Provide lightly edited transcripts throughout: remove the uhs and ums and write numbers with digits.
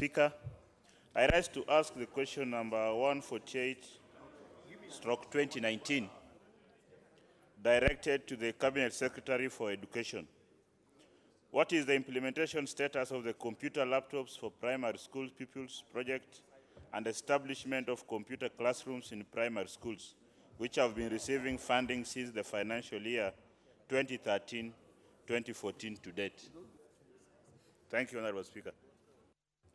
Speaker. I rise to ask the question number 148/2019, directed to the Cabinet Secretary for Education. What is the implementation status of the computer laptops for primary school pupils project and establishment of computer classrooms in primary schools, which have been receiving funding since the financial year 2013-2014 to date? Thank you, Honorable Speaker.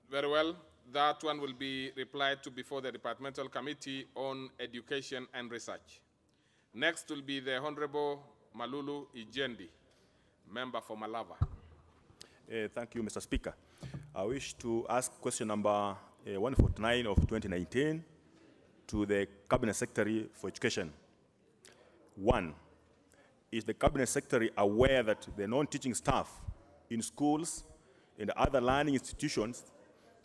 Very well. That one will be replied to before the Departmental Committee on Education and Research. Next will be the Honorable Malulu Ijendi, member for Malava. Thank you, Mr. Speaker. I wish to ask question number 149 of 2019 to the Cabinet Secretary for Education. 1, is the Cabinet Secretary aware that the non-teaching staff in schools and other learning institutions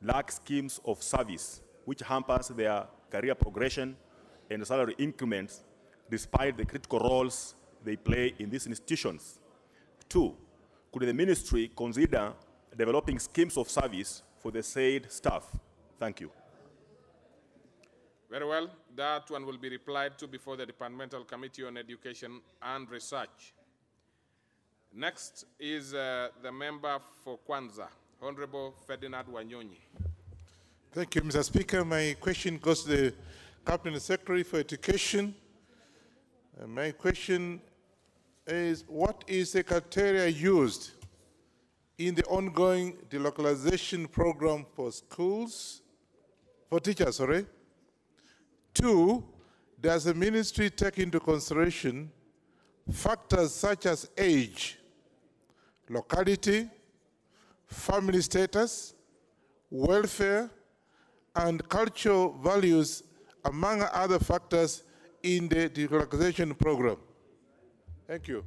lack schemes of service which hampers their career progression and salary increments despite the critical roles they play in these institutions? 2, could the ministry consider developing schemes of service for the said staff? Thank you. Very well. That one will be replied to before the Departmental Committee on Education and Research. Next is the member for Kwanza, Honorable Ferdinand Wanyonyi. Thank you, Mr. Speaker. My question goes to the Cabinet Secretary for Education. My question is, what is the criteria used in the ongoing delocalization program for schools, for teachers, sorry? 2, does the ministry take into consideration factors such as age, locality, family status, welfare, and cultural values, among other factors, in the delocalization program? Thank you.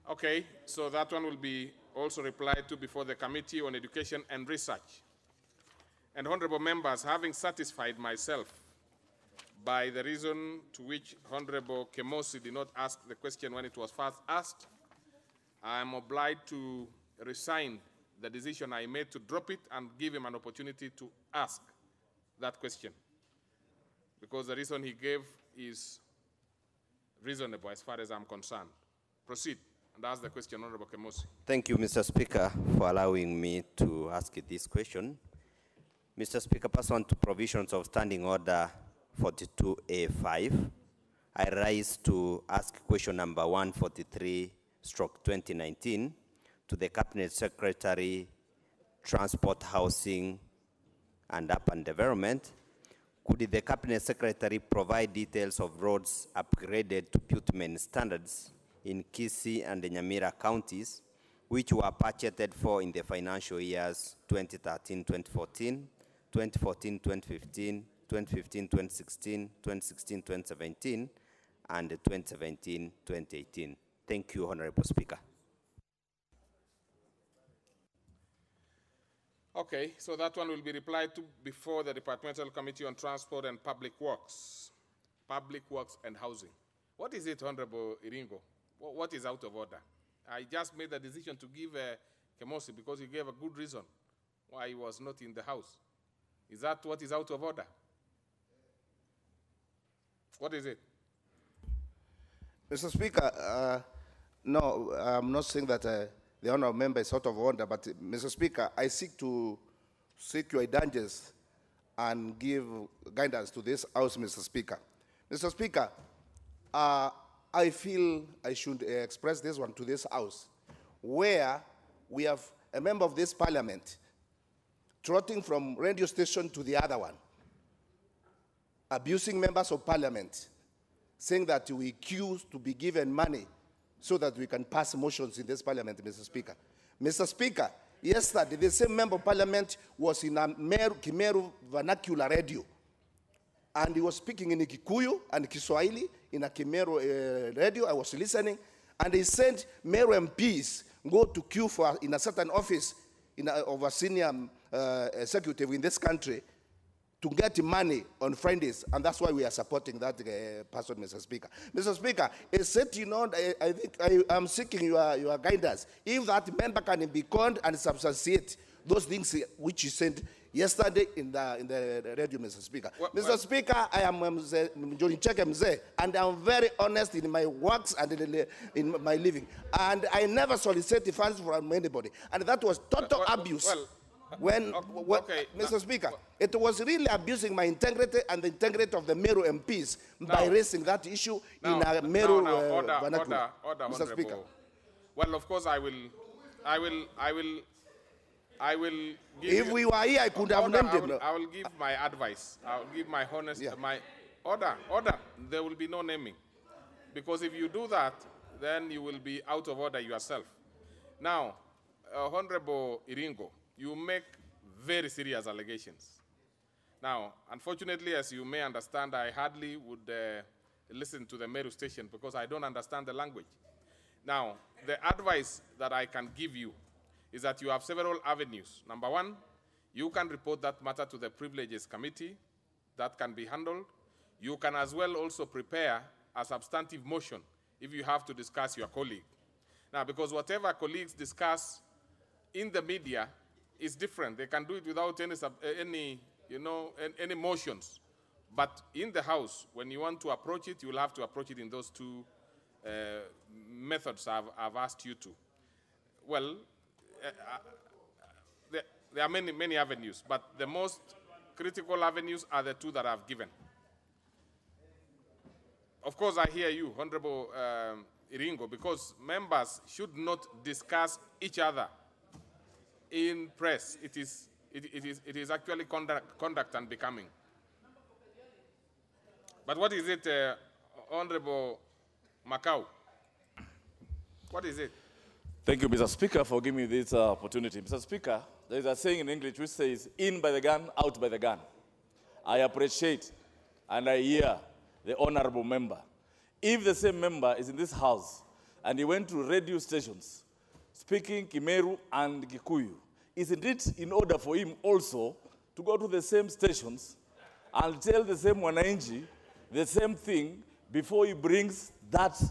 Okay, so that one will be also replied to before the Committee on Education and Research. And honorable members, having satisfied myself by the reason to which Honorable Kemosi did not ask the question when it was first asked, I am obliged to resign the decision I made to drop it and give him an opportunity to ask that question, because the reason he gave is reasonable as far as I'm concerned. Proceed and ask the question, Honorable Kemosi. Thank you, Mr. Speaker, for allowing me to ask this question. Mr. Speaker, pursuant to provisions of Standing Order 42A5, I rise to ask question number 143/2019 to the Cabinet Secretary, Transport, Housing, and Urban Development. Could the Cabinet Secretary provide details of roads upgraded to bitumen standards in Kisii and the Nyamira counties, which were budgeted for in the financial years 2013-2014, 2014-2015, 2015-2016, 2016-2017, and 2017-2018? Thank you, Honorable Speaker. Okay, so that one will be replied to before the Departmental Committee on Transport and Public Works and Housing. What is it, Honorable Iringo? What is out of order? I just made the decision to give Kemosi because he gave a good reason why he was not in the House. Is that what is out of order? What is it? Mr. Speaker, no, I'm not saying that the honourable member is out of order, but Mr. Speaker, I seek to seek your indulgence and give guidance to this House, Mr. Speaker. Mr. Speaker, I feel I should express this one to this House, where we have a member of this Parliament trotting from radio station to the other one, abusing members of Parliament, saying that we queue to be given money so that we can pass motions in this Parliament, Mr. Speaker. Mr. Speaker, yesterday the same member of Parliament was in a Kimeru vernacular radio, and he was speaking in Kikuyu and Kiswahili in a Kimeru radio. I was listening, and he sent Meru MPs go to queue for in a certain office of a senior executive in this country to get money on Fridays, and that's why we are supporting that person, Mr. Speaker. Mr. Speaker, it's set, you know, I think I'm seeking your guidance. If that member can be conned and substantiate those things which you sent yesterday in the radio, Mr. Speaker. Mr. Speaker, I am Johnny Cheke Mzee, and I'm very honest in my works and in my living. And I never solicited funds from anybody. And that was total abuse. Mr. Speaker, it was really abusing my integrity and the integrity of the Meru MPs by raising that issue in a Meru vernacular. Order, Mr. Speaker. Well, of course, I will give if we were here, I could have named him. I will give my advice. I will give my honest, my order. There will be no naming. Because if you do that, then you will be out of order yourself. Now, Honorable Iringo, you make very serious allegations. Now, unfortunately, as you may understand, I hardly would listen to the Meru station because I don't understand the language. Now, the advice that I can give you is that you have several avenues. Number one, you can report that matter to the Privileges Committee. That can be handled. You can as well also prepare a substantive motion if you have to discuss your colleague. Now, because whatever colleagues discuss in the media is different. They can do it without any motions. But in the House, when you want to approach it, you will have to approach it in those two methods I've asked you to. Well, there are many avenues, but the most critical avenues are the two that I've given. Of course, I hear you, Honorable Iringo, because members should not discuss each other in press. It is actually conduct and becoming. But what is it, Honorable Macau? What is it? Thank you, Mr. Speaker, for giving me this opportunity. Mr. Speaker, there is a saying in English which says, in by the gun, out by the gun. I appreciate and I hear the honorable member. If the same member is in this house and he went to radio stations speaking Kimeru and Gikuyu, isn't it in order for him also to go to the same stations and tell the same Wananchi the same thing before he brings that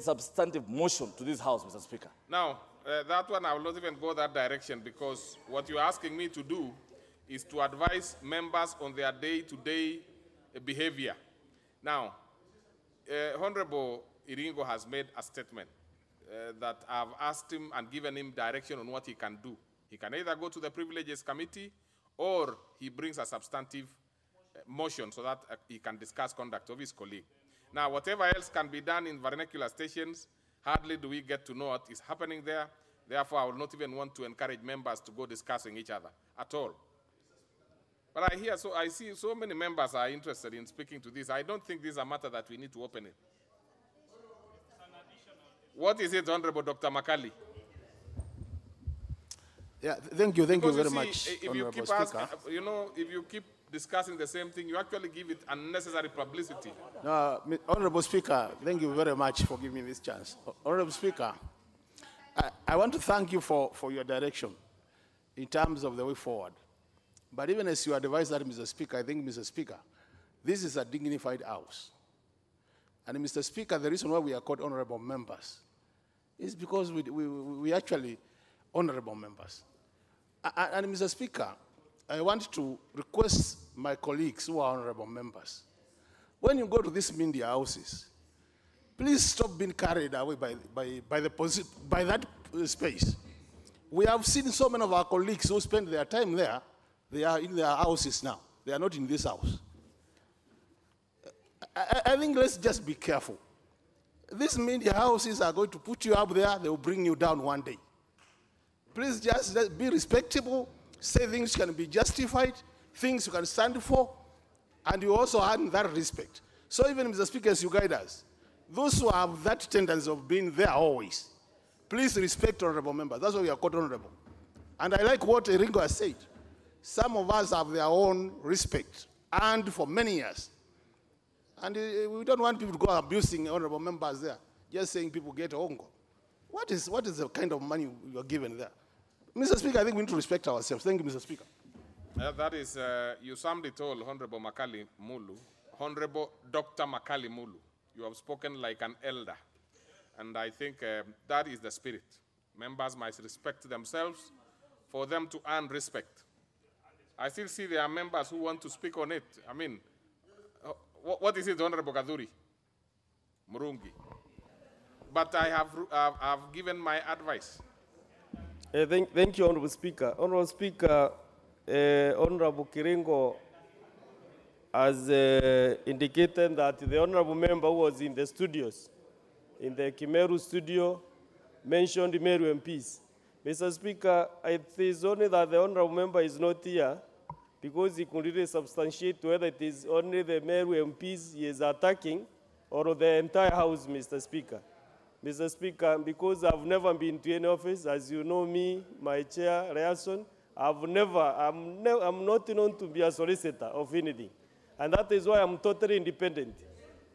substantive motion to this house, Mr. Speaker? Now, that one I will not even go that direction because what you're asking me to do is to advise members on their day-to-day behavior. Now, Honorable Iringo has made a statement that I've asked him and given him direction on what he can do. He can either go to the Privileges Committee or he brings a substantive motion so that he can discuss conduct of his colleague. Now, whatever else can be done in vernacular stations, hardly do we get to know what is happening there. Therefore, I will not even want to encourage members to go discussing each other at all. But I see so many members are interested in speaking to this. I don't think this is a matter that we need to open it. What is it, Honorable Dr. Makali? Yeah, thank you very see, much, if Honorable you keep Speaker. if you keep discussing the same thing, you actually give it unnecessary publicity. No, Honorable Speaker, thank you very much for giving me this chance. Honorable Speaker, I want to thank you for your direction in terms of the way forward. But even as you advise that, Mr. Speaker, I think, Mr. Speaker, this is a dignified house. And Mr. Speaker, the reason why we are called honorable members is because we actually honorable members. And Mr. Speaker, I want to request my colleagues who are honorable members, when you go to these media houses, please stop being carried away by that space. We have seen so many of our colleagues who spend their time there. They are in their houses now. They are not in this house. I think let's just be careful. These media houses are going to put you up there. They will bring you down one day. Please just be respectable. Say things can be justified, things you can stand for, and you also earn that respect. So even, Mr. Speaker, as you guide us, those who have that tendency of being there always, please respect honorable members. That's why we are called honorable. And I like what Iringo has said. Some of us have their own respect, and for many years. And we don't want people to go abusing honorable members there, just saying people get hongo. What is the kind of money you are given there? Mr. Speaker, I think we need to respect ourselves. Thank you, Mr. Speaker. That is, you summed it all, Honorable Makali Mulu. Honorable Dr. Makali Mulu, you have spoken like an elder. And I think that is the spirit. Members must respect themselves for them to earn respect. I still see there are members who want to speak on it. I mean, what is it, Honorable Kaduri? Murungi. But I have given my advice. Thank you, Honorable Speaker. Honorable Speaker, Honorable Kiringo has indicated that the Honorable member who was in the studios, in the Kimeru studio, mentioned Meru MPs. Mr. Speaker, it is only that the Honorable member is not here because he could really substantiate whether it is only the Meru MPs he is attacking or the entire House, Mr. Speaker. Mr. Speaker, because I've never been to any office, as you know me, my chair, Reason, I'm not known to be a solicitor of anything. And that is why I'm totally independent.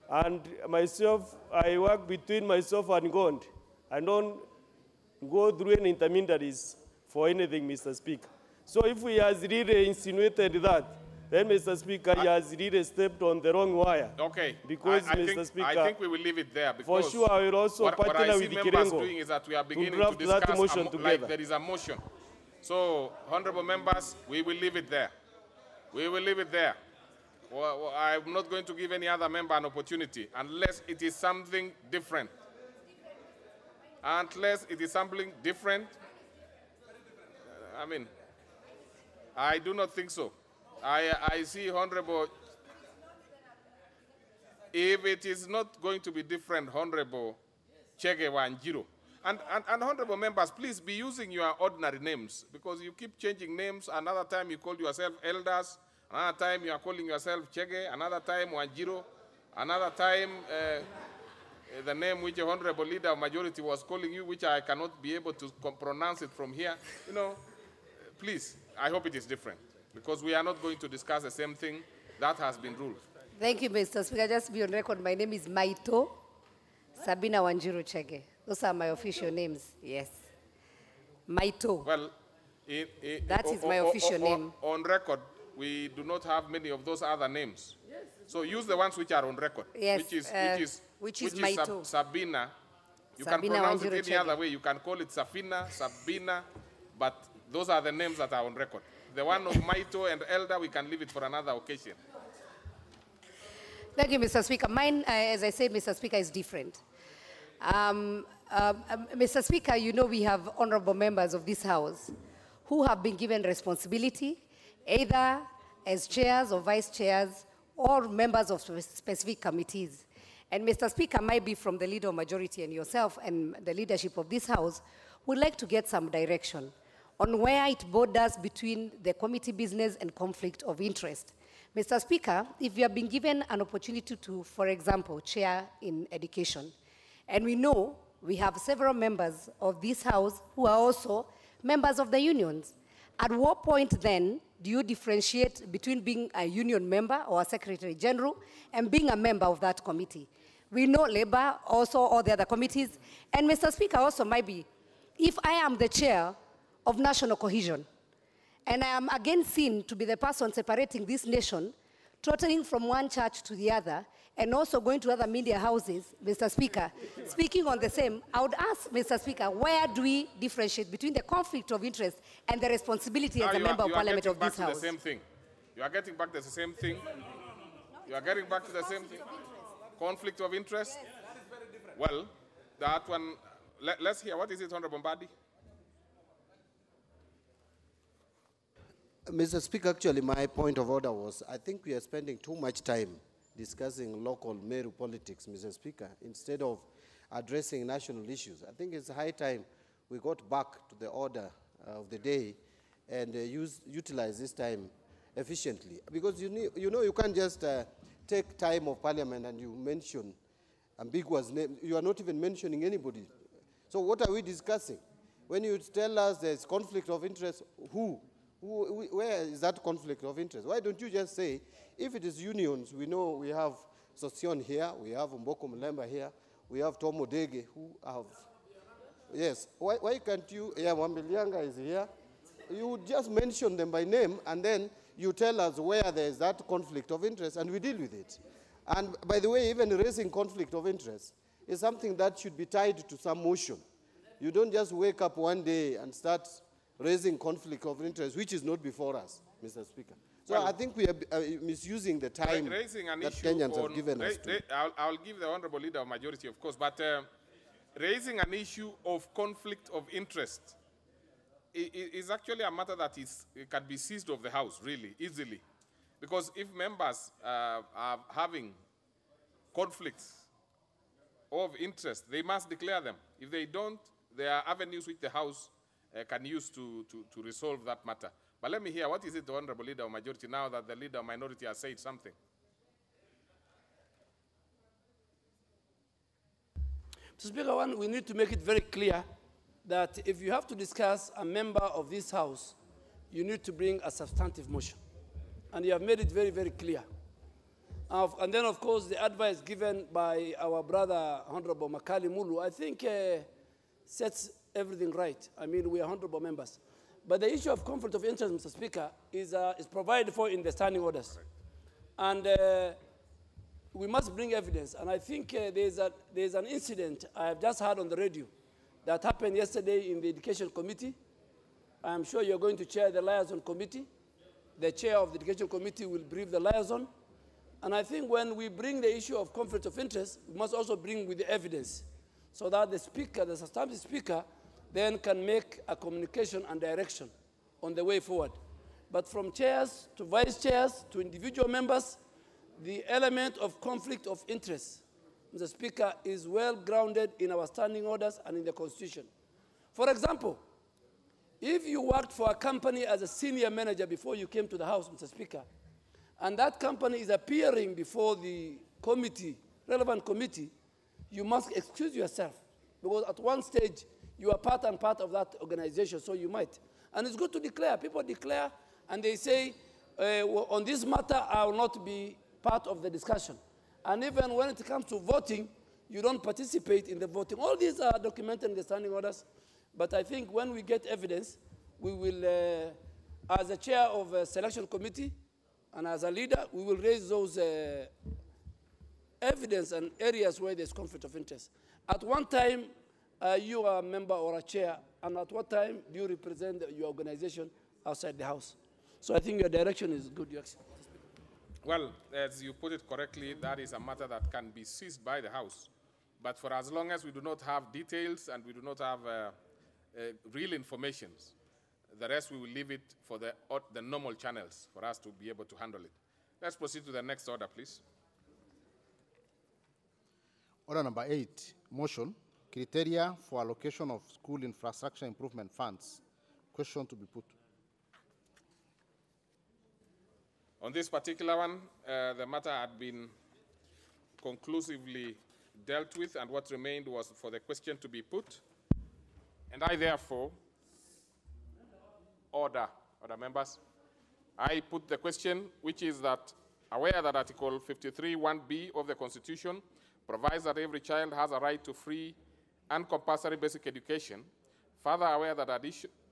And myself, I work between myself and God. I don't go through any intermediaries for anything, Mr. Speaker. So if he has really insinuated that, then, Mr. Speaker, he has really stepped on the wrong wire. Okay. Because, Mr. Speaker, I think we will leave it there. Because for sure, I will also partner with members Kirengo doing is that we are beginning to to discuss that motion together. like there is a motion. So, honorable members, we will leave it there. We will leave it there. Well, I'm not going to give any other member an opportunity unless it is something different. Unless it is something different, I mean, I do not think so. I see, Honorable, if it is not going to be different, Honorable Chege Wanjiro, and Honorable members, please be using your ordinary names because you keep changing names. Another time you call yourself elders, another time you are calling yourself Chege, another time Wanjiro, another time the name which the Honorable Leader of Majority was calling you, which I cannot be able to pronounce it from here. You know, please, I hope it is different. Because we are not going to discuss the same thing. That has been ruled. Thank you, Mr. Speaker. Just to be on record, my name is Maito Sabina Wanjiru Chege. Those are my official names, yes. Maito. Well, that is my official name. On record, we do not have many of those other names. Yes. So use the ones which are on record. Yes, which is Maito. Sabina. You Sabina can pronounce Wanjiru it any Chege. other way. You can call it Safina, Sabina, but those are the names that are on record. The one of Maito and Elder, we can leave it for another occasion. Thank you, Mr. Speaker. Mine, as I said, Mr. Speaker, is different. Mr. Speaker, you know we have honorable members of this House who have been given responsibility, either as chairs or vice chairs or members of specific committees. And Mr. Speaker, might be from the leader of majority and yourself and the leadership of this House, would like to get some direction on where it borders between the committee business and conflict of interest. Mr. Speaker, if you have been given an opportunity to, for example, chair in education, and we know we have several members of this House who are also members of the unions, at what point then do you differentiate between being a union member or a secretary general and being a member of that committee? We know labor, also all the other committees, and Mr. Speaker also might be, if I am the chair of national cohesion, and I am again seen to be the person separating this nation, tottering from one church to the other, and also going to other media houses, Mr. Speaker, speaking on the same, I would ask, Mr. Speaker, where do we differentiate between the conflict of interest and the responsibility as a member of parliament of this House? The same thing. You are getting back to the same thing. You are getting back to the same thing. Conflict of interest? Well, that one, let's hear. What is it, Honorable Mbadi? Mr. Speaker, actually, my point of order was, I think we are spending too much time discussing local Meru politics, Mr. Speaker, instead of addressing national issues. I think it's high time we got back to the order of the day and utilize this time efficiently. Because you can't just take time of parliament and you mention ambiguous names. You are not even mentioning anybody. So what are we discussing? When you tell us there's conflict of interest, where is that conflict of interest? Why don't you just say, if it is unions, we know we have Sosion here, we have Mboko Mlemba here, we have Tomo Dege who have, yes. Why can't you, yeah, Mwambilianga is here, You would just mention them by name, and then you tell us where there is that conflict of interest, and we deal with it. And by the way, even raising conflict of interest is something that should be tied to some motion. You don't just wake up one day and start raising conflict of interest, which is not before us, Mr. Speaker. So well, I think we are misusing the time that Kenyans have given us. I'll give the Honorable Leader of Majority, of course, but raising an issue of conflict of interest is actually a matter that can be seized of the House, really, easily. Because if members are having conflicts of interest, they must declare them. If they don't, there are avenues which the House can use to resolve that matter. But let me hear, what is it, the Honorable Leader of Majority, now that the Leader of Minority has said something? Mr. Speaker, one, we need to make it very clear that if you have to discuss a member of this House, you need to bring a substantive motion. And you have made it very, very clear. And then, of course, the advice given by our brother, Honorable Makali Mulu, I think sets everything right. I mean, we are honorable members. But the issue of conflict of interest, Mr. Speaker, is provided for in the standing orders. And we must bring evidence. And I think there's an incident I have just heard on the radio that happened yesterday in the Education Committee. I'm sure you're going to chair the liaison committee. The chair of the Education Committee will brief the liaison. And I think when we bring the issue of conflict of interest, we must also bring with the evidence so that the speaker, the substantive speaker, then can make a communication and direction on the way forward. But from chairs to vice chairs to individual members, the element of conflict of interest, Mr. Speaker, is well grounded in our standing orders and in the Constitution. For example, if you worked for a company as a senior manager before you came to the House, Mr. Speaker, and that company is appearing before the committee, relevant committee, you must excuse yourself, because at one stage, you are part and part of that organization, so you might. And it's good to declare. People declare, and they say, on this matter, I will not be part of the discussion. And even when it comes to voting, you don't participate in the voting. All these are documented in the standing orders. But I think when we get evidence, we will, as a chair of a selection committee and as a leader, we will raise those evidence and areas where there's conflict of interest. At one time, you are a member or a chair, and at what time do you represent your organization outside the House? So I think your direction is good, Your Excellency. Well, as you put it correctly, that is a matter that can be seized by the House. But for as long as we do not have details and we do not have real information, the rest we will leave it for the normal channels for us to be able to handle it. Let's proceed to the next order, please. Order number 8, motion, criteria for allocation of school infrastructure improvement funds. Question to be put. On this particular one, the matter had been conclusively dealt with, and what remained was for the question to be put. And I therefore order members, I put the question, which is that, aware that Article 53(1)(b) of the Constitution provides that every child has a right to free and compulsory basic education, further aware that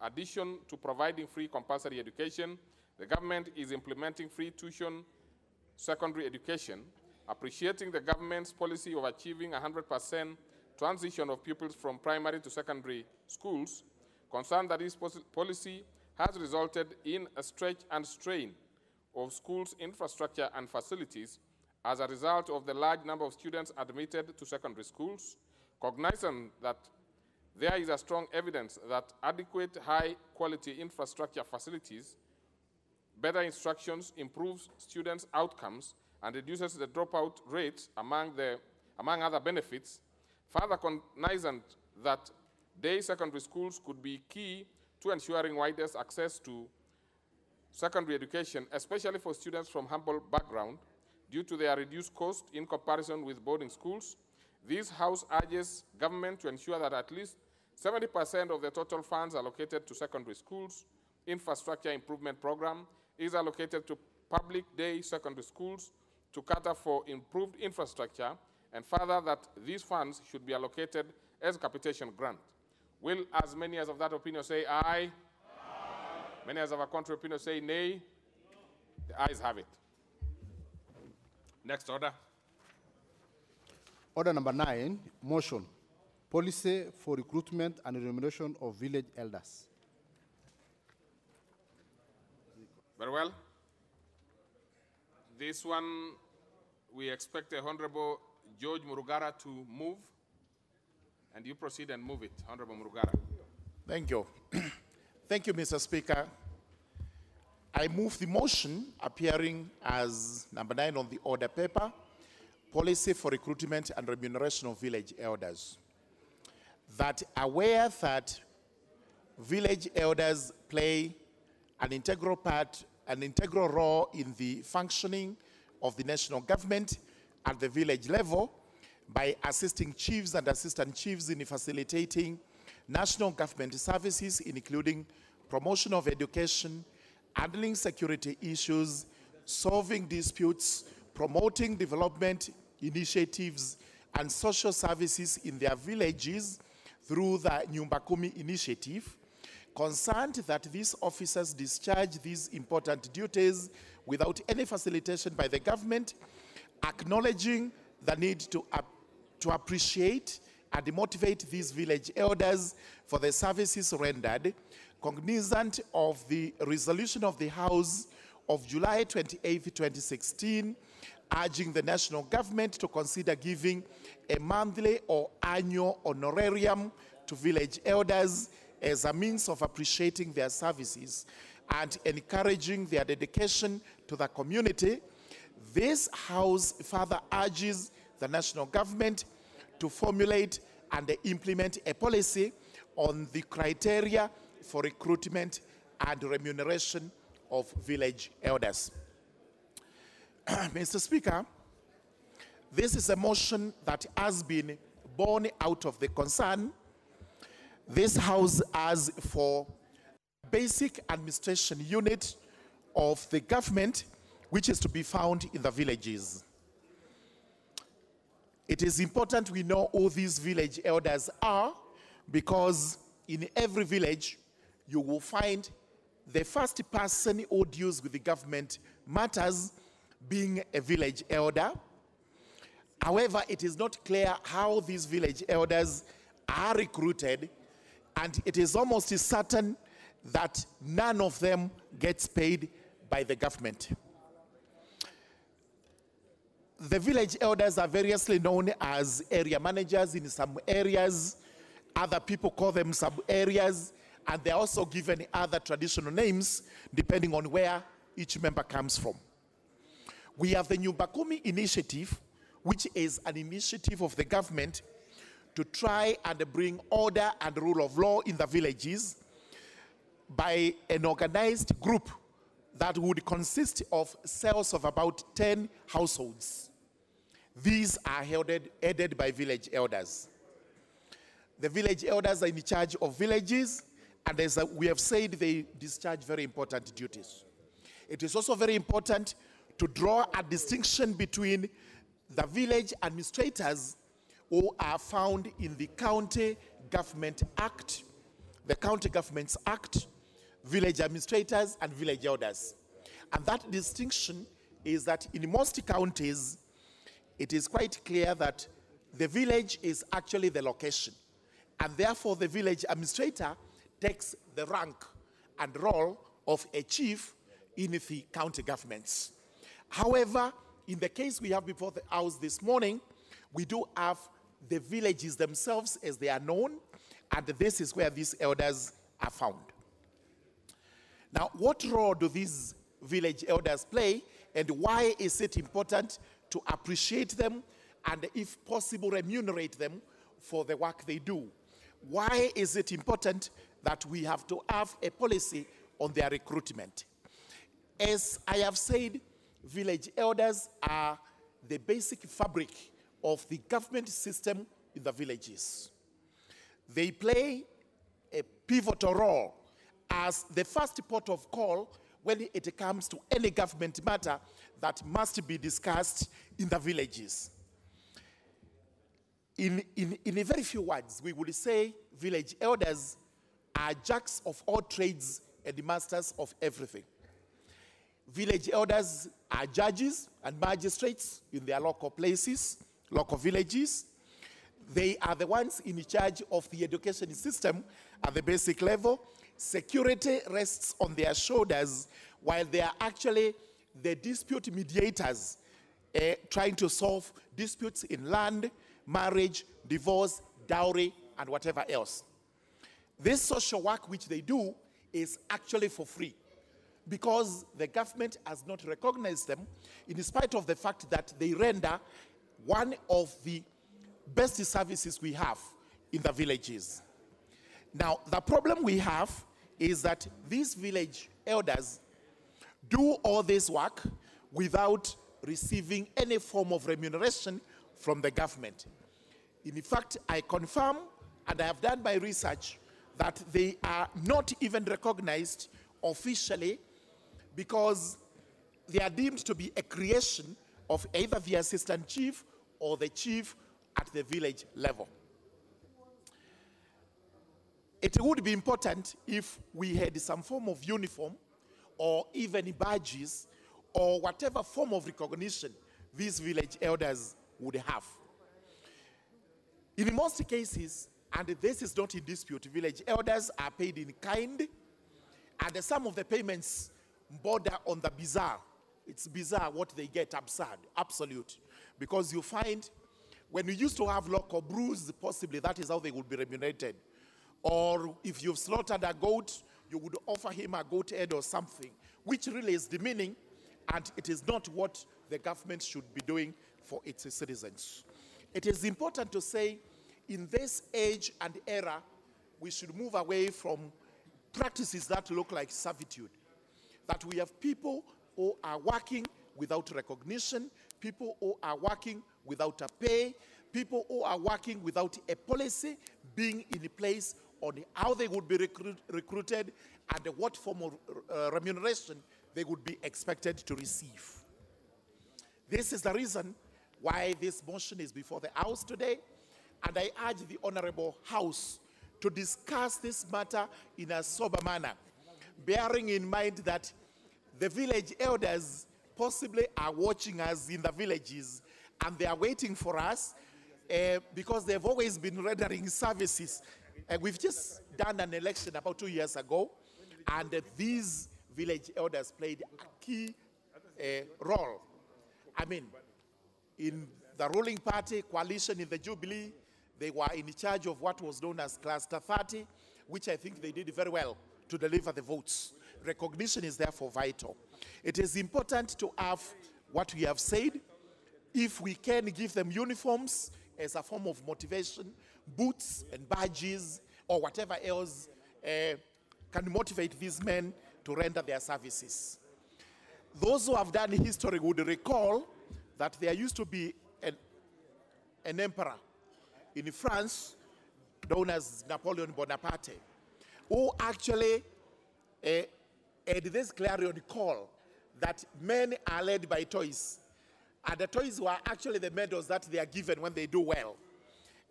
addition to providing free compulsory education, the government is implementing free tuition secondary education, appreciating the government's policy of achieving 100% transition of pupils from primary to secondary schools, concerned that this policy has resulted in a stretch and strain of schools' infrastructure and facilities as a result of the large number of students admitted to secondary schools, cognizant that there is a strong evidence that adequate high-quality infrastructure facilities, better instructions, improves students' outcomes, and reduces the dropout rates among other benefits, further cognizant that day secondary schools could be key to ensuring widest access to secondary education, especially for students from humble background, due to their reduced cost in comparison with boarding schools. This House urges government to ensure that at least 70% of the total funds allocated to secondary schools infrastructure improvement program is allocated to public day secondary schools to cater for improved infrastructure, and further that these funds should be allocated as capitation grant. Will as many as of that opinion say aye? Aye. Many as of a contrary opinion say nay. The ayes have it. Next order. Order number 9, motion. Policy for recruitment and remuneration of village elders. Very well. This one, we expect the Honorable George Murugara to move, and you proceed and move it, Honorable Murugara. Thank you. Thank you, Mr. Speaker. I move the motion appearing as number 9 on the order paper, Policy for Recruitment and Remuneration of Village Elders. That aware that village elders play an integral part, an integral role in the functioning of the national government at the village level by assisting chiefs and assistant chiefs in facilitating national government services, including promotion of education, handling security issues, solving disputes, promoting development initiatives and social services in their villages through the Nyumba Kumi initiative, concerned that these officers discharge these important duties without any facilitation by the government, acknowledging the need to appreciate and motivate these village elders for the services rendered, cognizant of the resolution of the House of July 28, 2016, urging the national government to consider giving a monthly or annual honorarium to village elders as a means of appreciating their services and encouraging their dedication to the community. This House further urges the national government to formulate and implement a policy on the criteria for recruitment and remuneration of village elders. Mr. Speaker, this is a motion that has been born out of the concern this House has for basic administration unit of the government, which is to be found in the villages. It is important we know who these village elders are, because in every village you will find the first person who deals with the government matters being a village elder. However, it is not clear how these village elders are recruited, and it is almost certain that none of them gets paid by the government. The village elders are variously known as area managers in some areas. Other people call them sub-areas, and they're also given other traditional names depending on where each member comes from. We have the Nyumba Kumi initiative, which is an initiative of the government to try and bring order and rule of law in the villages by an organized group that would consist of cells of about 10 households. These are headed by village elders. The village elders are in charge of villages, and as we have said, they discharge very important duties. It is also very important to draw a distinction between the village administrators who are found in the County Government Act, the County Governments Act, village administrators and village elders. And that distinction is that in most counties, it is quite clear that the village is actually the location, and therefore the village administrator takes the rank and role of a chief in the county governments. However, in the case we have before the House this morning, we do have the villages themselves as they are known, and this is where these elders are found. Now, what role do these village elders play, and why is it important to appreciate them and, if possible, remunerate them for the work they do? Why is it important that we have to have a policy on their recruitment? As I have said, village elders are the basic fabric of the government system in the villages. They play a pivotal role as the first port of call when it comes to any government matter that must be discussed in the villages. In a very few words, we would say village elders are jacks of all trades and masters of everything. Village elders are judges and magistrates in their local places, local villages. They are the ones in charge of the education system at the basic level. Security rests on their shoulders, while they are actually the dispute mediators trying to solve disputes in land, marriage, divorce, dowry, and whatever else. This social work which they do is actually for free, because the government has not recognized them, in spite of the fact that they render one of the best services we have in the villages. Now, the problem we have is that these village elders do all this work without receiving any form of remuneration from the government. In fact, I confirm, and I have done my research, that they are not even recognized officially, because they are deemed to be a creation of either the assistant chief or the chief at the village level. It would be important if we had some form of uniform or even badges or whatever form of recognition these village elders would have. In most cases, and this is not in dispute, village elders are paid in kind, and some of the payments border on the bizarre. It's bizarre what they get, absurd, absolute. Because you find, when you used to have local brews, possibly that is how they would be remunerated. Or if you've slaughtered a goat, you would offer him a goat head or something, which really is demeaning, and it is not what the government should be doing for its citizens. It is important to say, in this age and era, we should move away from practices that look like servitude. That we have people who are working without recognition, people who are working without a pay, people who are working without a policy being in place on how they would be recruited and what form of remuneration they would be expected to receive. This is the reason why this motion is before the House today, and I urge the Honorable House to discuss this matter in a sober manner, bearing in mind that the village elders possibly are watching us in the villages, and they are waiting for us because they've always been rendering services. We've just done an election about 2 years ago, and these village elders played a key role. I mean, in the ruling party coalition in the Jubilee, they were in charge of what was known as Cluster 30, which I think they did very well to deliver the votes. Recognition is therefore vital. It is important to have what we have said. If we can give them uniforms as a form of motivation, boots and badges, or whatever else can motivate these men to render their services. Those who have done history would recall that there used to be an emperor in France known as Napoleon Bonaparte, who actually had this clarion call that men are led by toys. And the toys were actually the medals that they are given when they do well.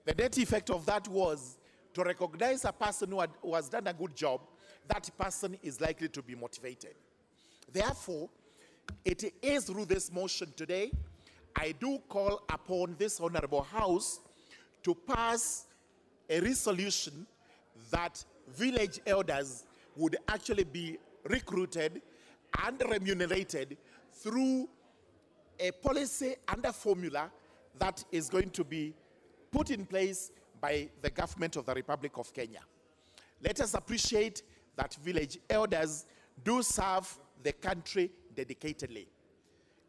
The net effect of that was to recognize a person who has done a good job. That person is likely to be motivated. Therefore, it is through this motion today, I do call upon this Honorable House to pass a resolution that village elders would actually be recruited and remunerated through a policy and a formula that is going to be put in place by the government of the Republic of Kenya. Let us appreciate that village elders do serve the country dedicatedly.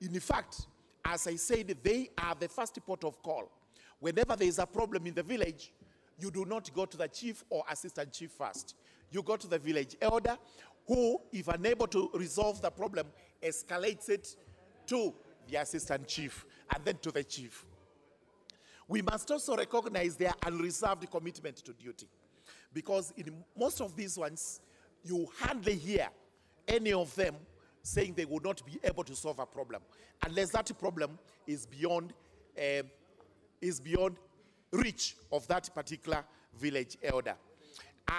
In fact, as I said, they are the first port of call. Whenever there is a problem in the village, you do not go to the chief or assistant chief first. You go to the village elder who, if unable to resolve the problem, escalates it to the assistant chief and then to the chief. We must also recognize their unreserved commitment to duty, because in most of these ones, you hardly hear any of them saying they would not be able to solve a problem unless that problem is beyond reach of that particular village elder.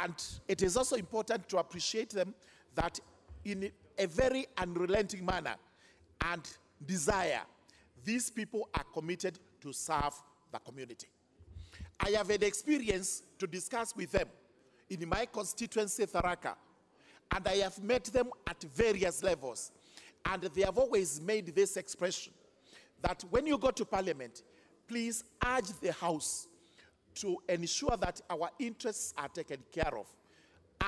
And it is also important to appreciate them that in a very unrelenting manner and desire, these people are committed to serve the community. I have had experience to discuss with them in my constituency, Tharaka, and I have met them at various levels. And they have always made this expression that when you go to Parliament, please urge the House to ensure that our interests are taken care of.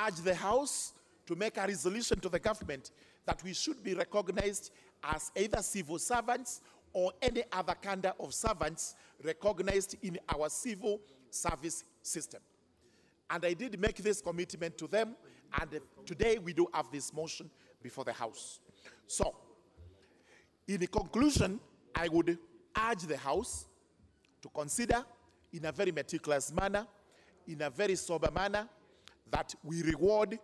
Urge the House to make a resolution to the government that we should be recognized as either civil servants or any other kind of servants recognized in our civil service system. And I did make this commitment to them, and today we do have this motion before the House. So, in the conclusion, I would urge the House to consider in a very meticulous manner, in a very sober manner, that we reward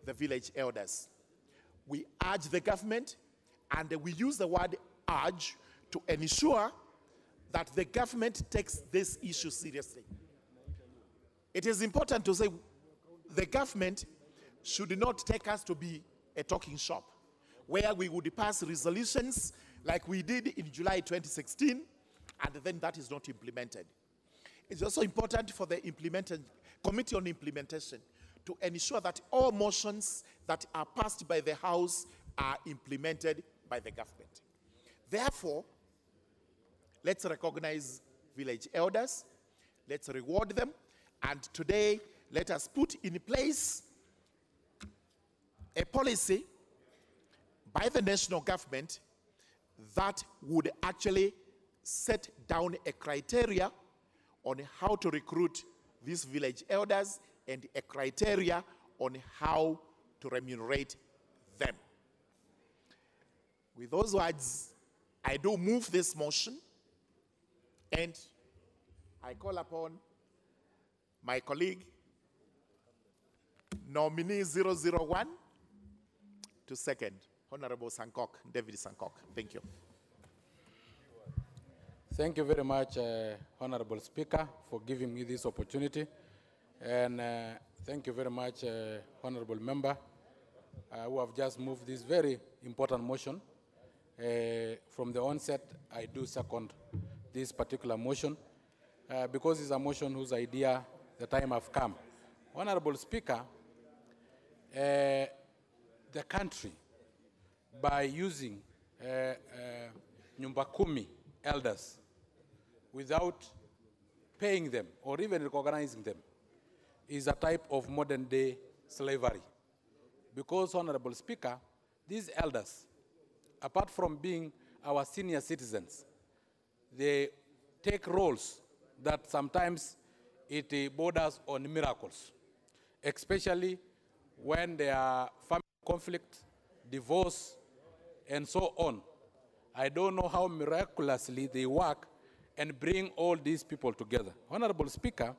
the village elders. We urge the government, and we use the word urge to ensure that the government takes this issue seriously. It is important to say the government should not take us to be a talking shop, where we would pass resolutions like we did in July 2016, and then that is not implemented. It's also important for the Committee on Implementation to ensure that all motions that are passed by the House are implemented by the government. Therefore, let's recognize village elders, let's reward them, and today let us put in place a policy by the national government that would actually set down a criteria on how to recruit these village elders and a criteria on how to remunerate them. With those words, I do move this motion, and I call upon my colleague, nominee 001, to second. Honorable Sankok, David Sankok. Thank you. Thank you very much, Honorable Speaker, for giving me this opportunity. And thank you very much, Honorable Member, who have just moved this very important motion. From the onset, I do second this particular motion because it's a motion whose idea, the time have come. Honorable Speaker, the country, by using Nyumba Kumi elders without paying them or even recognizing them, is a type of modern-day slavery. Because, Honorable Speaker, these elders, apart from being our senior citizens, they take roles that sometimes it borders on miracles, especially when there are family conflict, divorce, and so on. I don't know how miraculously they work and bring all these people together. Honorable Speaker,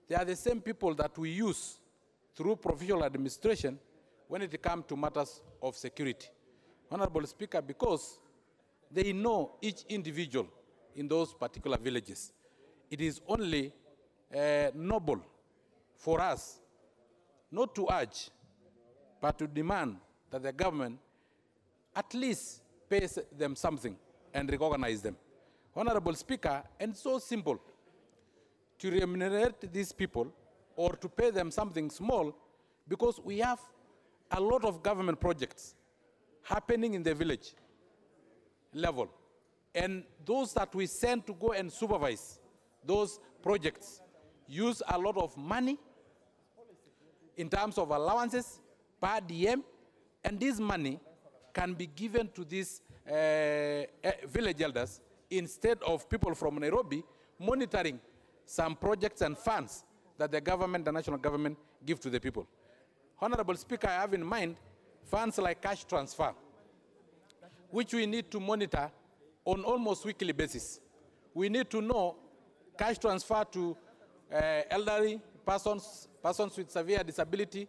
they are the same people that we use through provincial administration when it comes to matters of security. Honorable Speaker, because they know each individual in those particular villages. It is only noble for us not to urge, but to demand that the government at least pays them something and recognize them. Honorable Speaker, and so simple, to remunerate these people or to pay them something small, because we have a lot of government projects happening in the village level. And those that we send to go and supervise those projects use a lot of money in terms of allowances per DM, and this money can be given to these village elders instead of people from Nairobi monitoring some projects and funds that the government, the national government, give to the people. Honorable Speaker, I have in mind funds like cash transfer, which we need to monitor on almost weekly basis. We need to know cash transfer to elderly persons, persons with severe disability,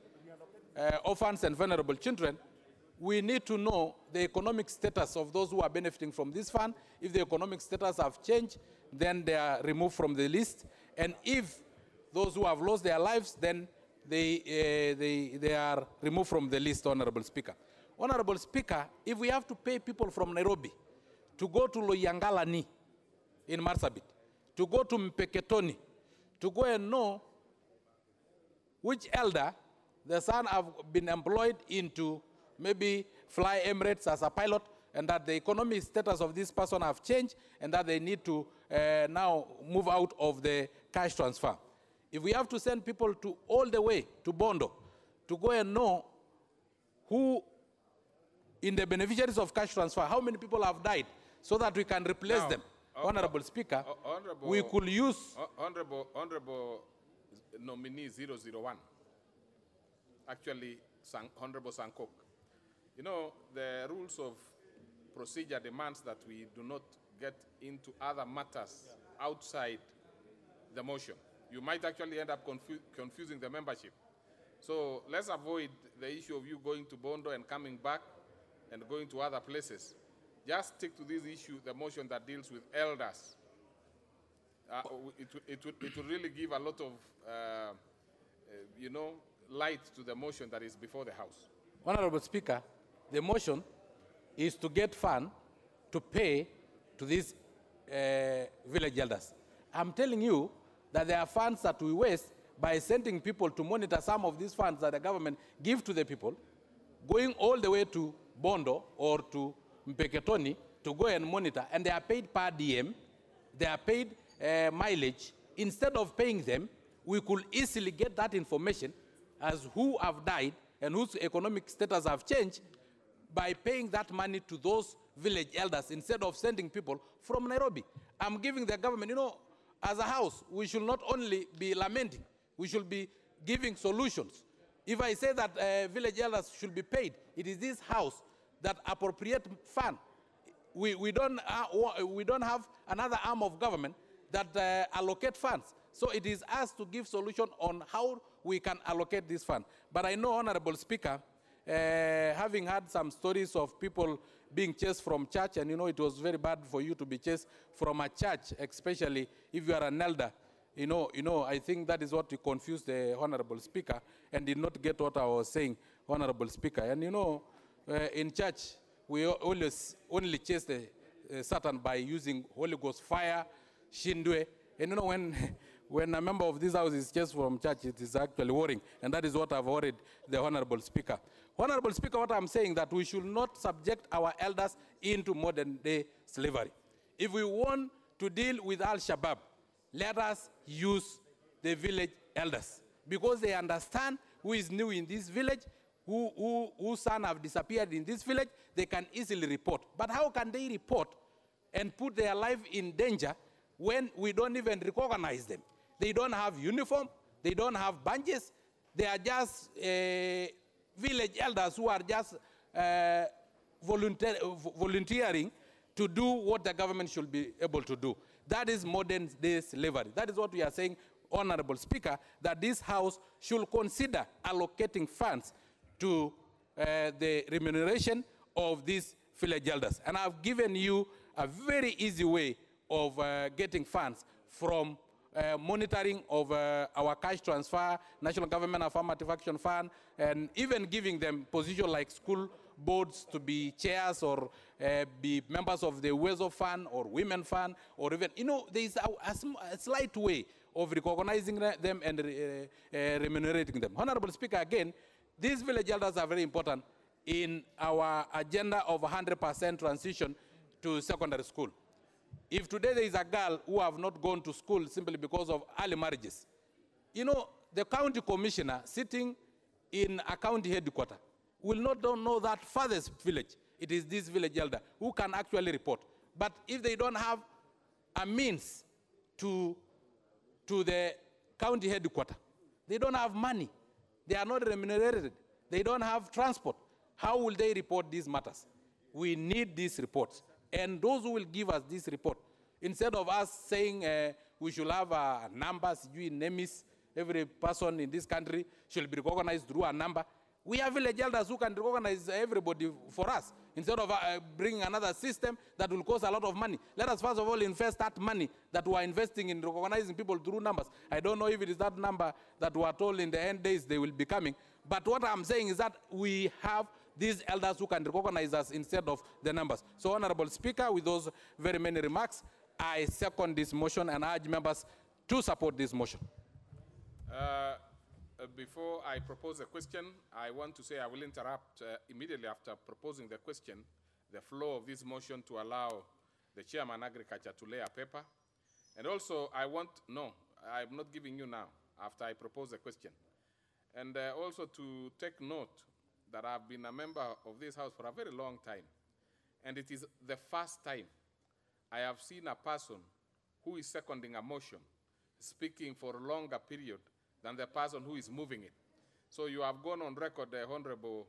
orphans and vulnerable children. We need to know the economic status of those who are benefiting from this fund. If the economic status have changed, then they are removed from the list. And if those who have lost their lives, then they are removed from the list, Honorable Speaker. Honorable Speaker, if we have to pay people from Nairobi to go to Loyangalani in Marsabit, to go to Mpeketoni, to go and know which elder the son have been employed into maybe Fly Emirates as a pilot, and that the economic status of this person have changed, and that they need to now move out of the cash transfer. If we have to send people to all the way to Bondo to go and know who in the beneficiaries of cash transfer, how many people have died, so that we can replace them, Honorable Speaker, we could use... Honorable nominee 001, actually Honorable Sankok. You know, the rules of procedure demands that we do not get into other matters outside the motion. You might actually end up confusing the membership. So let's avoid the issue of you going to Bondo and coming back and going to other places. Just stick to this issue, the motion that deals with elders. It would really give a lot of, you know, light to the motion that is before the House. Honorable Speaker, the motion is to get funds to pay to these village elders. I'm telling you that there are funds that we waste by sending people to monitor some of these funds that the government give to the people, going all the way to Bondo or to Mpeketoni to go and monitor, and they are paid per diem, they are paid mileage. Instead of paying them, we could easily get that information as who have died and whose economic status have changed by paying that money to those village elders instead of sending people from Nairobi. I'm giving the government, you know, as a house, we should not only be lamenting, we should be giving solutions. If I say that village elders should be paid, it is this house that appropriate fund. We don't have another arm of government that allocate funds. So it is us to give solution on how we can allocate this fund. But I know, Honorable Speaker, having had some stories of people being chased from church, and you know it was very bad for you to be chased from a church, especially if you are an elder. You know, I think that is what confused the Honorable Speaker and did not get what I was saying, Honorable Speaker. And you know, in church, we always only chase the Satan by using Holy Ghost fire, Shindwe. And you know, when a member of this house is chased from church, it is actually worrying. And that is what I've worried the Honorable Speaker. Honorable Speaker, what I'm saying that we should not subject our elders into modern day slavery. If we want to deal with Al-Shabaab, let us use the village elders, because they understand who is new in this village, whose son have disappeared in this village. They can easily report. But how can they report and put their life in danger when we don't even recognize them? They don't have uniform, they don't have badges, they are just village elders who are just volunteering to do what the government should be able to do. That is modern day slavery. That is what we are saying, Honorable Speaker, that this House should consider allocating funds to the remuneration of these village elders. And I've given you a very easy way of getting funds from monitoring of our cash transfer, National Government Affirmative Action Fund, and even giving them position like school boards to be chairs or be members of the WESO Fund or Women Fund, or even, you know, there is a slight way of recognizing them and remunerating them. Honorable Speaker, again, these village elders are very important in our agenda of 100% transition to secondary school. If today there is a girl who have not gone to school simply because of early marriages, you know, the county commissioner sitting in a county headquarters will not know that farthest village. It is this village elder who can actually report. But if they don't have a means to the county headquarters, they don't have money, they are not remunerated, they don't have transport, how will they report these matters? We need these reports. And those who will give us this report, instead of us saying we should have numbers, NEMIS, every person in this country should be recognized through a number, We have village elders who can recognize everybody for us instead of bringing another system that will cost a lot of money. Let us first of all invest that money that we are investing in recognizing people through numbers. I don't know if it is that number that we are told in the end days they will be coming. But what I'm saying is that we have these elders who can recognize us instead of the numbers. So, Honorable Speaker, with those very many remarks, I second this motion and urge members to support this motion. Before I propose a question, I want to say I will interrupt immediately after proposing the question, the flow of this motion to allow the Chairman Agriculture to lay a paper. And also, I'm not giving you now, after I propose the question. And also to take note that I've been a member of this House for a very long time. And it is the first time I have seen a person who is seconding a motion speaking for a longer period than the person who is moving it. So you have gone on record, the Honorable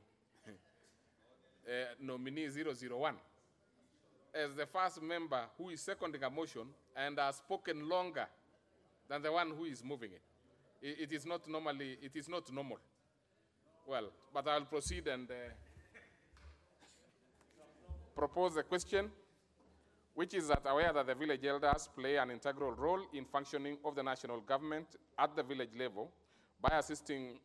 nominee 001, as the first member who is seconding a motion and has spoken longer than the one who is moving it. It is not normal. Well, but I'll proceed and propose a question, which is that aware that the village elders play an integral role in functioning of the national government at the village level by assisting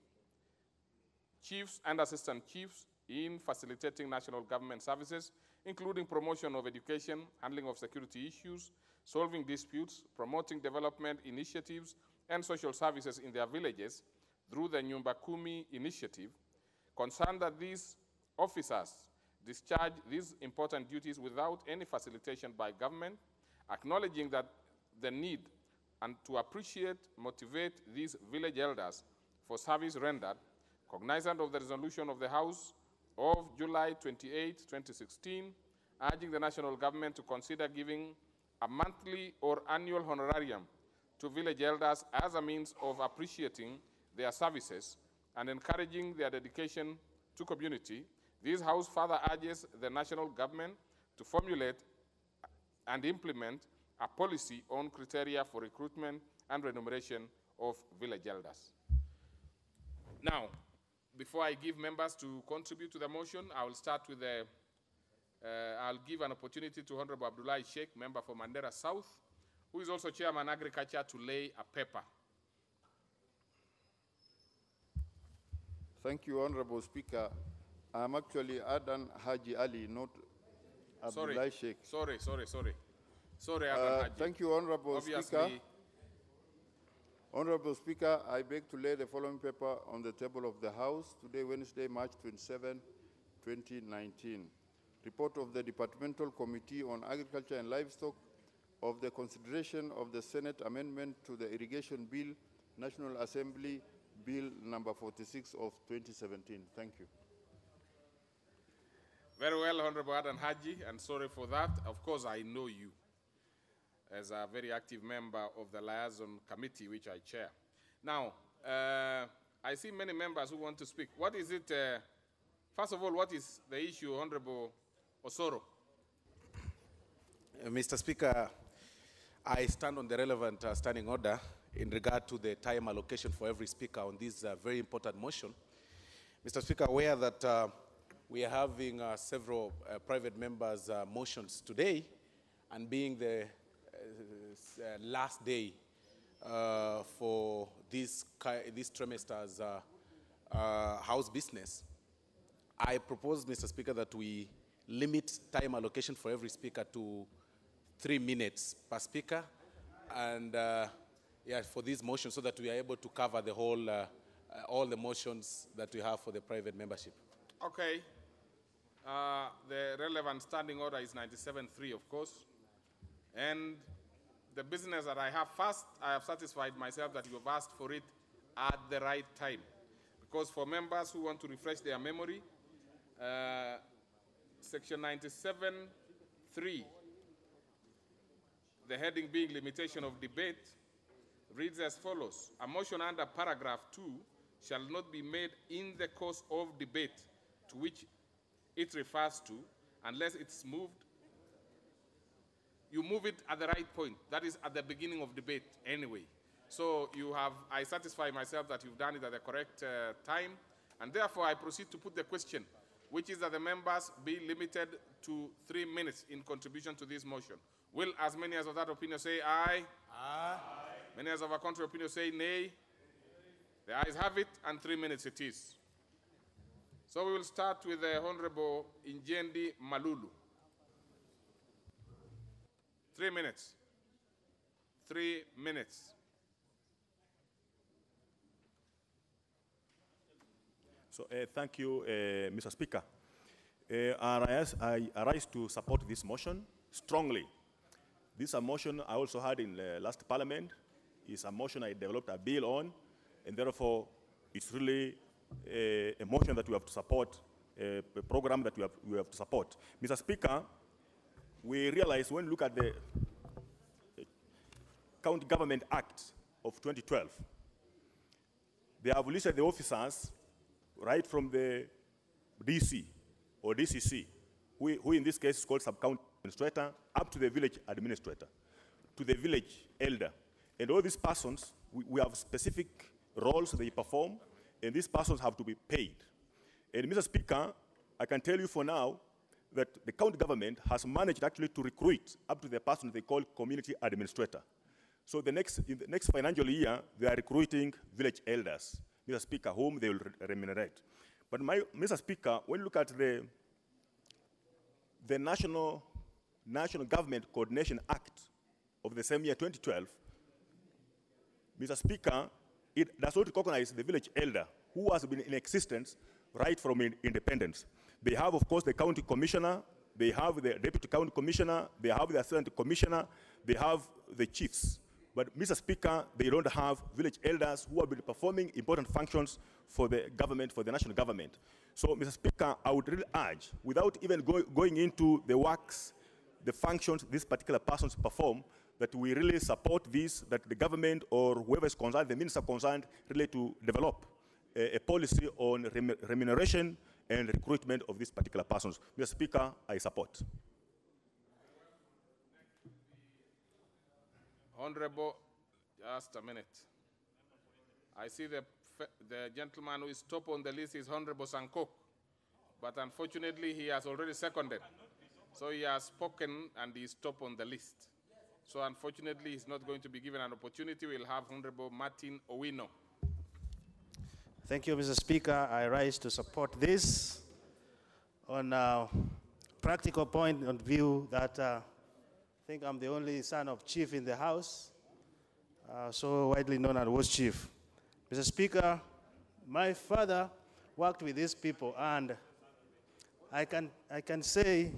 chiefs and assistant chiefs in facilitating national government services, including promotion of education, handling of security issues, solving disputes, promoting development initiatives and social services in their villages through the Nyumba Kumi initiative, concerned that these officers discharge these important duties without any facilitation by government, acknowledging that the need and to appreciate, motivate these village elders for service rendered, cognizant of the resolution of the House of July 28, 2016, urging the national government to consider giving a monthly or annual honorarium to village elders as a means of appreciating their services and encouraging their dedication to community. This House further urges the national government to formulate and implement a policy on criteria for recruitment and remuneration of village elders. Now, before I give members to contribute to the motion, I will start with I'll give an opportunity to Honorable Abdullah Sheikh, member for Mandera South, who is also Chairman Agriculture, to lay a paper. Thank you, Honorable Speaker. I'm actually Adan Haji Ali, not Abdullah Sheikh. Sorry, Adan Haji. Thank you, Honorable Speaker. Honorable Speaker, I beg to lay the following paper on the table of the House today, Wednesday, March 27, 2019. Report of the Departmental Committee on Agriculture and Livestock of the consideration of the Senate Amendment to the Irrigation Bill, National Assembly Bill number 46 of 2017. Thank you. Very well, Honorable Adan Haji, and sorry for that. Of course, I know you as a very active member of the Liaison Committee, which I chair. Now, I see many members who want to speak. What is it, first of all, what is the issue, Honorable Osoro? Mr. Speaker, I stand on the relevant standing order in regard to the time allocation for every speaker on this very important motion. Mr. Speaker, aware that we are having several private members' motions today, and being the last day for this trimester's House business, I propose, Mr. Speaker, that we limit time allocation for every speaker to 3 minutes per speaker, and for this motion, so that we are able to cover the whole, all the motions that we have for the private membership. Okay. The relevant standing order is 97.3, of course. And the business that I have first, I have satisfied myself that you have asked for it at the right time. Because for members who want to refresh their memory, Section 97.3, the heading being limitation of debate, reads as follows: a motion under paragraph 2 shall not be made in the course of debate to which it refers to, unless it's moved. You move it at the right point. That is at the beginning of debate anyway. So you have, I satisfy myself that you've done it at the correct time, And therefore, I proceed to put the question, which is that the members be limited to 3 minutes in contribution to this motion. Will as many as of that opinion say aye? Aye. Many as of a contrary opinion say nay? The ayes have it, and 3 minutes it is. So we will start with the Honorable Injendi Malulu. 3 minutes. 3 minutes. So thank you, Mr. Speaker. I rise to support this motion strongly. This is a motion I also had in the last parliament. It's a motion I developed a bill on, and therefore it's really a motion that we have to support, a program that we have to support. Mr. Speaker, we realize when we look at the County Government Act of 2012, they have listed the officers right from the DC or DCC, who in this case is called sub-county administrator, up to the village administrator, to the village elder. And all these persons, we have specific roles they perform, and these persons have to be paid. And Mr. Speaker, I can tell you for now that the county government has managed actually to recruit up to the person they call community administrator. So in the next financial year, they are recruiting village elders, Mr. Speaker, whom they will remunerate. But Mr. Speaker, when you look at the National Government Coordination Act of the same year, 2012, Mr. Speaker, it does not recognize the village elder who has been in existence right from independence. They have, of course, the county commissioner, they have the deputy county commissioner, they have the assistant commissioner, they have the chiefs. But, Mr. Speaker, they don't have village elders who have been performing important functions for the government, for the national government. So, Mr. Speaker, I would really urge, without even going into the works, the functions these particular persons perform, that we really support this, that the government or whoever is concerned, the minister concerned, really to develop a policy on remuneration and recruitment of these particular persons. Mr. Speaker, I support. Honorable, just a minute. I see the gentleman who is top on the list is Honorable Sankok, but unfortunately he has already seconded. So he has spoken and he is top on the list. So unfortunately he's not going to be given an opportunity. We'll have Honorable Martin Owino. Thank you, Mr. Speaker. I rise to support this on a practical point of view that I think I'm the only son of chief in the house, so widely known as was chief. Mr. Speaker, my father worked with these people, and I can say.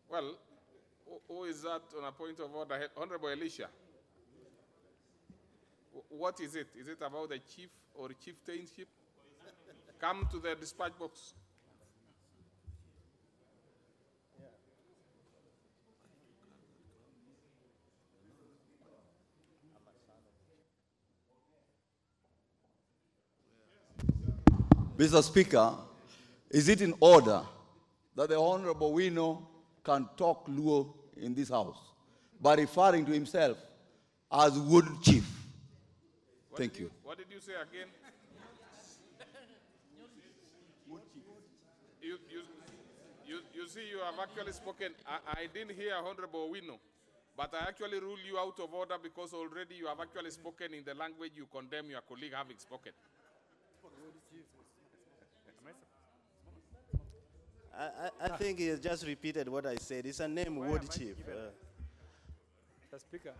Well, who is that on a point of order? Honorable Elisha. What is it? Is it about the chief or chieftainship? Come to the dispatch box. Mr. Speaker, is it in order that the Honorable Wino can talk Luo in this house by referring to himself as Wood Chief? Thank you. What did you say again? You see, you have actually spoken. I didn't hear Honorable Wino, but I actually rule you out of order because already you have actually spoken in the language you condemn your colleague having spoken. I think he has just repeated what I said. It's a name, Wood Chief. Mr. Speaker.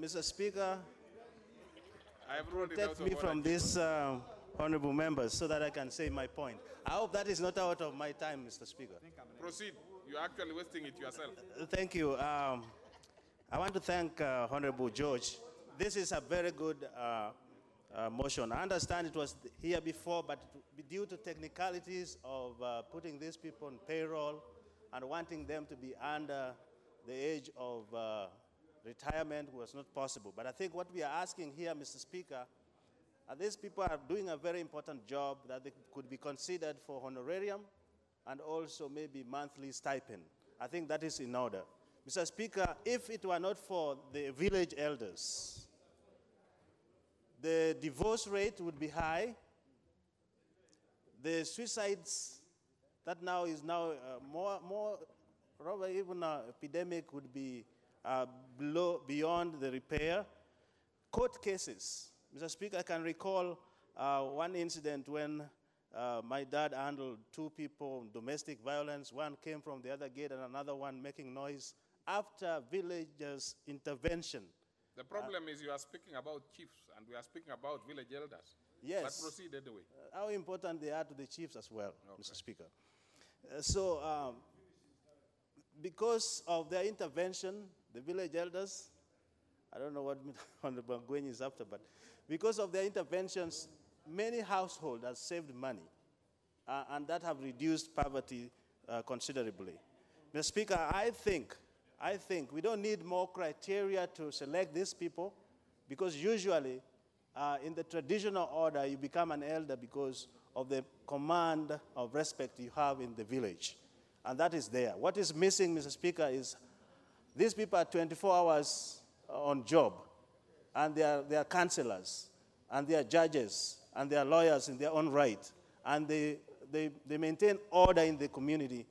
Mr. Speaker, protect me from these honorable members so that I can say my point. I hope that is not out of my time, Mr. Speaker. Proceed. You're actually wasting it yourself. Thank you. I want to thank Honorable George. This is a very good motion. I understand it was here before, but due to technicalities of putting these people on payroll and wanting them to be under the age of retirement was not possible. But I think what we are asking here, Mr. Speaker, these people are doing a very important job that they could be considered for honorarium and also maybe monthly stipend. I think that is in order. Mr. Speaker, if it were not for the village elders, the divorce rate would be high, the suicides that now is now more probably even epidemic would be beyond the repair. Court cases. Mr. Speaker, I can recall one incident when my dad handled 2 people, domestic violence. One came from the other gate and another one making noise. After villagers' intervention. The problem is you are speaking about chiefs and we are speaking about village elders. Yes. But proceed anyway. How important they are to the chiefs as well, Okay. Mr. Speaker. Because of their intervention, the village elders, I don't know what Honorable Ngwenyi is after, but because of their interventions, many households have saved money, and that have reduced poverty considerably. Mr. Speaker, I think we don't need more criteria to select these people, because usually in the traditional order, you become an elder because of the command of respect you have in the village. And that is there. What is missing, Mr. Speaker, is these people are 24 hours on job, and they are counselors, and they are judges, and they are lawyers in their own right, and they maintain order in the community,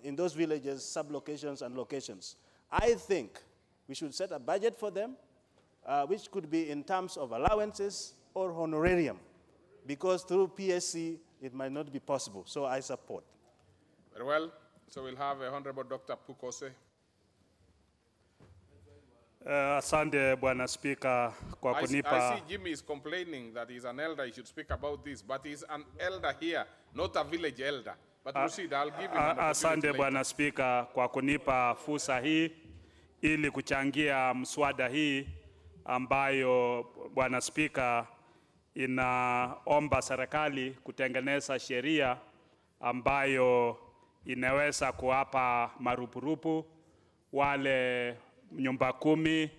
in those villages, sub-locations, and locations. I think we should set a budget for them, which could be in terms of allowances or honorarium, because through PSC, it might not be possible. So I support. Very well. So we'll have Honorable Dr. Pukose. Asante Bwana Speaker kwa kunipa. I see Jimmy is complaining that he's an elder, he should speak about this, but he's an elder here, not a village elder. But proceed, I'll give him an Asante Bwana Speaker kwa kunipa fursa hii ili kuchangia mswada hii ambayo Bwana Speaker inaomba serikali kutengeneza sheria ambayo inaweza kuwapa marupurupu wale nyumba 10,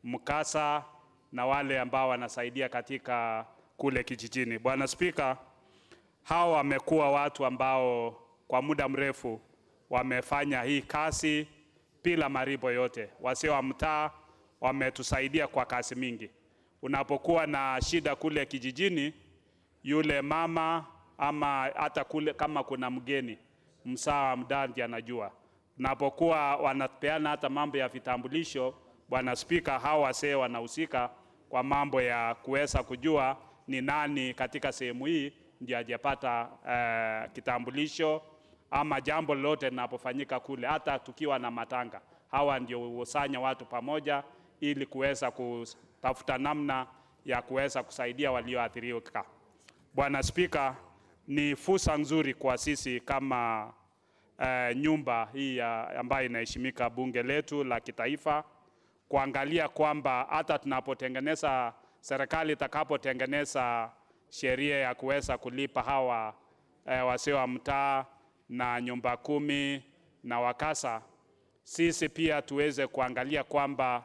mkasa na wale ambao wanasaidia katika kule kijijini. Bwana Speaker, hao wamekuwa watu ambao kwa muda mrefu wamefanya hii kazi bila malipo yote. Wasee wa mtaa wametusaidia kwa kazi mingi. Unapokuwa na shida kule kijijini, yule mama ama hata kule kama kuna mgeni, msaa mdandi anajua. Unapokuwa wanapeana hata mambo ya vitambulisho, Bwana Speaker, hao wasee wanahusika kwa mambo ya kuweza kujua ni nani katika sehemu hii ndiye hajapata kitambulisho ama jambo lolote linapofanyika kule, hata tukiwa na matanga. Hawa ndio husanya watu pamoja ili kuweza kutafuta namna ya kuweza kusaidia walioathirika. Bwana Speaker, ni fursa nzuri kwa sisi kama nyumba hii ambayo inaheshimika bunge letu la kitaifa kuangalia kwamba hata tunapotengeneza, serikali itakapotengeneza sheria ya kuweza kulipa hawa wasee wa mtaa na nyumba 10 na wakasa, sisi pia tuweze kuangalia kwamba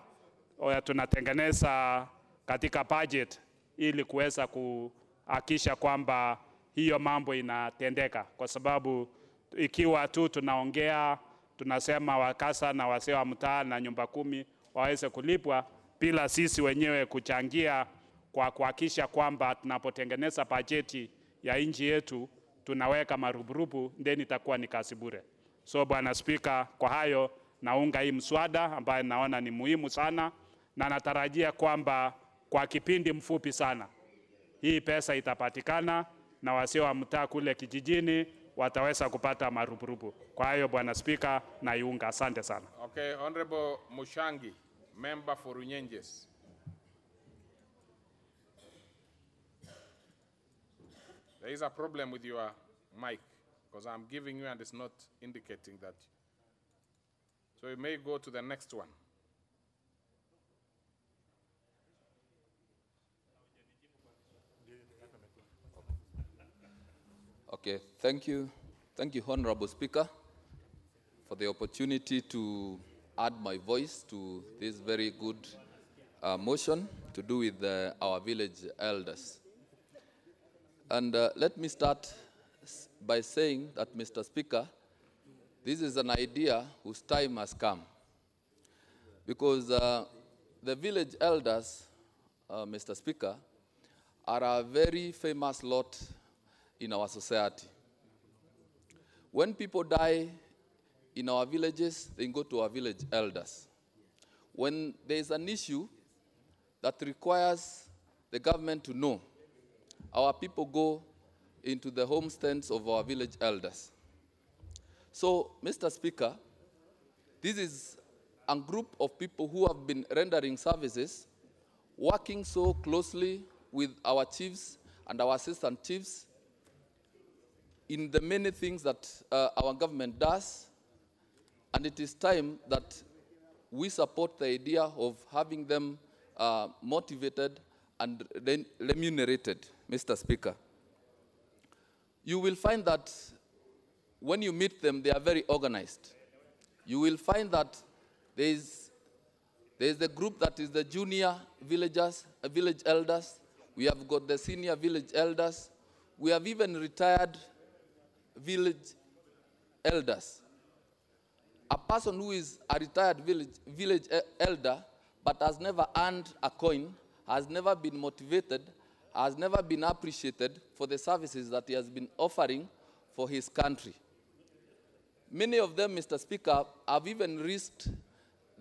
tunatengeneza katika budget ili kuweza kuhakikisha kwamba hiyo mambo inatendeka, kwa sababu ikiwa tu tunaongea tunasema wakasa na wasee wa mtaa na nyumba 10 waweze kulipwa bila sisi wenyewe kuchangia kwa kuhakikisha kwamba tunapotengeneza bajeti ya nchi yetu tunaweka marupurupu, ndeni itakuwa ni kazi bure. So Bwana Speaker, kwa hayo naunga hii mswada ambaye naona ni muhimu sana, na natarajia kwamba kwa kipindi mfupi sana hii pesa itapatikana na wasee wa mtaa kule kijijini wataweza kupata marupurupu. Kwa hiyo Bwana Speaker, naiunga. Asante sana. Okay, Honorable Mushangi, member for Runyenjes. There is a problem with your mic because I'm giving you and it's not indicating that. So you may go to the next one. Okay, thank you. Thank you, Honorable Speaker, for the opportunity to add my voice to this very good motion to do with our village elders. And let me start by saying that, Mr. Speaker, this is an idea whose time has come, because the village elders Mr. Speaker, are a very famous lot in our society. When people die in our villages, they go to our village elders. When there is an issue that requires the government to know, our people go into the homesteads of our village elders. So, Mr. Speaker, this is a group of people who have been rendering services, working so closely with our chiefs and our assistant chiefs in the many things that our government does, and it is time that we support the idea of having them motivated and remunerated, Mr. Speaker. You will find that when you meet them, they are very organized. You will find that there is the group that is the junior village elders. We have got the senior village elders. We have even retired village elders. A person who is a retired village elder but has never earned a coin, has never been motivated, has never been appreciated for the services that he has been offering for his country. Many of them, Mr. Speaker, have even risked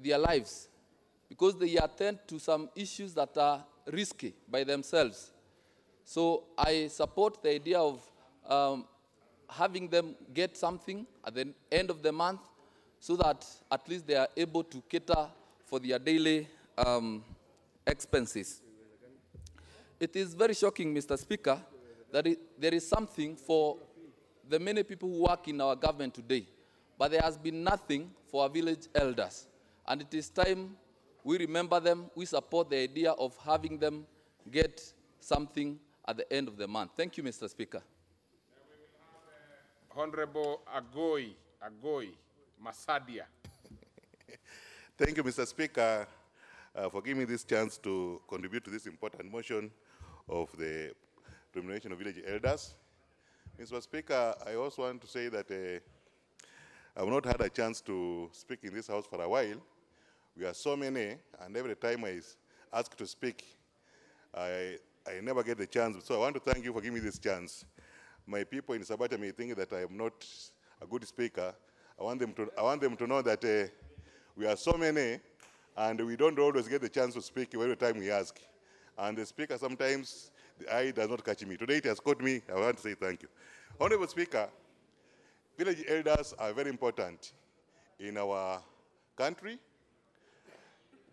their lives because they attend to some issues that are risky by themselves. So I support the idea of having them get something at the end of the month so that at least they are able to cater for their daily expenses. It is very shocking, Mr. Speaker, that there is something for the many people who work in our government today, but there has been nothing for our village elders. And it is time we remember them, we support the idea of having them get something at the end of the month. Thank you, Mr. Speaker. Honorable Agoi Masadia. Thank you, Mr. Speaker, for giving me this chance to contribute to this important motion of the remuneration of village elders. Mr. Speaker, I also want to say that I have not had a chance to speak in this house for a while. We are so many, and every time I ask to speak, I never get the chance. So I want to thank you for giving me this chance. My people in Sabata may think that I am not a good speaker. I want them to know that we are so many, and we don't always get the chance to speak every time we ask. And the speaker sometimes, the eye does not catch me. Today it has caught me. I want to say thank you. Honorable Speaker, village elders are very important in our country.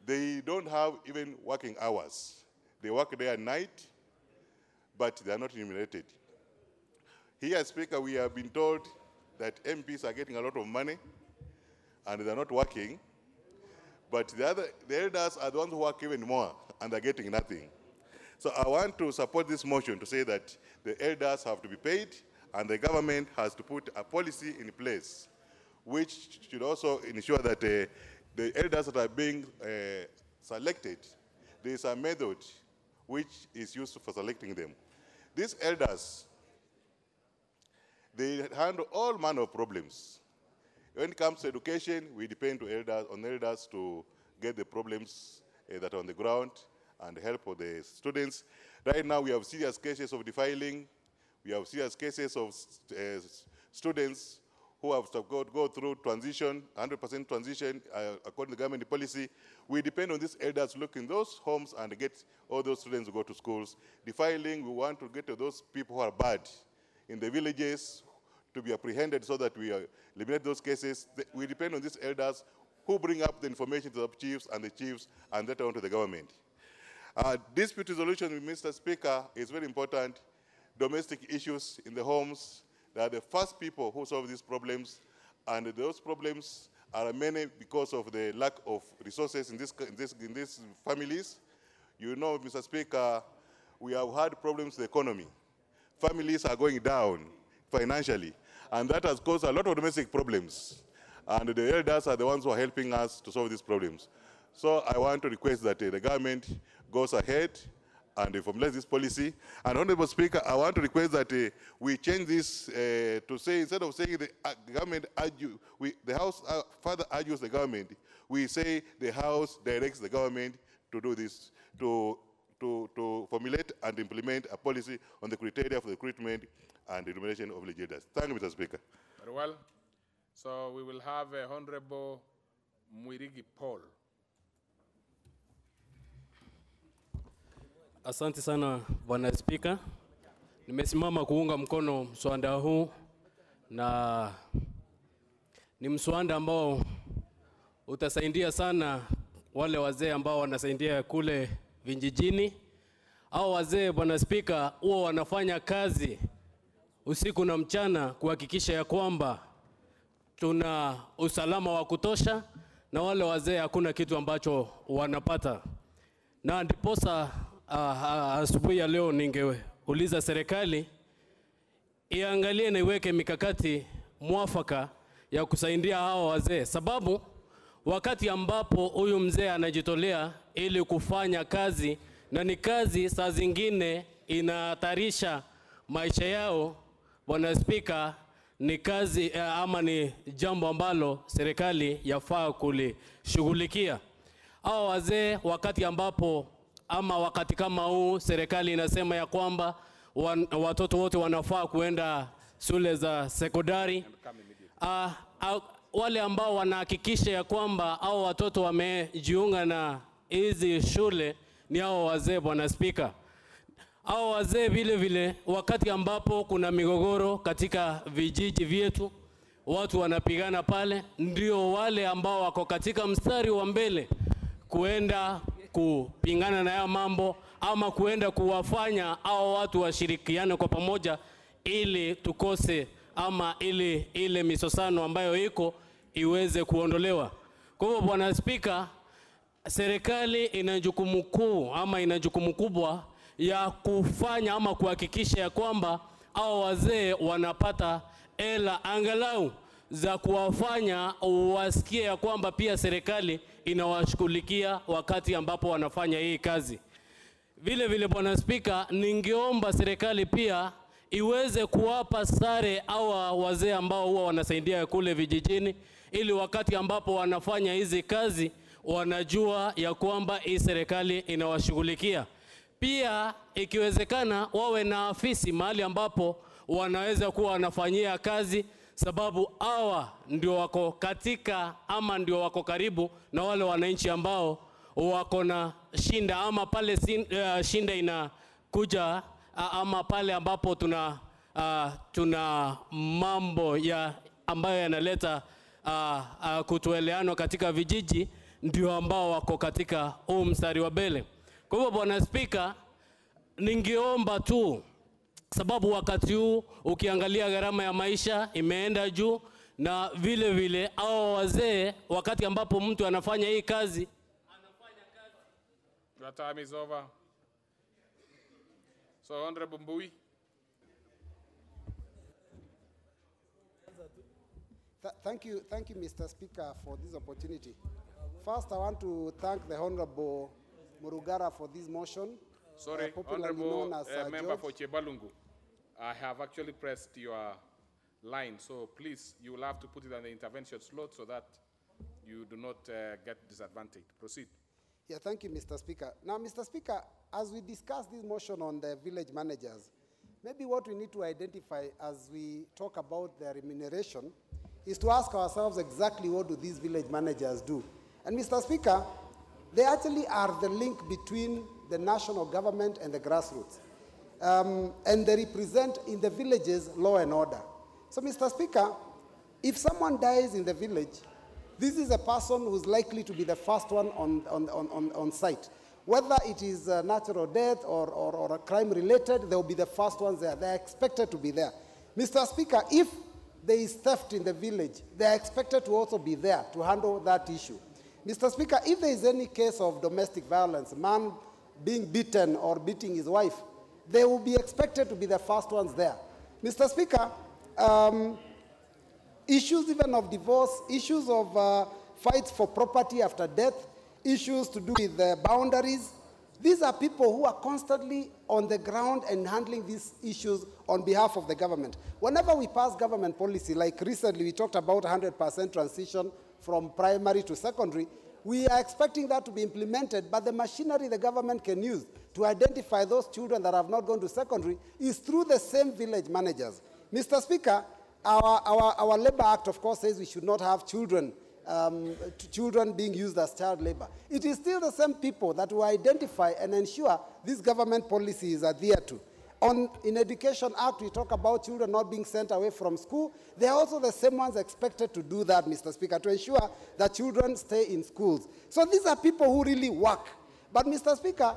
They don't have even working hours. They work day and night, but they are not remunerated. Here, Speaker, we have been told that MPs are getting a lot of money and they're not working, but the elders are the ones who work even more and they're getting nothing. So I want to support this motion to say that the elders have to be paid and the government has to put a policy in place which should also ensure that the elders that are being selected, there is a method which is used for selecting them. These elders, they handle all manner of problems. When it comes to education, we depend on elders to get the problems that are on the ground and help for the students. Right now, we have serious cases of defiling. We have serious cases of students who have to go through transition, 100% transition, according to government policy. We depend on these elders to look in those homes and get all those students to go to schools. Defiling, we want to get to those people who are bad in the villages to be apprehended so that we eliminate those cases. We depend on these elders who bring up the information to the chiefs and that on to the government. Dispute resolution, Mr. Speaker, is very important. Domestic issues in the homes, they are the first people who solve these problems, and those problems are many because of the lack of resources in these families. You know, Mr. Speaker, we have had problems with the economy. Families are going down financially, and that has caused a lot of domestic problems. And the elders are the ones who are helping us to solve these problems. So I want to request that the government goes ahead and formulates this policy. And Honorable Speaker, I want to request that we change this to say, instead of saying the government the House further argues the government, we say the House directs the government to do this, to formulate and implement a policy on the criteria for the recruitment and remuneration of village elders. Thank you, Mr. Speaker. Very well. So we will have Honorable Mwirigi Paul. Asante sana Bwana Spika. Nimesimama kuunga mkono mswada huu, na ni mswada ambao utasaidia sana wale wazee ambao wanasaidia kule vijijini. Hao wazee Bwana Spika huwa wanafanya kazi usiku na mchana kuhakikisha ya kwamba tuna usalama wa kutosha, na wale wazee hakuna kitu ambacho wanapata. Na ndiposa asubuhi ya leo ningeuliza serikali iangalie na iweke mikakati mwafaka ya kusaidia hao wazee, sababu wakati ambapo huyu mzee anajitolea ili kufanya kazi, na ni kazi saa zingine inahatarisha maisha yao, Bwana Spika, ni kazi ama ni jambo ambalo serikali yafaa kulishughulikia. Hao wazee wakati ambapo ama wakati kama huu serikali inasema ya kwamba watoto wote wanafaa kuenda shule za sekondari, wale ambao wanahakikisha ya kwamba hao watoto wamejiunga na hizi shule ni hao wazee, Bwana Spika. Hao wazee vile vile wakati ambapo kuna migogoro katika vijiji vyetu, watu wanapigana pale, ndio wale ambao wako katika mstari wa mbele kuenda kupingana na haya mambo, ama kuenda kuwafanya hao watu washirikiane kwa pamoja ili tukose ama ili ile misosano ambayo iko iweze kuondolewa. Kwa hivyo Bwana Spika, serikali ina jukumu kuu ama ina jukumu kubwa ya kufanya ama kuhakikisha ya kwamba hao wazee wanapata hela angalau za kuwafanya wasikie ya kwamba pia serikali inawashughulikia wakati ambapo wanafanya hii kazi. Vile vile Bwana Spika, ningeomba serikali pia iweze kuwapa sare au wazee ambao huwa wanasaidia kule vijijini, ili wakati ambapo wanafanya hizi kazi wanajua ya kwamba hii serikali inawashughulikia. Pia ikiwezekana wawe na afisi mahali ambapo wanaweza kuwa wanafanyia kazi, sababu hawa ndio wako katika ama ndio wako karibu na wale wananchi ambao wako na shinda, ama pale shinda inakuja ama pale ambapo tuna mambo ya ambayo yanaleta kutoeleano katika vijiji, ndio ambao wako katika huu mstari wa mbele. Kwa hivyo Bwana Spika, ningeomba tu, sababu wakati huu ukiangalia gharama ya maisha imeenda juu, na vile vile hao wazee wakati ambapo mtu anafanya hii kazi, Your time is over. So Honorable Mbui. Thank you, Mr. Speaker, for this opportunity. First, I want to thank the Honorable Murugara for this motion. Sorry, popularly Honorable known as, Member George. for Chebalungu. I have actually pressed your line, so please, you will have to put it on the intervention slot so that you do not get disadvantaged. Proceed. Yeah, thank you, Mr. Speaker. Now, Mr. Speaker, as we discuss this motion on the village managers, maybe what we need to identify as we talk about their remuneration is to ask ourselves exactly what do these village managers do. And Mr. Speaker, they actually are the link between the national government and the grassroots. And they represent in the villages law and order. So, Mr. Speaker, if someone dies in the village, this is a person who's likely to be the first one on site. Whether it is a natural death or a crime related, they will be the first ones there. They're expected to be there. Mr. Speaker, if there is theft in the village, they're expected to also be there to handle that issue. Mr. Speaker, if there is any case of domestic violence, man being beaten or beating his wife, they will be expected to be the first ones there. Mr. Speaker, issues even of divorce, issues of fights for property after death, issues to do with boundaries, these are people who are constantly on the ground and handling these issues on behalf of the government. Whenever we pass government policy, like recently we talked about 100% transition from primary to secondary, we are expecting that to be implemented, but the machinery the government can use, to identify those children that have not gone to secondary is through the same village managers. Mr. Speaker, our Labor Act, of course, says we should not have children being used as child labor. It is still the same people that will identify and ensure these government policies are adhered to. In Education Act, we talk about children not being sent away from school. They are also the same ones expected to do that, Mr. Speaker, to ensure that children stay in schools. So these are people who really work. But, Mr. Speaker,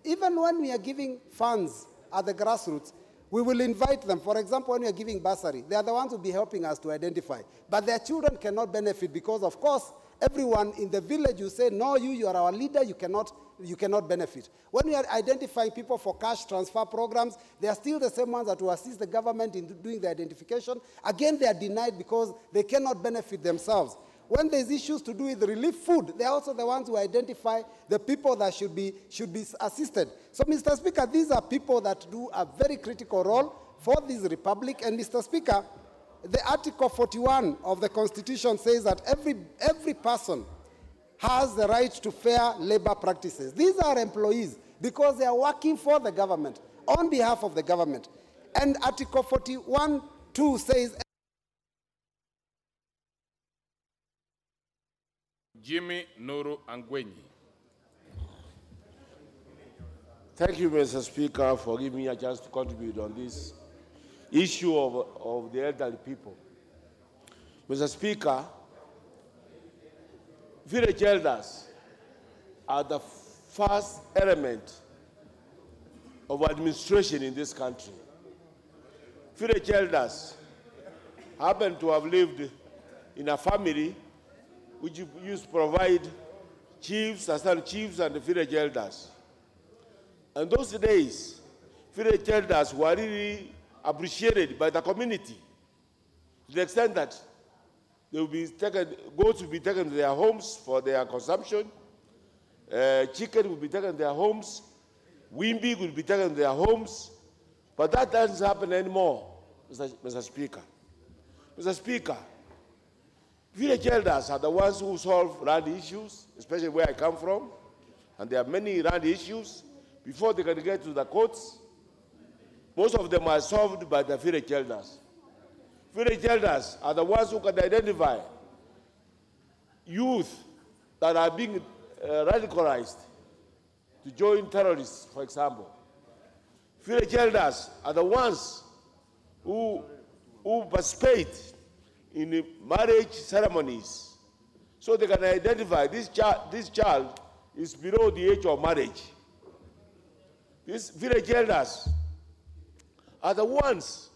even when we are giving funds at the grassroots, we will invite them. For example, when we are giving bursary, they are the ones who will be helping us to identify. But their children cannot benefit because, of course, everyone in the village, you say, no, you are our leader, you cannot benefit. When we are identifying people for cash transfer programs, they are still the same ones that will assist the government in doing the identification. Again, they are denied because they cannot benefit themselves. When there's issues to do with relief food, they're also the ones who identify the people that should be assisted. So, Mr. Speaker, these are people that do a very critical role for this republic. And, Mr. Speaker, the Article 41 of the Constitution says that every person has the right to fair labor practices. These are employees because they are working for the government, on behalf of the government. And Article 41(2) says, Jimmy Nuru Angwenyi. Thank you, Mr. Speaker, for giving me a chance to contribute on this issue of the elderly people. Mr. Speaker, village elders are the first element of administration in this country. Village elders happen to have lived in a family which used to provide chiefs, assistant chiefs, and village elders. And those days, village elders were really appreciated by the community to the extent that they will be taken, goats will be taken to their homes for their consumption, chicken will be taken to their homes, wimpy will be taken to their homes, but that doesn't happen anymore, Mr. Speaker. Mr. Speaker, village elders are the ones who solve land issues, especially where I come from, and there are many land issues. Before they can get to the courts, most of them are solved by the village elders. Village elders are the ones who can identify youth that are being radicalized to join terrorists, for example. Village elders are the ones who participate in the marriage ceremonies, so they can identify this child is below the age of marriage. These village elders are the ones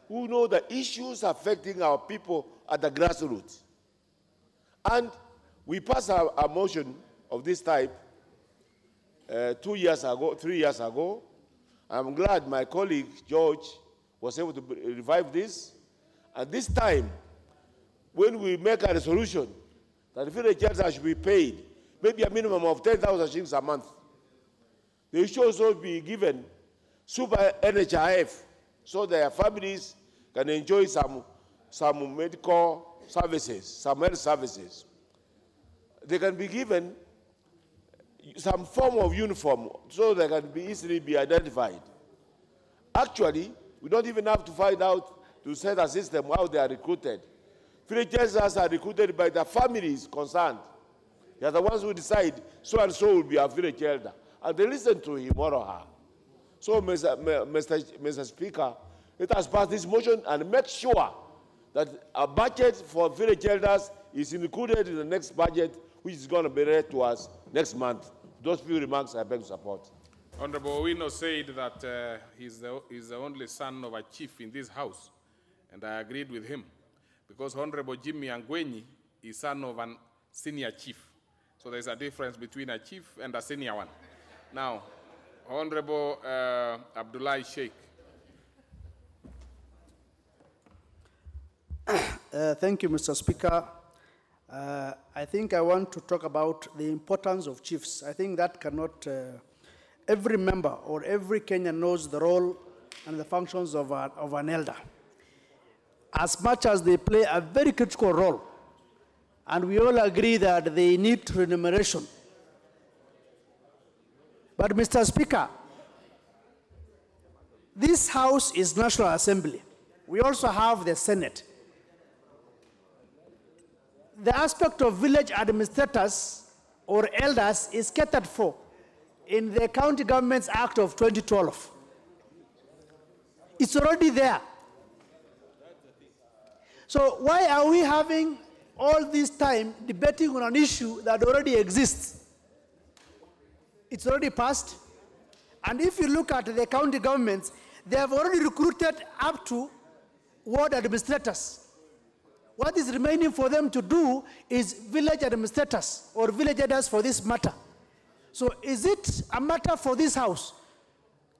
who know the issues affecting our people at the grassroots. And we passed a motion of this type 3 years ago. I'm glad my colleague George was able to revive this. And this time, when we make a resolution that the village elders should be paid maybe a minimum of 10,000 shillings a month, they should also be given super NHIF so their families can enjoy some medical services, some health services. They can be given some form of uniform so they can easily be identified. Actually, we don't even have to find out to set a system how they are recruited. Village elders are recruited by the families concerned. They are the ones who decide so and so will be a village elder, and they listen to him or her. So, Mr. Speaker, let us pass this motion and make sure that a budget for village elders is included in the next budget, which is going to be read to us next month. Those few remarks I beg to support. Honorable Owino said that he's the only son of a chief in this house, and I agreed with him, because Honorable Jimmy Angwenyi is son of a senior chief. So there's a difference between a chief and a senior one. Now, Honorable Abdullahi Sheikh. Thank you, Mr. Speaker. I think I want to talk about the importance of chiefs. I think that cannot, every member or every Kenyan knows the role and the functions of an elder. As much as they play a very critical role, and we all agree that they need remuneration. But, Mr. Speaker, This house is National Assembly. We also have the Senate. The aspect of village administrators or elders is catered for in the County Governments Act of 2012. It's already there. So why are we having all this time debating on an issue that already exists? It's already passed. And if you look at the county governments, they have already recruited up to ward administrators. What is remaining for them to do is village administrators or village elders for this matter. So is it a matter for this house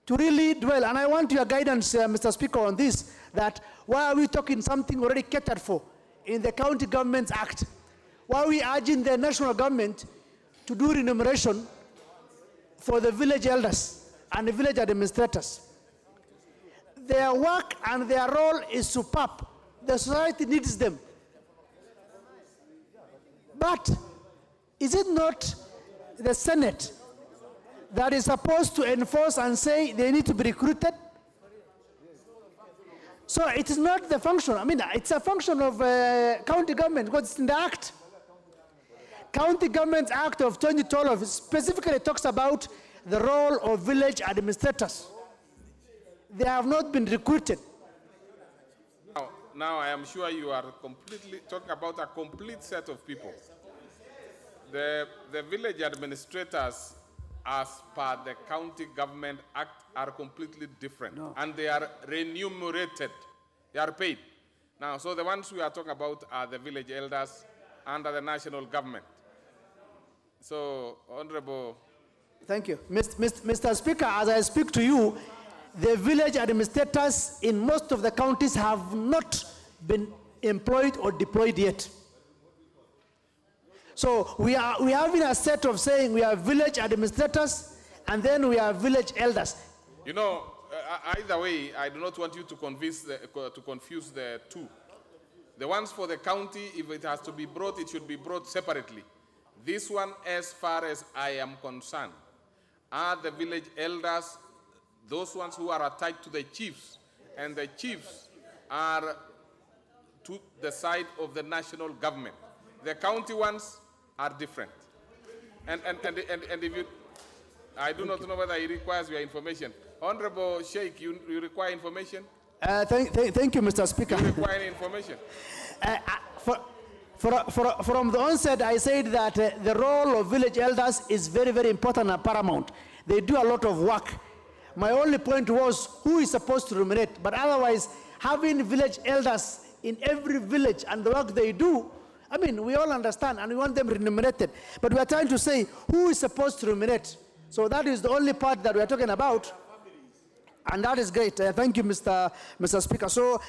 to really dwell? And I want your guidance, Mr. Speaker, on this, that why are we talking something already catered for in the County Governments Act? Why are we urging the national government to do remuneration for the village elders and the village administrators? Their work and their role is superb. The society needs them. But is it not the Senate that is supposed to enforce and say they need to be recruited? So it is not the function. I mean, it's a function of county government because it's in the Act. County Governments Act of 2012 specifically talks about the role of village administrators. They have not been recruited. Now I am sure you are completely talking about a complete set of people. The village administrators, as per the County Government Act, are completely different. No. And they are remunerated. They are paid. Now, so the ones we are talking about are the village elders under the national government. So, Honorable. Thank you. Mr. Speaker, as I speak to you, the village administrators in most of the counties have not been employed or deployed yet. So we are having a set of saying we are village administrators and then we are village elders. You know, either way, I do not want you to confuse the two. The ones for the county, if it has to be brought, it should be brought separately. This one, as far as I am concerned, are the village elders, those ones who are attached to the chiefs, and the chiefs are to the side of the national government. The county ones are different. And if you, I do not know whether it requires your information. Honorable Sheikh, you require information? Thank you, Mr. Speaker. You require any information? From the onset, I said that the role of village elders is very, very important and paramount. They do a lot of work. My only point was who is supposed to remunerate, but otherwise, having village elders in every village and the work they do, I mean, we all understand and we want them remunerated, but we are trying to say who is supposed to remunerate. So that is the only part that we are talking about, and that is great. Thank you, Mr. Speaker. So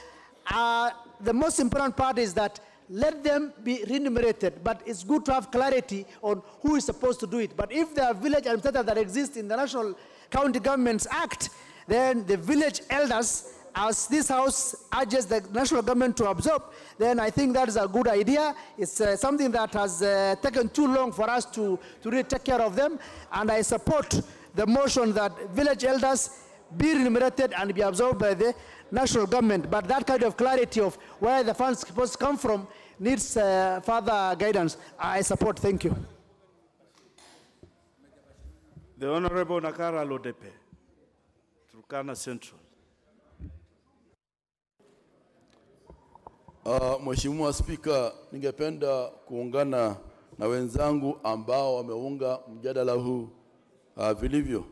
the most important part is that let them be remunerated, but it's good to have clarity on who is supposed to do it. But if there are village administrators that exist in the National County Governments Act, then the village elders, as this House urges the national government to absorb, then I think that is a good idea. It's something that has taken too long for us to really take care of them, and I support the motion that village elders be remunerated and be absorbed by the national government. But that kind of clarity of where the funds are supposed to come from needs further guidance. I support. Thank you. The Honorable Nakara Lodepe, Turkana Central. Mheshimiwa Spika, ningependa kuungana na wenzangu ambao wameunga mjadala huu vilivyo.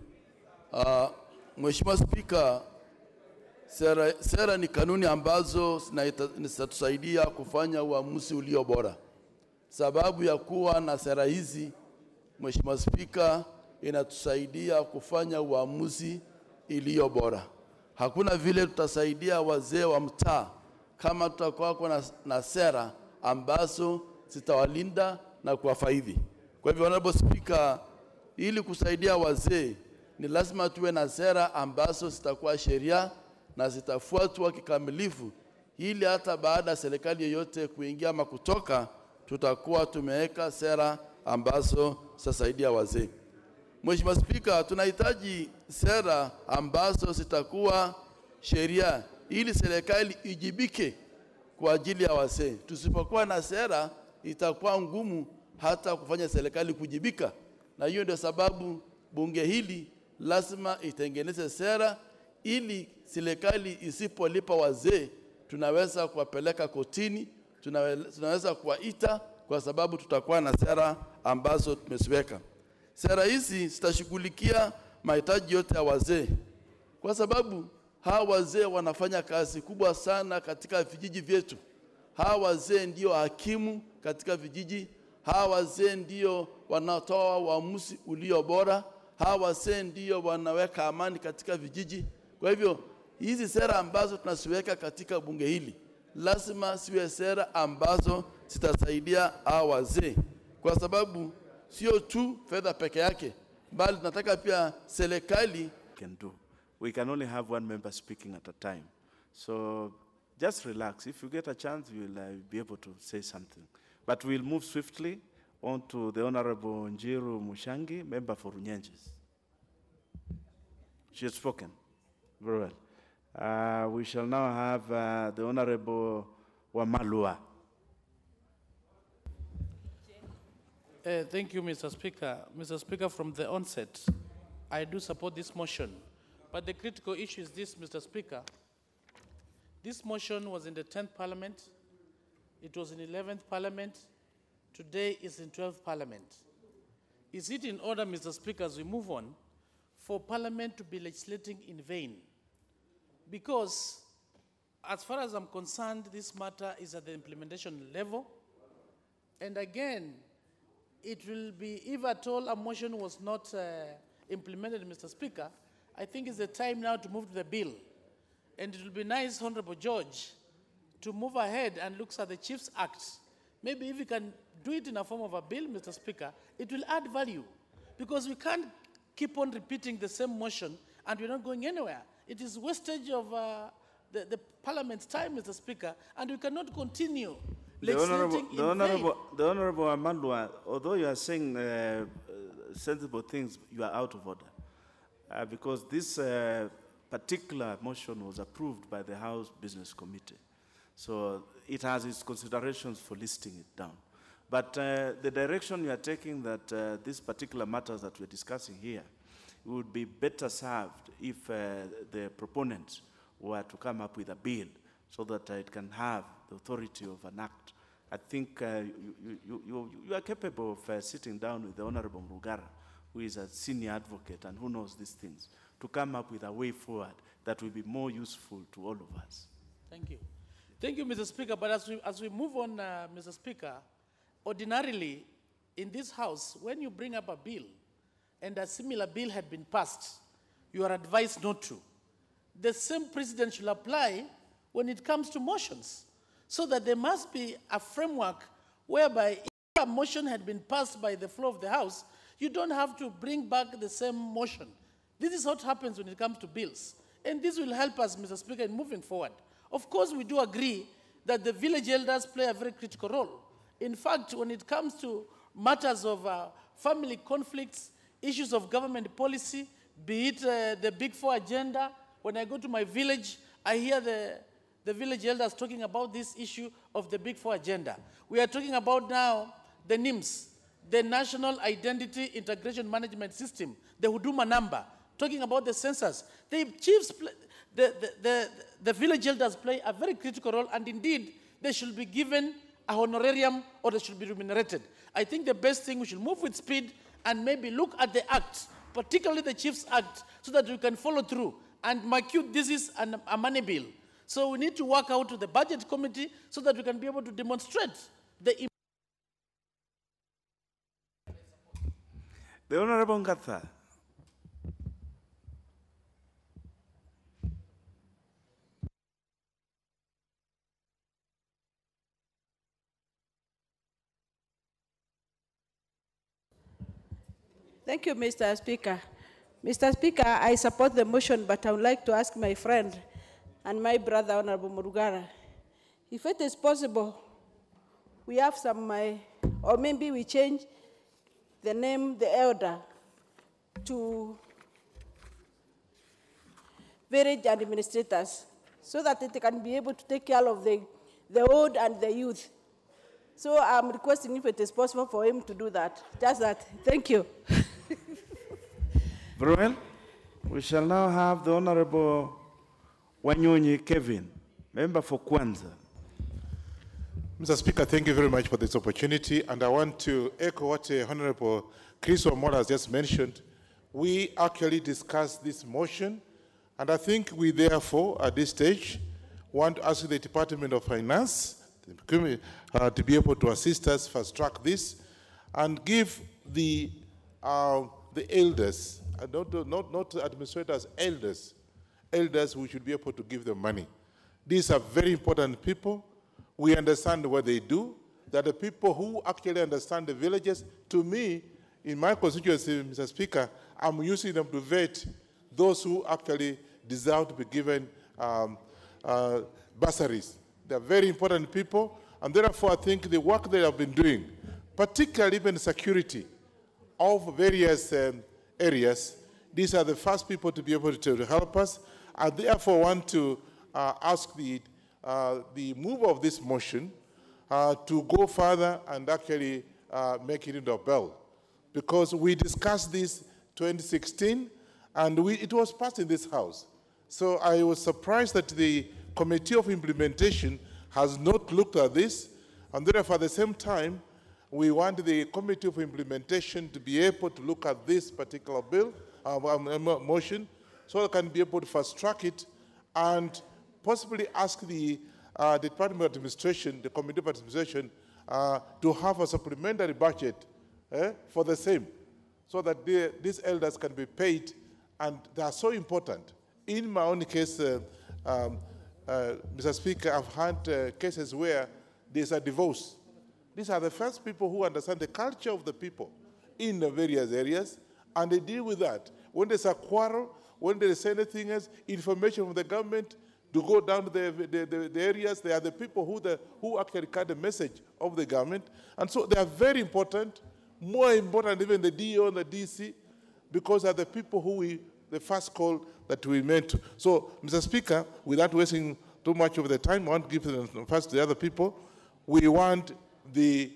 Mheshimiwa Spika, sera ni kanuni ambazo zinatusaidia kufanya uamuzi ulio bora. Sababu ya kuwa na sera hizi, Mheshimiwa Spika, inatusaidia kufanya uamuzi iliyo bora. Hakuna vile tutasaidia wazee wa mtaa kama tutakuwa na sera ambazo zitawalinda na kuwafaidi. Kwa hivyo, Honorable Speaker, ili kusaidia wazee ni lazima tuwe na sera ambazo zitakuwa sheria na zitafuatwa kikamilifu, ili hata baada ya serikali yoyote kuingia ama kutoka, tutakuwa tumeweka sera ambazo zitasaidia wazee. Mheshimiwa Spika, tunahitaji sera ambazo zitakuwa sheria ili serikali ijibike kwa ajili ya wazee. Tusipokuwa na sera, itakuwa ngumu hata kufanya serikali kujibika. Na hiyo ndio sababu bunge hili lazima itengeneze sera ili serikali isipolipa wazee, tunaweza kuwapeleka kotini, tunaweza kuwaita, kwa sababu tutakuwa na sera ambazo tumeziweka. Sera hizi zitashughulikia mahitaji yote ya wazee, kwa sababu hawa wazee wanafanya kazi kubwa sana katika vijiji vyetu. Hawa wazee ndio hakimu katika vijiji. Hawa wazee ndio wanatoa uamuzi ulio bora. Hawa wazee ndio wanaweka amani katika vijiji. Kwa hivyo hizi sera ambazo tunasiweka katika bunge hili lazima siwe sera ambazo zitasaidia hawa wazee, kwa sababu sio tu fedha peke yake, bali tunataka pia serikali can do. We can only have one member speaking at a time. So just relax. If you get a chance, you will be able to say something. But we'll move swiftly on to the Honorable Njiru Mushangi, member for Runyenjes. She has spoken. Very well. We shall now have the Honorable Wamalwa. Thank you, Mr. Speaker. Mr. Speaker, from the onset, I do support this motion. But the critical issue is this, Mr. Speaker. This motion was in the 10th Parliament. It was in 11th Parliament. Today is in 12th Parliament. Is it in order, Mr. Speaker, as we move on, for Parliament to be legislating in vain? Because, as far as I'm concerned, this matter is at the implementation level. And again, it will be, if at all a motion was not implemented, Mr. Speaker, I think it's the time now to move to the bill. And it will be nice, Honorable George, to move ahead and look at the Chiefs Act. Maybe if we can do it in a form of a bill, Mr. Speaker, it will add value. Because we can't keep on repeating the same motion and we're not going anywhere. It is wastage of the Parliament's time, Mr. Speaker, and we cannot continue legislating in vain. The Honorable Amandua, although you are saying sensible things, you are out of order. Because this particular motion was approved by the House Business Committee. So it has its considerations for listing it down. But the direction you are taking that these particular matters that we're discussing here would be better served if the proponents were to come up with a bill so that it can have the authority of an act. I think you are capable of sitting down with the Honorable Mrugara, who is a senior advocate and who knows these things, to come up with a way forward that will be more useful to all of us. Thank you. Thank you, Mr. Speaker. But as we move on, Mr. Speaker, ordinarily in this House, when you bring up a bill and a similar bill had been passed, you are advised not to. The same precedent should apply when it comes to motions, so that there must be a framework whereby if a motion had been passed by the floor of the House, you don't have to bring back the same motion. This is what happens when it comes to bills. And this will help us, Mr. Speaker, in moving forward. Of course, we do agree that the village elders play a very critical role. In fact, when it comes to matters of family conflicts, issues of government policy, be it the Big Four agenda, when I go to my village, I hear the village elders talking about this issue of the Big Four agenda. We are talking about now the NIMS, the National Identity Integration Management System, the Huduma number, talking about the census. The chiefs, the village elders play a very critical role, and indeed, they should be given a honorarium or they should be remunerated. I think the best thing, we should move with speed and maybe look at the act, particularly the Chiefs Act, so that we can follow through. And my cue, this is a money bill. So we need to work out to the budget committee so that we can be able to demonstrate the Honorable Ngatha. Thank you, Mr. Speaker. Mr. Speaker, I support the motion, but I would like to ask my friend and my brother, Honorable Murugara, if it is possible, we have some, or maybe we change the name, the elder, to village administrators so that they can be able to take care of the old and the youth. So I'm requesting if it is possible for him to do that. Just that. Thank you. Very well. We shall now have the Honorable Wanyonyi Kevin, member for Kwanza. Mr. Speaker, thank you very much for this opportunity, and I want to echo what Honorable Chris Omola has just mentioned. We actually discussed this motion, and I think we therefore, at this stage, want to ask the Department of Finance to be able to assist us fast-track this and give the elders, not administrators, elders who should be able to give them money. These are very important people. We understand what they do. They're the people who actually understand the villages. To me, in my constituency, Mr. Speaker, I'm using them to vet those who actually deserve to be given bursaries. They're very important people, and therefore I think the work they have been doing, particularly even security of various areas, these are the first people to be able to help us. I therefore want to ask the mover of this motion to go further and actually make it into a bill. Because we discussed this 2016, and it was passed in this House. So I was surprised that the Committee of Implementation has not looked at this, and therefore at the same time, we want the Committee of Implementation to be able to look at this particular bill, motion, so they can be able to fast-track it and possibly ask the Department of Administration, the Committee of Administration, to have a supplementary budget for the same, so that these elders can be paid, and they are so important. In my own case, Mr. Speaker, I've had cases where there's a divorce. These are the first people who understand the culture of the people in the various areas, and they deal with that. When there's a quarrel, when there is anything else, information from the government to go down to the areas, they are the people who actually carry the message of the government. And so they are very important, more important even the DO and the DC, because they are the people who the first call that we meant to. So, Mr. Speaker, without wasting too much of the time, I want to give them first to the other people. We want the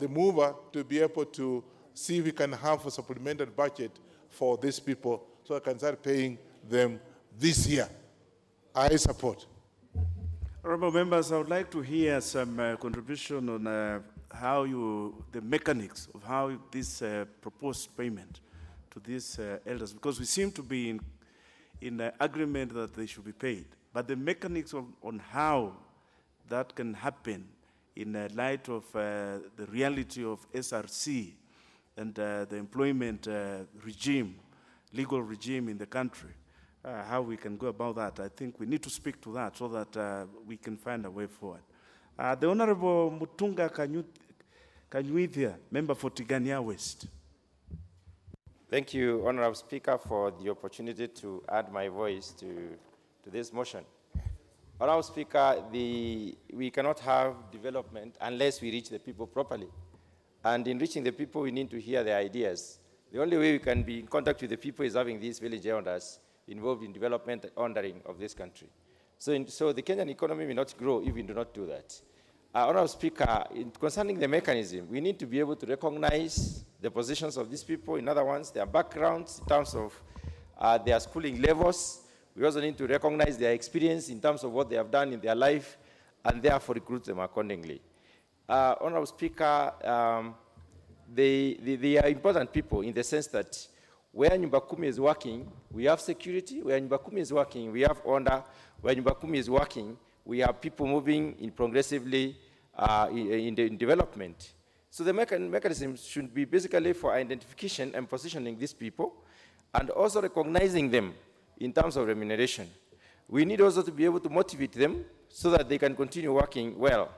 mover to be able to see if we can have a supplementary budget for these people so I can start paying them this year. I support. Honorable members, I would like to hear some contribution on the mechanics of how this proposed payment to these elders, because we seem to be in agreement that they should be paid. But the mechanics on how that can happen in light of the reality of SRC and the employment regime, legal regime in the country, how we can go about that. I think we need to speak to that so that we can find a way forward. The Honorable Mutunga Kanyuithia, member for Tigania West. Thank you, Honorable Speaker, for the opportunity to add my voice to this motion. Honorable Speaker, we cannot have development unless we reach the people properly. And in reaching the people, we need to hear their ideas. The only way we can be in contact with the people is having these village elders involved in development and ordering of this country. So the Kenyan economy will not grow if we do not do that. Honorable Speaker, concerning the mechanism, we need to be able to recognize the positions of these people, in other words, their backgrounds in terms of their schooling levels. We also need to recognize their experience in terms of what they have done in their life, and therefore recruit them accordingly. Honorable Speaker, they are important people in the sense that where Nyumba Kumi is working, we have security. Where Nyumba Kumi is working, we have order. Where Nyumba Kumi is working, we have people moving in progressively in development. So the mechanism should be basically for identification and positioning these people, and also recognizing them in terms of remuneration. We need also to be able to motivate them so that they can continue working well.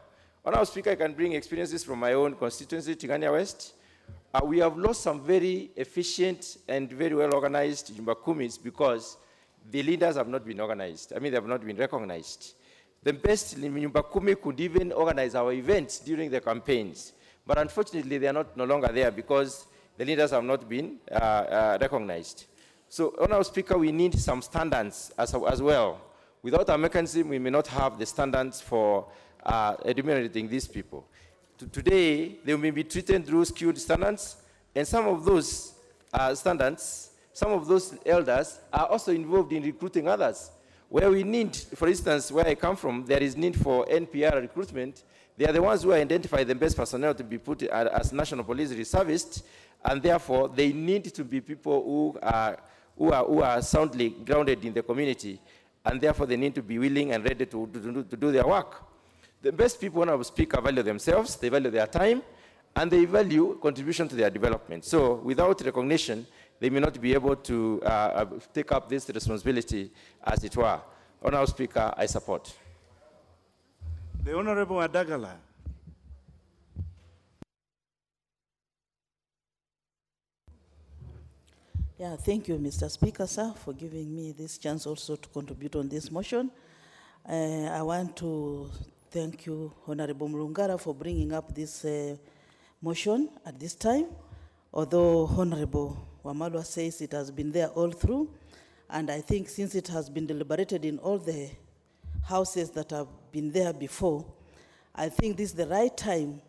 Honorable Speaker, I can bring experiences from my own constituency, Tigania West. We have lost some very efficient and very well-organized Nyumba Kumis because the leaders have not been organized. I mean, they have not been recognized. The best Nyumba Kumi could even organize our events during the campaigns. But unfortunately, they are no longer there because the leaders have not been recognized. So, Honorable Speaker, we need some standards as well. Without a mechanism, we may not have the standards for remunerating these people. Today, they may be treated through skewed standards, and some of those standards, some of those elders are also involved in recruiting others. Where we need, for instance, where I come from, there is need for NPR recruitment. They are the ones who identify the best personnel to be put as national police reservists, and therefore they need to be people who are soundly grounded in the community, and therefore they need to be willing and ready to do their work. The best people, Honorable Speaker, value themselves, they value their time, and they value contribution to their development. So without recognition, they may not be able to take up this responsibility, as it were. Honorable Speaker, I support. The Honorable Adagala. Yeah, thank you, Mr. Speaker, sir, for giving me this chance also to contribute on this motion. I want to thank you, Honorable Mlungara, for bringing up this motion at this time. Although Honorable Wamalwa says it has been there all through, and I think since it has been deliberated in all the houses that have been there before, I think this is the right time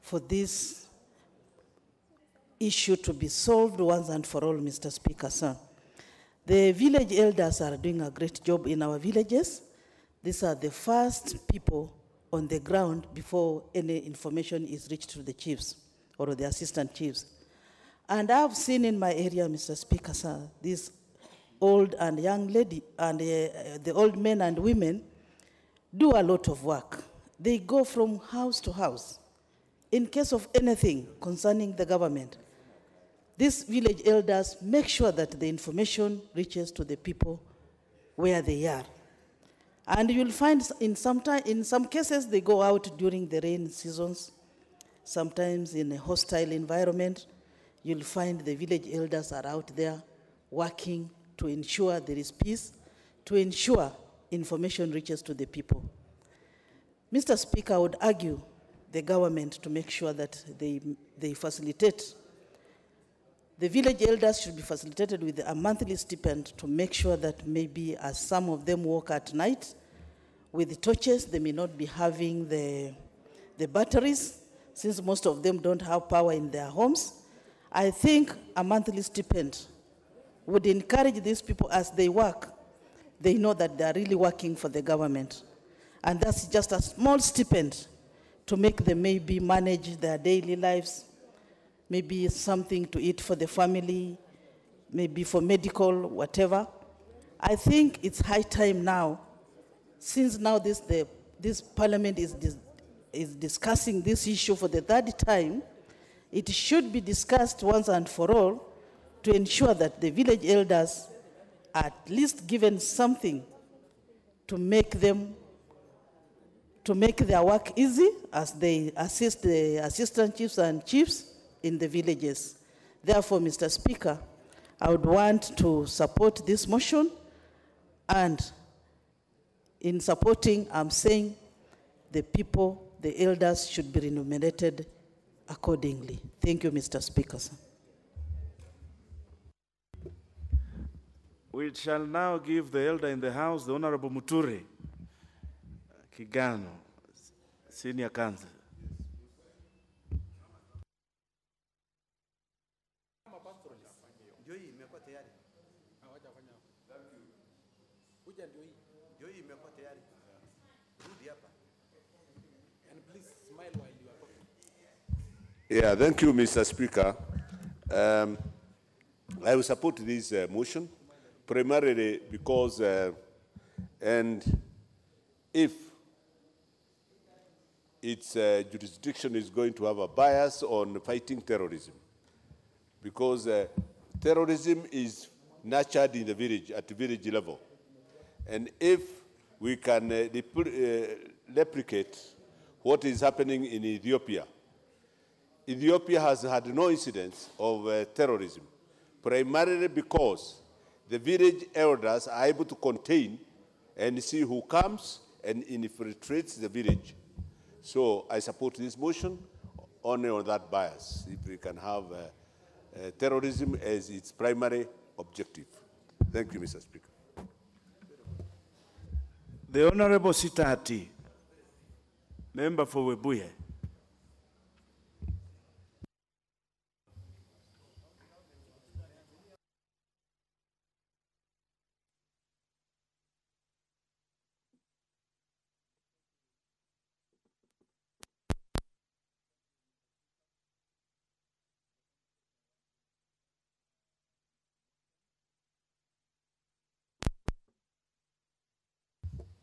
for this issue to be solved once and for all, Mr. Speaker, sir. The village elders are doing a great job in our villages. These are the first people on the ground before any information is reached to the chiefs or the assistant chiefs. And I've seen in my area, Mr. Speaker, sir, these old and young lady and the old men and women do a lot of work. They go from house to house in case of anything concerning the government. These village elders make sure that the information reaches to the people where they are. And you'll find in some cases they go out during the rain seasons, sometimes in a hostile environment. You'll find the village elders are out there working to ensure there is peace, to ensure information reaches to the people. Mr. Speaker, I would argue the government to make sure that they facilitate. The village elders should be facilitated with a monthly stipend to make sure that maybe as some of them work at night with the torches, they may not be having the batteries, since most of them don't have power in their homes. I think a monthly stipend would encourage these people as they work. They know that they are really working for the government. And that's just a small stipend to make them maybe manage their daily lives, maybe something to eat for the family, maybe for medical, whatever. I think it's high time now, since now this parliament is discussing this issue for the third time, it should be discussed once and for all to ensure that the village elders are at least given something to make their work easy as they assist the assistant chiefs and chiefs in the villages. Therefore, Mr. Speaker, I would want to support this motion, and in supporting, I'm saying the people, the elders should be remunerated accordingly. Thank you, Mr. Speaker. Sir. We shall now give the elder in the house, the Honorable Muture Kigano, Senior Counsel. Yeah, thank you, Mr. Speaker. I will support this motion, primarily because, and if its jurisdiction is going to have a bias on fighting terrorism, because terrorism is nurtured in the village, at the village level. And if we can replicate what is happening in Ethiopia, Ethiopia has had no incidents of terrorism, primarily because the village elders are able to contain and see who comes and infiltrates the village. So I support this motion only on that bias. If we can have terrorism as its primary objective. Thank you, Mr. Speaker. The Honorable Sitati, member for Webuye.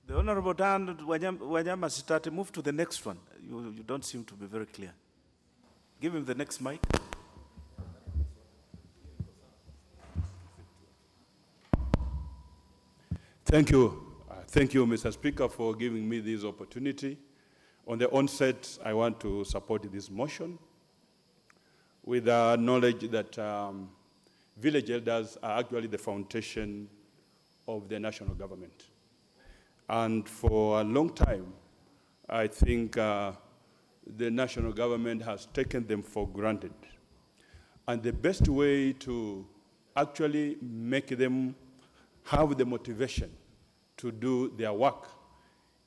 The Honorable Dan Wanyama Sitati, move to the next one. You don't seem to be very clear. Give him the next mic. Thank you. Thank you, Mr. Speaker, for giving me this opportunity. On the onset, I want to support this motion with the knowledge that village elders are actually the foundation of the national government. And for a long time, I think the national government has taken them for granted. And the best way to actually make them have the motivation to do their work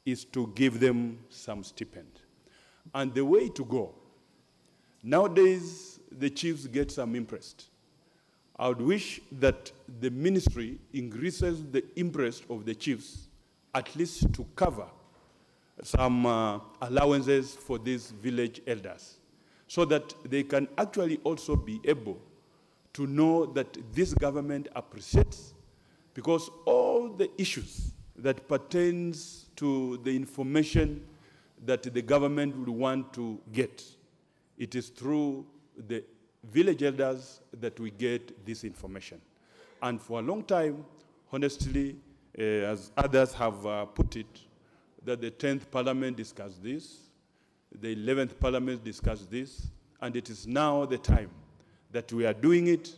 is to give them some stipend. And the way to go, nowadays, the chiefs get some interest. I would wish that the ministry increases the interest of the chiefs at least to cover some allowances for these village elders so that they can actually also be able to know that this government appreciates, because all the issues that pertains to the information that the government would want to get, it is through the village elders that we get this information. And for a long time, honestly, as others have put it, that the 10th Parliament discussed this, the 11th Parliament discussed this, and it is now the time that we are doing it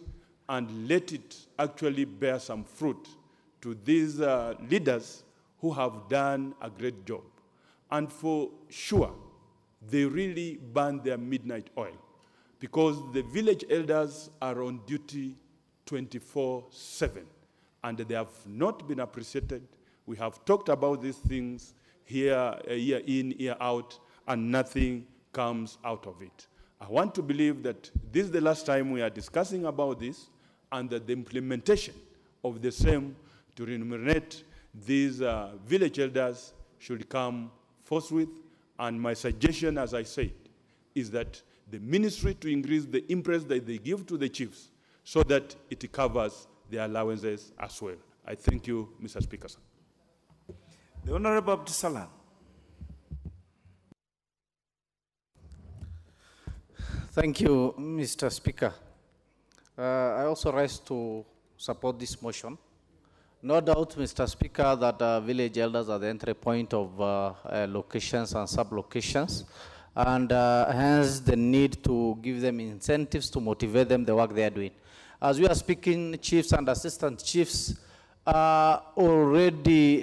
and let it actually bear some fruit to these leaders who have done a great job. And for sure, they really burn their midnight oil, because the village elders are on duty 24/7. And they have not been appreciated. We have talked about these things here, year in, year out, and nothing comes out of it. I want to believe that this is the last time we are discussing about this, and that the implementation of the same to remunerate these village elders should come forthwith. And my suggestion, as I said, is that the ministry to increase the interest that they give to the chiefs so that it covers the allowances as well. I thank you, Mr. Speaker. The Honorable Abdisalam. Thank you, Mr. Speaker. I also rise to support this motion. No doubt, Mr. Speaker, that village elders are the entry point of locations and sub-locations, and hence the need to give them incentives to motivate them the work they are doing. As we are speaking, chiefs and assistant chiefs are already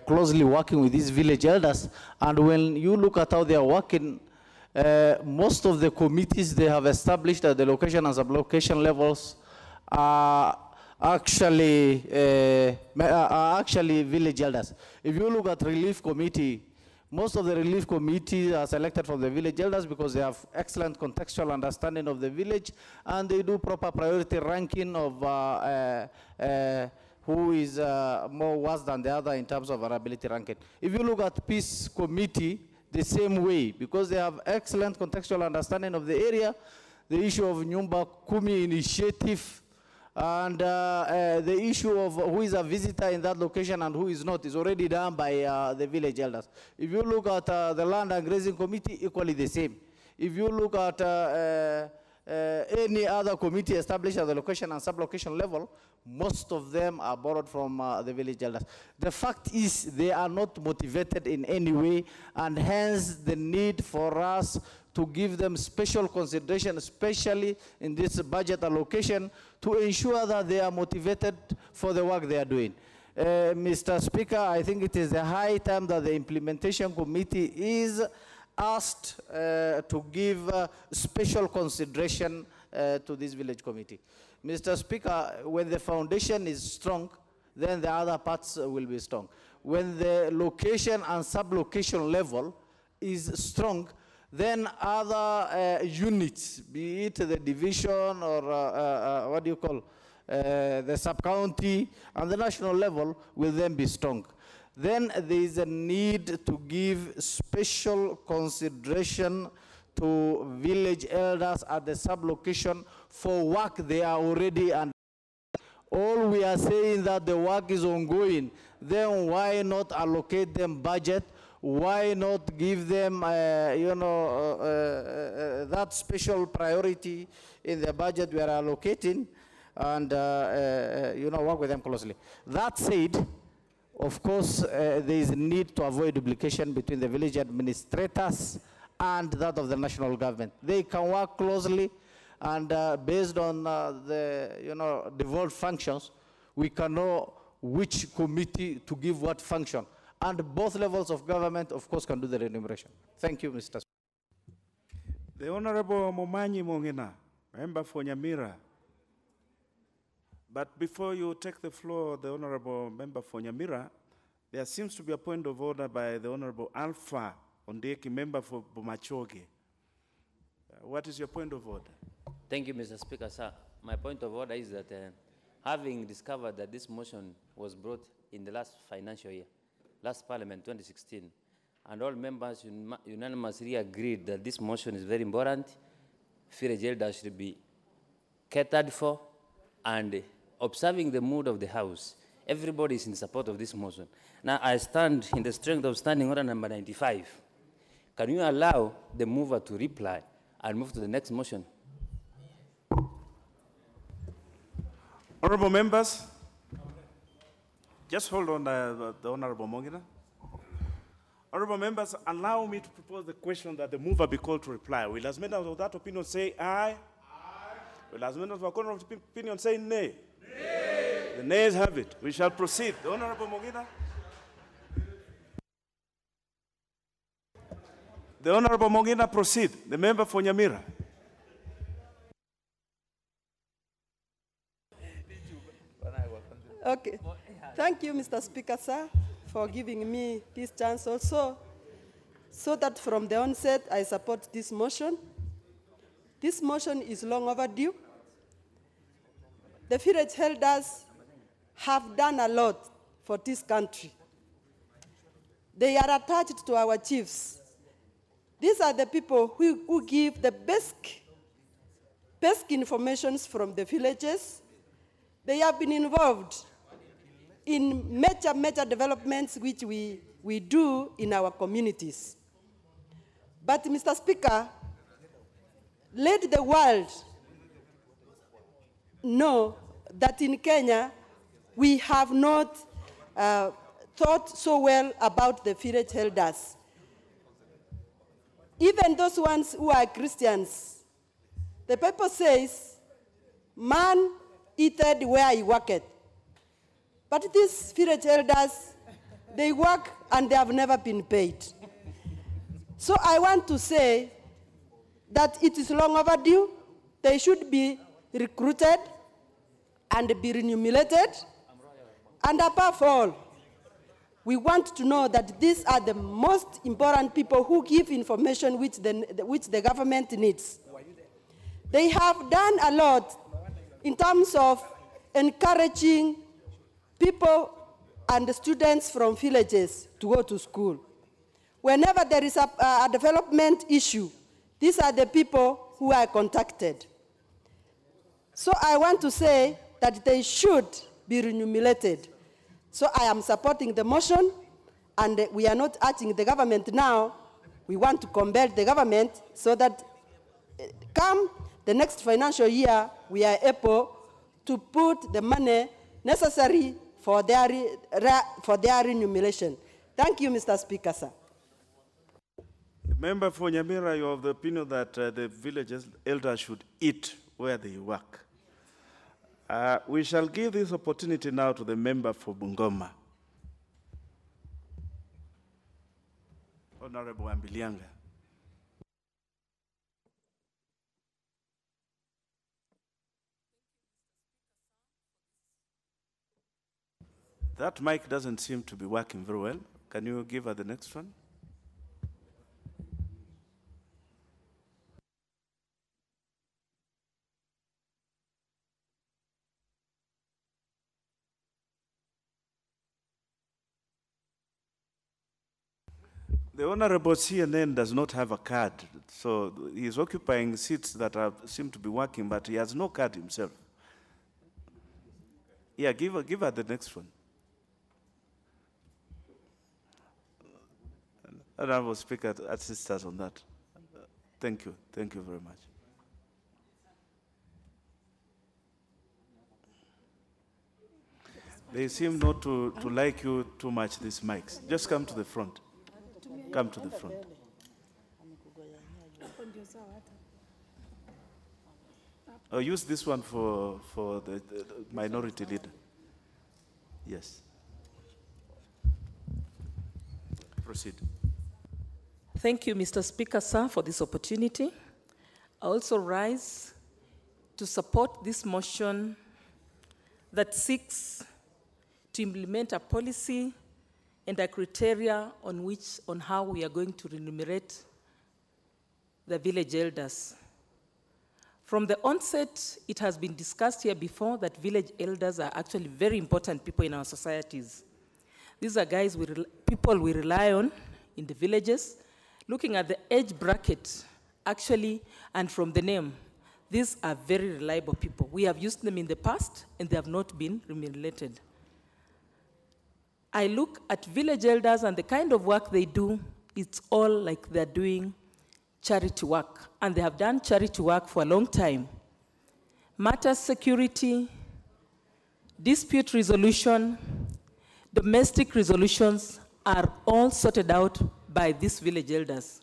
closely working with these village elders, and when you look at how they are working, most of the committees they have established at the location and sub-location levels are actually village elders. If you look at relief committee, most of the relief committees are selected from the village elders because they have excellent contextual understanding of the village, and they do proper priority ranking of who is more worse than the other in terms of vulnerability ranking. If you look at peace committee, the same way, because they have excellent contextual understanding of the area, the issue of Nyumba Kumi initiative, and the issue of who is a visitor in that location and who is not is already done by the village elders. If you look at the land and grazing committee, equally the same. If you look at any other committee established at the location and sub-location level, most of them are borrowed from the village elders. The fact is they are not motivated in any way, and hence the need for us to give them special consideration, especially in this budget allocation, to ensure that they are motivated for the work they are doing. Mr. Speaker, I think it is the high time that the implementation committee is asked to give special consideration to this village committee. Mr. Speaker, when the foundation is strong, then the other parts will be strong. When the location and sub-location level is strong, then other units, be it the division or what do you call, the sub-county and the national level will then be strong. Then there is a need to give special consideration to village elders at the sub-location for work they are already under. All we are saying that the work is ongoing, then why not allocate them budget? Why not give them, that special priority in the budget we are allocating and, work with them closely. That said, of course, there is a need to avoid duplication between the village administrators and that of the national government. They can work closely, and based on the devolved functions, we can know which committee to give what function. And both levels of government, of course, can do the remuneration. Thank you, Mr. Speaker. The Honorable Momanyi Mongina, member for Nyamira. But before you take the floor, the Honorable member for Nyamira, there seems to be a point of order by the Honorable Alpha Ondeki, member for Bomachoge. What is your point of order? Thank you, Mr. Speaker, sir. My point of order is that having discovered that this motion was brought in the last financial year, last Parliament 2016, and all members unanimously agreed that this motion is very important, village elders should be catered for, and observing the mood of the House, everybody is in support of this motion. Now I stand in the strength of standing order number 95. Can you allow the mover to reply and move to the next motion? Honorable members, just hold on the Honorable Mongina. Honorable members, allow me to propose the question that the mover be called to reply. Will as members of that opinion say aye? Aye. Will as members of the opinion say nay? Nay. The nays have it. We shall proceed. The Honorable Mongina. The Honorable Mongina proceed. The member for Nyamira. Okay. Thank you, Mr. Speaker, sir, for giving me this chance also, so that from the onset I support this motion. This motion is long overdue. The village elders have done a lot for this country. They are attached to our chiefs. These are the people who give the basic information from the villages. They have been involved in major developments which we do in our communities. But, Mr. Speaker, let the world know that in Kenya, we have not thought so well about the village elders. Even those ones who are Christians, the Bible says, man eateth where he worketh. But these village elders, they work and they have never been paid. So I want to say that it is long overdue. They should be recruited and be remunerated. And above all, we want to know that these are the most important people who give information which the government needs. They have done a lot in terms of encouraging people and students from villages to go to school. Whenever there is a development issue, these are the people who are contacted. So I want to say that they should be remunerated. So I am supporting the motion, and we are not urging the government now. We want to compel the government so that come the next financial year, we are able to put the money necessary for their remuneration. Thank you, Mr. Speaker, sir. The member for Nyamira, you are of the opinion that the village elders should eat where they work. We shall give this opportunity now to the member for Bungoma. Honorable Ambilianga. That mic doesn't seem to be working very well. Can you give her the next one? The Honorable CNN does not have a card, so he's occupying seats that seem to be working, but he has no card himself. Yeah, give her the next one. Honorable Speaker, assist us on that. Thank you very much. They seem not to like you too much, these mics. Just come to the front. Come to the front. Oh, use this one for the minority leader. Yes. Proceed. Thank you, Mr. Speaker, sir, for this opportunity. I also rise to support this motion that seeks to implement a policy and a criteria on how we are going to remunerate the village elders. From the onset, it has been discussed here before that village elders are actually very important people in our societies. These are guys, people we rely on in the villages. Looking at the age bracket, actually, and from the name, these are very reliable people. We have used them in the past, and they have not been remunerated. I look at village elders and the kind of work they do, it's all like they're doing charity work, and they have done charity work for a long time. Matters security, dispute resolution, domestic resolutions are all sorted out by these village elders.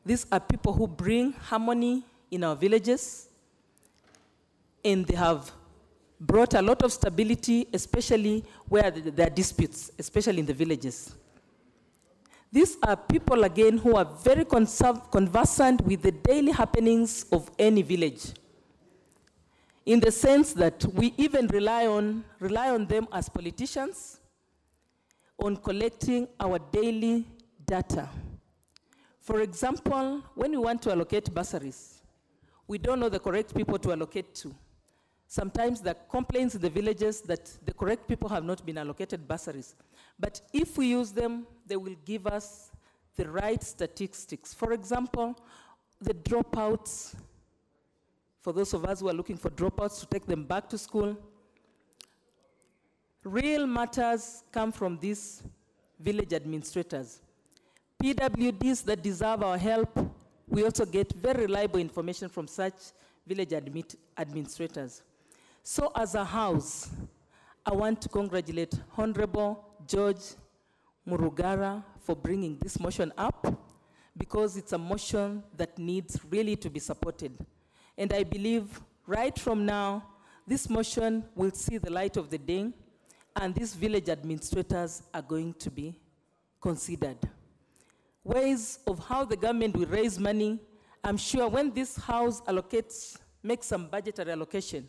These are people who bring harmony in our villages, and they have brought a lot of stability, especially where there are disputes, especially in the villages. These are people, again, who are very conversant with the daily happenings of any village, in the sense that we even rely on them as politicians on collecting our daily data. For example, when we want to allocate bursaries, we don't know the correct people to allocate to. Sometimes there are complaints in the villages that the correct people have not been allocated bursaries. But if we use them, they will give us the right statistics. For example, the dropouts, for those of us who are looking for dropouts to take them back to school, real matters come from these village administrators. PWDs that deserve our help, we also get very reliable information from such village administrators. So as a house, I want to congratulate Honorable George Murugara for bringing this motion up, because it's a motion that needs really to be supported. And I believe right from now, this motion will see the light of the day, and these village administrators are going to be considered. Ways of how the government will raise money, I'm sure when this house makes some budgetary allocation,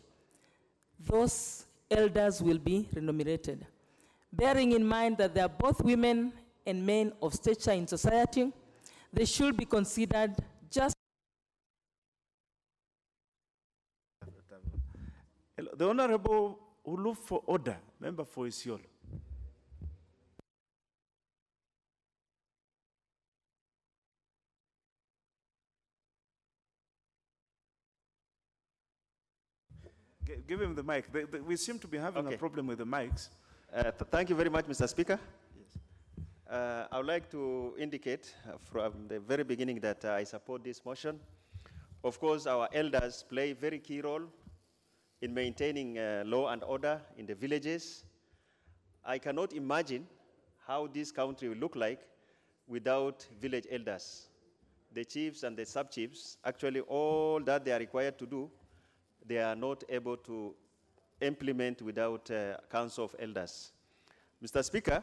those elders will be remunerated. Bearing in mind that they are both women and men of stature in society, they should be considered just. The Honorable who look for order, member for Isiolo. Give him the mic. We seem to be having a problem with the mics. Thank you very much, Mr. Speaker. Yes. I would like to indicate from the very beginning that I support this motion. Of course, our elders play a very key role in maintaining law and order in the villages. I cannot imagine how this country will look like without village elders. The chiefs and the sub-chiefs, actually all that they are required to do, they are not able to implement without council of elders. Mr. Speaker,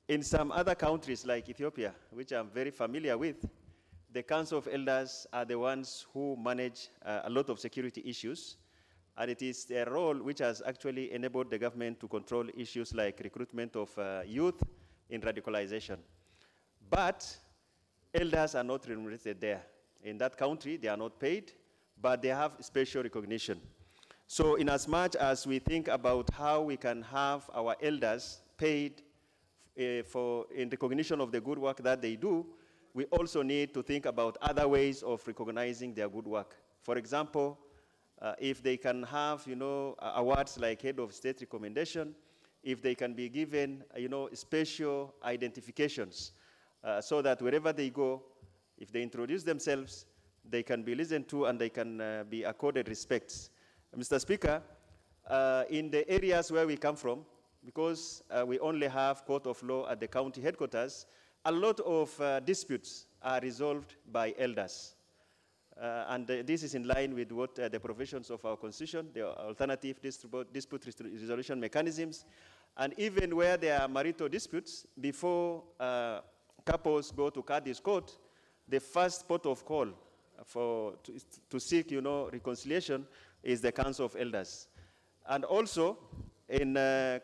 in some other countries like Ethiopia, which I'm very familiar with, the council of elders are the ones who manage a lot of security issues, And it is a role which has actually enabled the government to control issues like recruitment of youth in radicalization. But elders are not remunerated there. In that country, they are not paid, but they have special recognition. So in as much as we think about how we can have our elders paid in recognition of the good work that they do, we also need to think about other ways of recognizing their good work. For example, if they can have, awards like Head of State Recommendation, if they can be given, special identifications, so that wherever they go, if they introduce themselves, they can be listened to and they can be accorded respect. Mr. Speaker, in the areas where we come from, because we only have court of law at the county headquarters, a lot of disputes are resolved by elders. And this is in line with what the provisions of our constitution, the alternative dispute resolution mechanisms, and even where there are marital disputes, before couples go to Cadi's court, the first port of call to seek, reconciliation is the Council of Elders. And also, in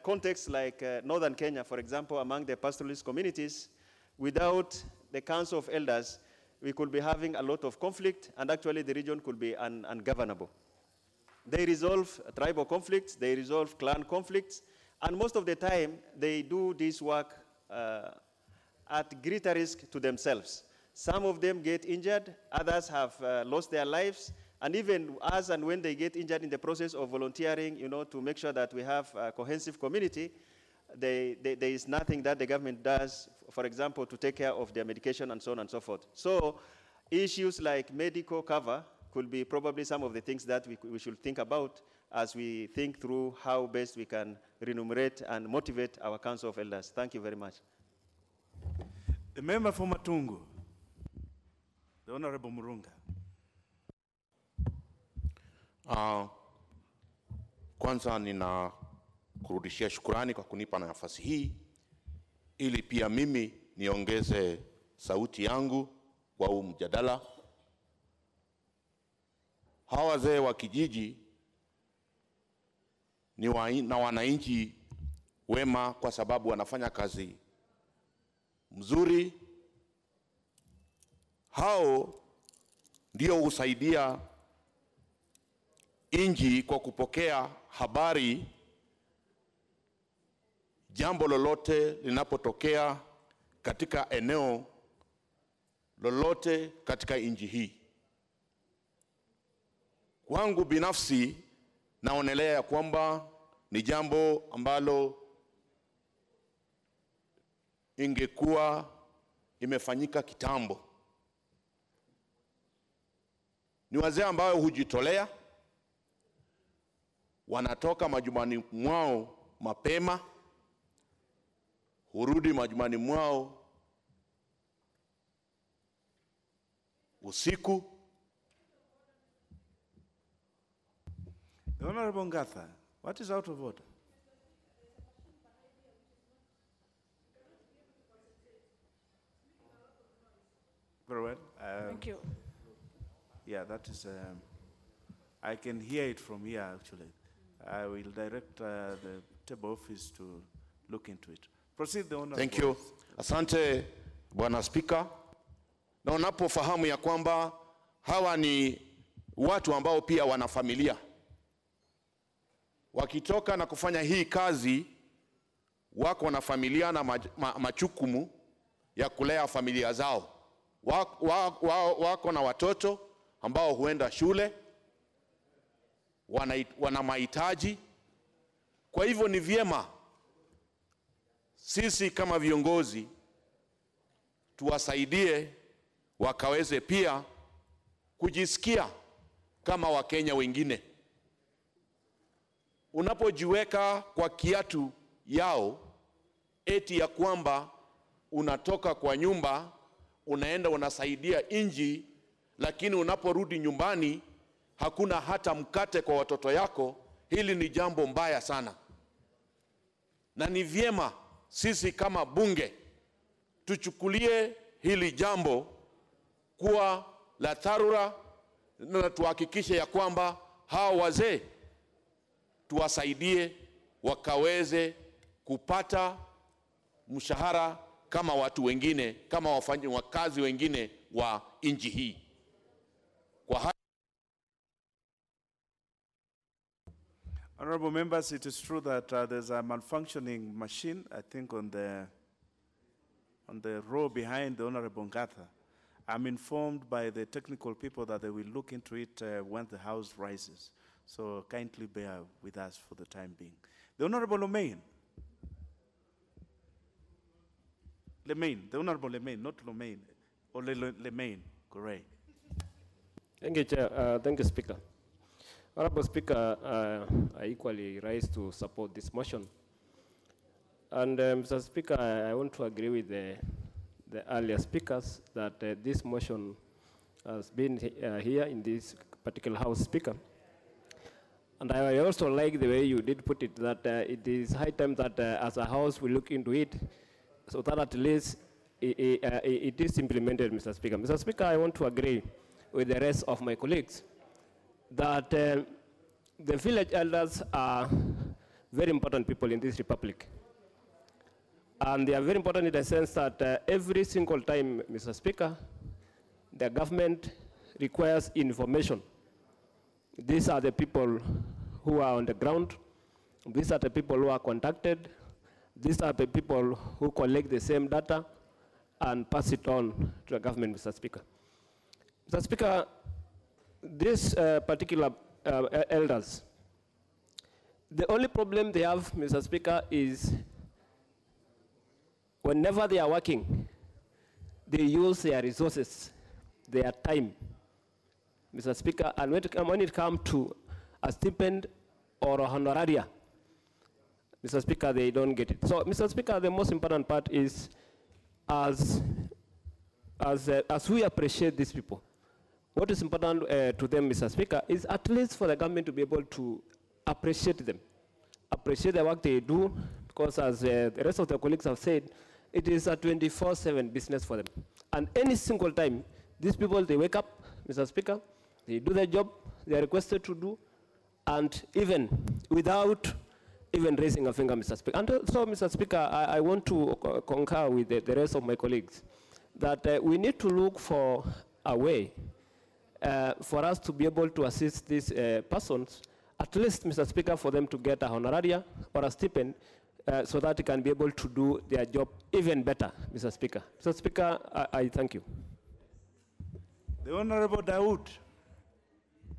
contexts like Northern Kenya, for example, among the pastoralist communities, without the Council of Elders, we could be having a lot of conflict, and actually the region could be ungovernable. They resolve tribal conflicts, they resolve clan conflicts, and most of the time, they do this work at greater risk to themselves. Some of them get injured, others have lost their lives, and even as and when they get injured in the process of volunteering, to make sure that we have a cohesive community, there is nothing that the government does, for example, to take care of their medication and so on and so forth. So issues like medical cover could be probably some of the things that we should think about as we think through how best we can remunerate and motivate our Council of Elders. Thank you very much. The member for Matungu, the Honorable Murunga. Kwanza nina kurudishia shukrani kwa kunipa nafasi hii ili pia mimi niongeze sauti yangu kwa huu mjadala. Hawa wazee wa kijiji na wananchi wema kwa sababu wanafanya kazi mzuri. Hao ndio husaidia nchi kwa kupokea habari jambo lolote linapotokea katika eneo lolote katika nchi hii. Kwangu binafsi naonelea kwamba ni jambo ambalo ingekuwa imefanyika kitambo. Ni wazee ambao hujitolea, wanatoka majumbani mwao mapema, hurudi majumbani mwao usiku. The Honorable Ngatha, what is out of order? Very well. Thank you. Yeah, that is, I can hear it from here actually. I will direct the table office to look into it. Proceed, the Honorable. Thank you. Asante, Bwana Speaker. Na unapofahamu ya kwamba hawa ni watu ambao pia wana familia. Wakitoka na kufanya hii kazi, wako na familia na majukumu ya kulea familia zao. Wako na watoto ambao huenda shule, wana mahitaji. Kwa hivyo ni vyema sisi kama viongozi tuwasaidie wakaweze pia kujisikia kama Wakenya wengine. Unapojiweka kwa kiatu yao, eti ya kwamba unatoka kwa nyumba, unaenda unasaidia nchi, lakini unaporudi nyumbani hakuna hata mkate kwa watoto yako, hili ni jambo mbaya sana. Na ni vyema sisi kama bunge tuchukulie hili jambo kuwa la dharura na tuhakikishe ya kwamba hao wazee tuwasaidie wakaweze kupata mshahara kama watu wengine, kama wafanyakazi wengine wa nchi hii. Kwa Honorable members, it is true that there's a malfunctioning machine, I think, on the row behind the Honorable Ngatha. I'm informed by the technical people that they will look into it when the House rises. So kindly bear with us for the time being. The Honorable Lemaine. Lemaine, the Honorable Lemaine, not Lemaine. Or Lemaine, correct. Thank you, Chair. Thank you, Speaker. Honorable Speaker, I equally rise to support this motion. And Mr. Speaker, I want to agree with the earlier speakers that this motion has been here in this particular House, Speaker. And I also like the way you did put it, that it is high time that as a House we look into it, so that at least it is implemented, Mr. Speaker. Mr. Speaker, I want to agree with the rest of my colleagues that the village elders are very important people in this republic. And they are very important in the sense that every single time, Mr. Speaker, the government requires information. These are the people who are on the ground. These are the people who are contacted. These are the people who collect the same data and pass it on to the government, Mr. Speaker. Mr. Speaker, these particular elders, the only problem they have, Mr. Speaker, is whenever they are working, they use their resources, their time, Mr. Speaker, and when it comes to a stipend or a honoraria, Mr. Speaker, they don't get it. So, Mr. Speaker, the most important part is as we appreciate these people, what is important to them, Mr. Speaker, is at least for the government to be able to appreciate them, appreciate the work they do, because as the rest of the colleagues have said, it is a 24/7 business for them. And any single time, these people, they wake up, Mr. Speaker, they do their job they are requested to do, and even without even raising a finger, Mr. Speaker. And so, Mr. Speaker, I want to concur with the rest of my colleagues that we need to look for a way for us to be able to assist these persons, at least, Mr. Speaker, for them to get a honoraria or a stipend so that they can be able to do their job even better, Mr. Speaker. Mr. Speaker, I thank you. The Honorable Daoud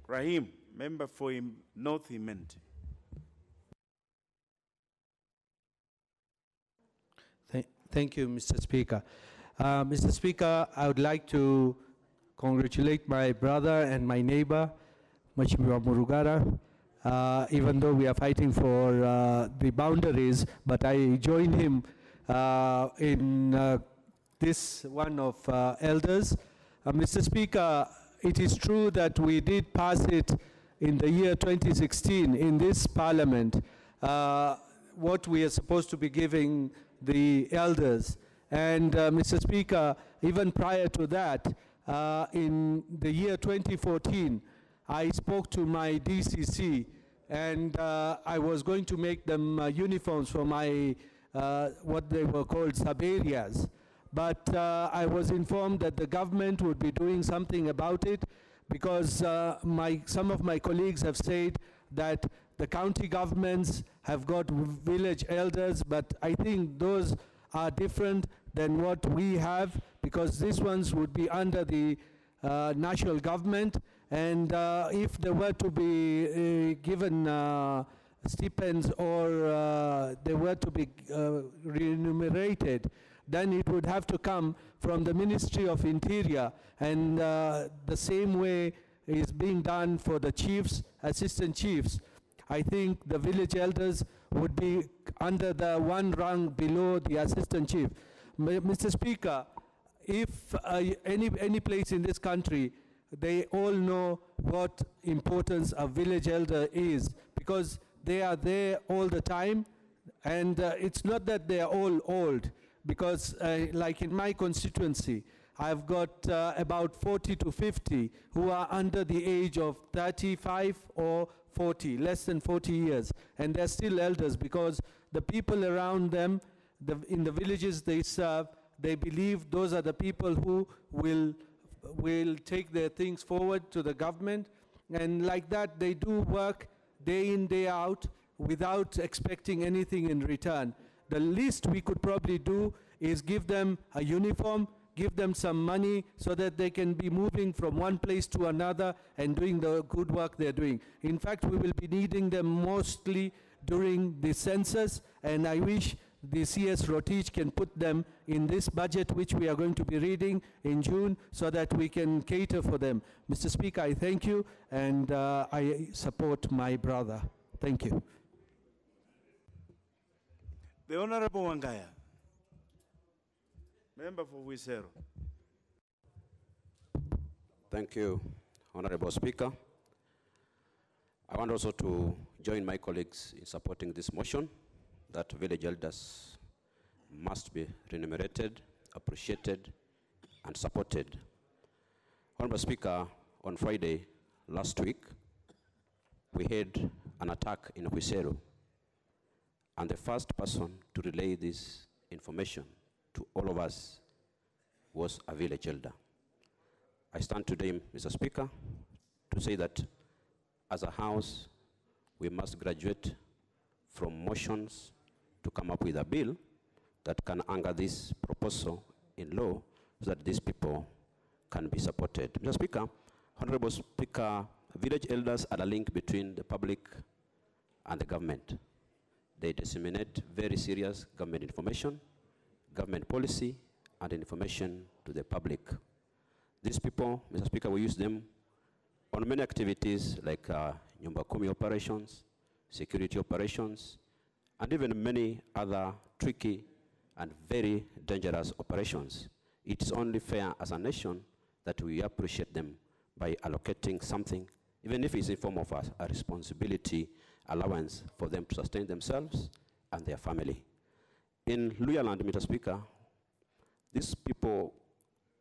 Rahim, member for North Imenti. Thank you, Mr. Speaker. Mr. Speaker, I would like to congratulate my brother and my neighbor, Mheshimiwa Murugara, even though we are fighting for the boundaries, but I join him in this one of elders. Mr. Speaker, it is true that we did pass it in the year 2016 in this parliament, what we are supposed to be giving the elders. And Mr. Speaker, even prior to that, in the year 2014, I spoke to my DCC, and I was going to make them uniforms for my, what they were called sub-areas. But I was informed that the government would be doing something about it, because some of my colleagues have said that the county governments have got village elders, but I think those are different than what we have, because these ones would be under the national government, and if they were to be given stipends or they were to be remunerated, then it would have to come from the Ministry of Interior, and the same way is being done for the chiefs, assistant chiefs. I think the village elders would be under the one rung below the assistant chief. Mr. Speaker, if any place in this country, they all know what importance a village elder is, because they are there all the time, and it's not that they are all old, because like in my constituency, I've got about 40 to 50 who are under the age of 35 or 40, less than 40 years, and they're still elders because the people around them, in the villages they serve, they believe those are the people who will take their things forward to the government, and like that they do work day in, day out without expecting anything in return. The least we could probably do is give them a uniform, give them some money so that they can be moving from one place to another and doing the good work they're doing. In fact, we will be needing them mostly during the census, and I wish the CS Rotich can put them in this budget which we are going to be reading in June so that we can cater for them. Mr. Speaker, I thank you, and I support my brother. Thank you. The Honorable Wangaya, member for Wisero. Thank you, Honorable Speaker. I want also to join my colleagues in supporting this motion that village elders must be remunerated, appreciated, and supported. Honorable Speaker, on Friday last week, we had an attack in Wisero, and the first person to relay this information to all of us was a village elder. I stand today, Mr. Speaker, to say that as a house, we must graduate from motions to come up with a bill that can anchor this proposal in law so that these people can be supported. Mr. Speaker, Honorable Speaker, village elders are a link between the public and the government. They disseminate very serious government information, government policy, and information to the public. These people, Mr. Speaker, we use them on many activities like Nyumba Kumi operations, security operations, and even many other tricky and very dangerous operations. It is only fair as a nation that we appreciate them by allocating something, even if it's in form of a responsibility allowance for them to sustain themselves and their family. In Luyaland, Mr. Speaker, these people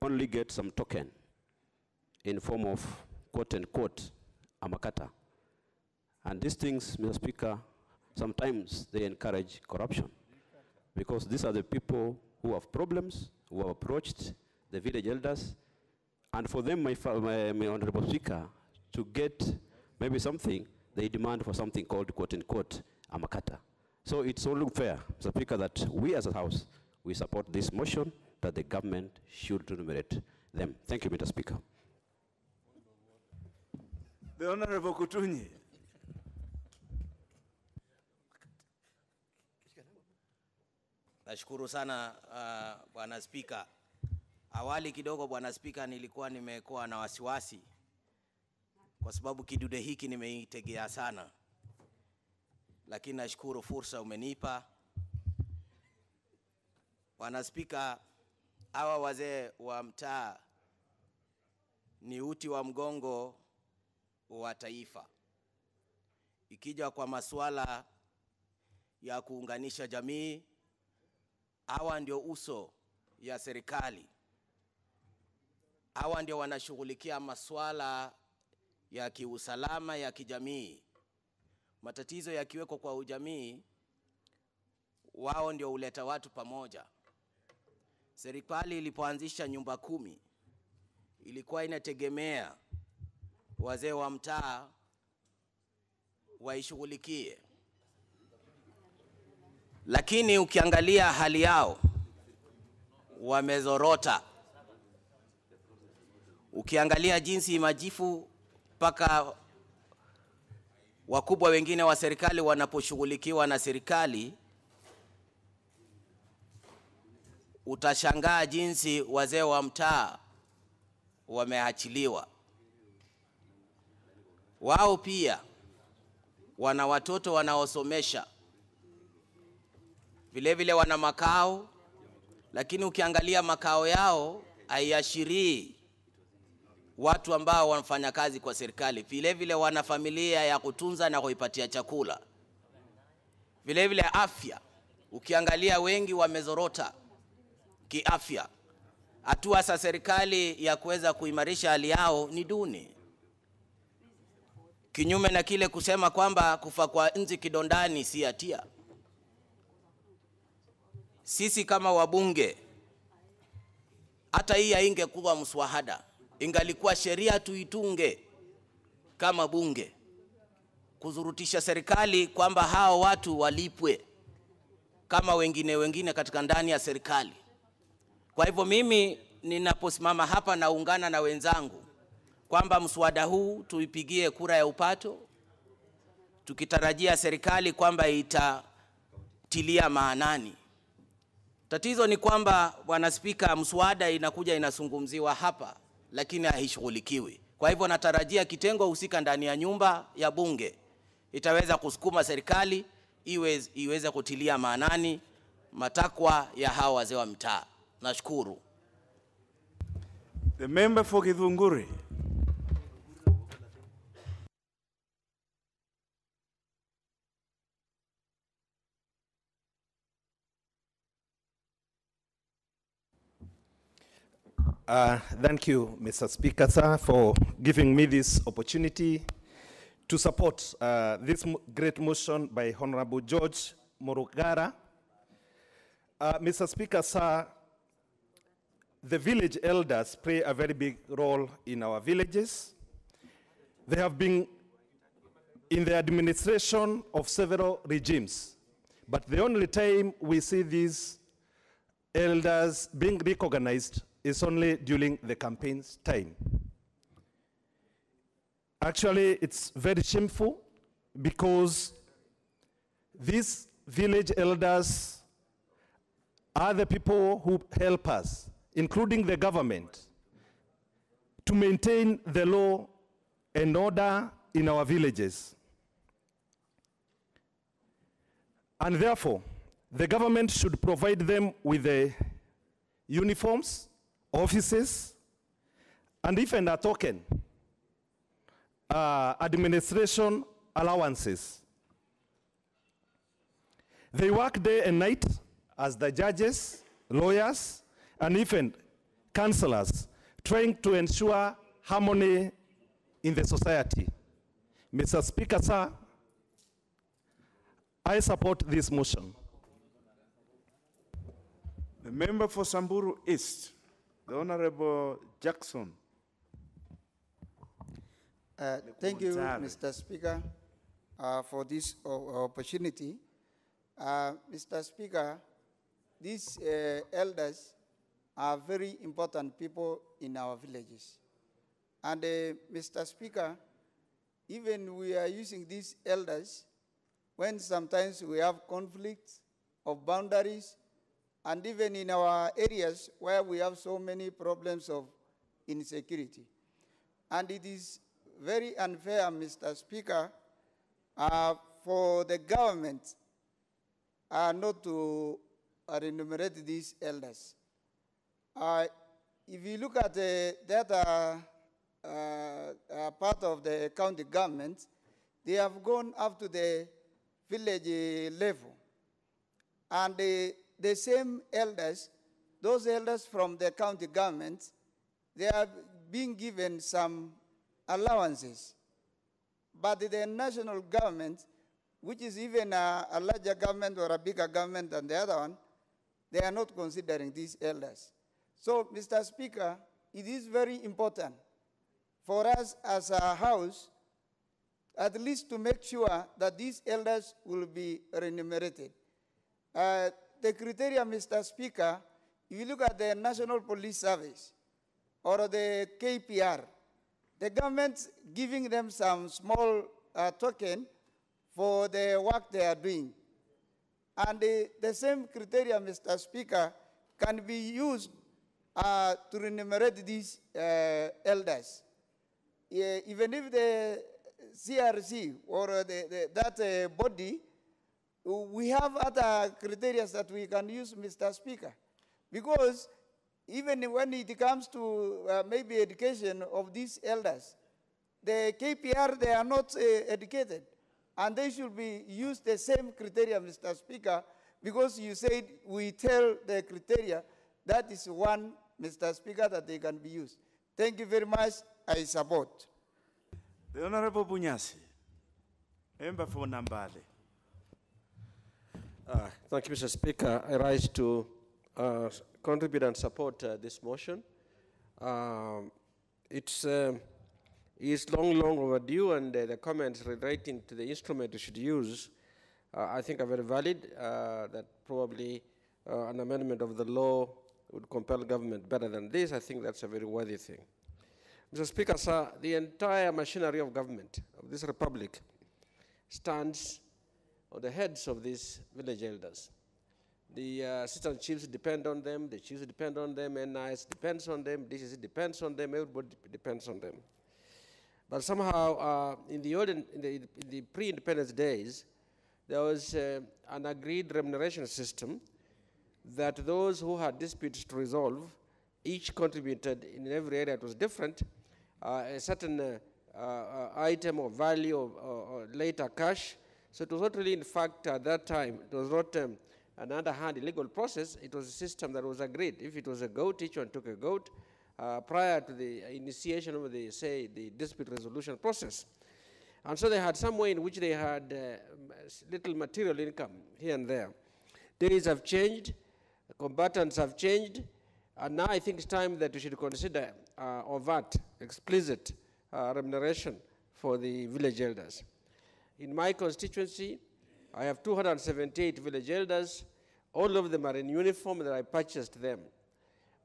only get some token in form of quote-unquote amakata. And these things, Mr. Speaker, sometimes they encourage corruption because these are the people who have problems, who have approached the village elders, and for them, my Honorable Speaker, to get maybe something, they demand for something called quote-unquote amakata. So it's only fair, Mr. Speaker, that we as a House, we support this motion that the government should remunerate them. Thank you, Mr. Speaker. The Honorable Kutunyi. Nashukuru sana Bwana Spika. Awali kidogo Bwana Spika, nilikuwa nimekuwa na wasiwasi kwa sababu kidude hiki nimeitegea sana. Lakini nashukuru fursa umenipa. Bwana Spika, hawa wazee wa mtaa ni uti wa mgongo wa taifa. Ikija kwa masuala ya kuunganisha jamii, hawa ndio uso ya serikali. Hawa ndio wanashughulikia masuala ya kiusalama ya kijamii. Matatizo yakiweko kwa ujamii, wao ndio huleta watu pamoja. Serikali ilipoanzisha nyumba 10, ilikuwa inategemea wazee wa mtaa waishughulikie. Lakini ukiangalia hali yao, wamezorota. Ukiangalia jinsi majifu mpaka wakubwa wengine wa serikali wanaposhughulikiwa na serikali, utashangaa jinsi wazee wa mtaa wameachiliwa. Wao pia wana watoto wanaosomesha. Vile vile wana makao, lakini ukiangalia makao yao haiashirii watu ambao wanafanya kazi kwa serikali. Vile vile wana familia ya kutunza na kuipatia chakula. Vile vile afya, ukiangalia wengi wamezorota kiafya. Hatua za serikali ya kuweza kuimarisha hali yao ni duni. kinyume na kile kusema kwamba kufa kwa nzi kidondani si hatia. Sisi kama wabunge, hata hii haingekuwa mswahada, ingalikuwa sheria tuitunge kama bunge, kuzurutisha serikali kwamba hao watu walipwe kama wengine katika ndani ya serikali. Kwa hivyo mimi ninaposimama hapa naungana na wenzangu kwamba mswada huu tuipigie kura ya upato, tukitarajia serikali kwamba itatilia maanani. Tatizo ni kwamba, Bwana Spika, mswada inakuja inazungumziwa hapa lakini haishughulikiwi. Kwa hivyo natarajia kitengo husika ndani ya nyumba ya bunge itaweza kusukuma serikali iweze kutilia maanani matakwa ya hawa wazee wa mtaa. Nashukuru. The member for Githunguri. Thank you, Mr. Speaker, sir, for giving me this opportunity to support this great motion by Honorable George Morugara. Mr. Speaker, sir, the village elders play a very big role in our villages. They have been in the administration of several regimes, but the only time we see these elders being recognized is only during the campaign's time. Actually, it's very shameful because these village elders are the people who help us, including the government, to maintain the law and order in our villages. And therefore, the government should provide them with the uniforms, offices, and even a token, administration allowances. They work day and night as the judges, lawyers, and even councillors, trying to ensure harmony in the society. Mr. Speaker, sir, I support this motion. The member for Samburu East, the Honorable Jackson. Thank you, Mr. Speaker, for this opportunity. Mr. Speaker, these elders are very important people in our villages. And Mr. Speaker, even we are using these elders when sometimes we have conflicts of boundaries, and even in our areas where we have so many problems of insecurity. And it is very unfair, Mr. Speaker, for the government not to remunerate these elders. If you look at that part of the county government, they have gone up to the village level. And the same elders, those elders from the county government, they are being given some allowances. But the national government, which is even a larger government or a bigger government than the other one, they are not considering these elders. So, Mr. Speaker, it is very important for us as a house at least to make sure that these elders will be remunerated. The criteria, Mr. Speaker, if you look at the National Police Service or the KPR, the government's giving them some small token for the work they are doing. And the same criteria, Mr. Speaker, can be used to remunerate these elders. Even if the CRC or that body, we have other criteria that we can use, Mr. Speaker. Because even when it comes to maybe education of these elders, the KPR, they are not educated. And they should be used the same criteria, Mr. Speaker, because you said we tell the criteria, that is one, Mr. Speaker, that they can be used. Thank you very much. I support. The Honorable Bunyasi. Member for Nambale. Thank you, Mr. Speaker. I rise to contribute and support this motion. It's long overdue, and the comments relating to the instrument we should use, I think are very valid, that probably an amendment of the law would compel government better than this. I think that's a very worthy thing. Mr. Speaker, sir, the entire machinery of government of this republic stands on the heads of these village elders. The assistant chiefs depend on them, the chiefs depend on them, NIS depends on them, DCC depends on them, everybody depends on them. But somehow, in the pre-independence days, there was an agreed remuneration system that those who had disputes to resolve, each contributed in every area. It was different. A certain item or value or later cash. So it was not really, in fact, at that time, it was not an underhand illegal process. It was a system that was agreed. If it was a goat, each one took a goat prior to the initiation of the, say, the dispute resolution process. And so they had some way in which they had little material income here and there. Days have changed, combatants have changed, and now I think it's time that we should consider overt, explicit remuneration for the village elders. In my constituency, I have 278 village elders. All of them are in uniform, that I purchased them.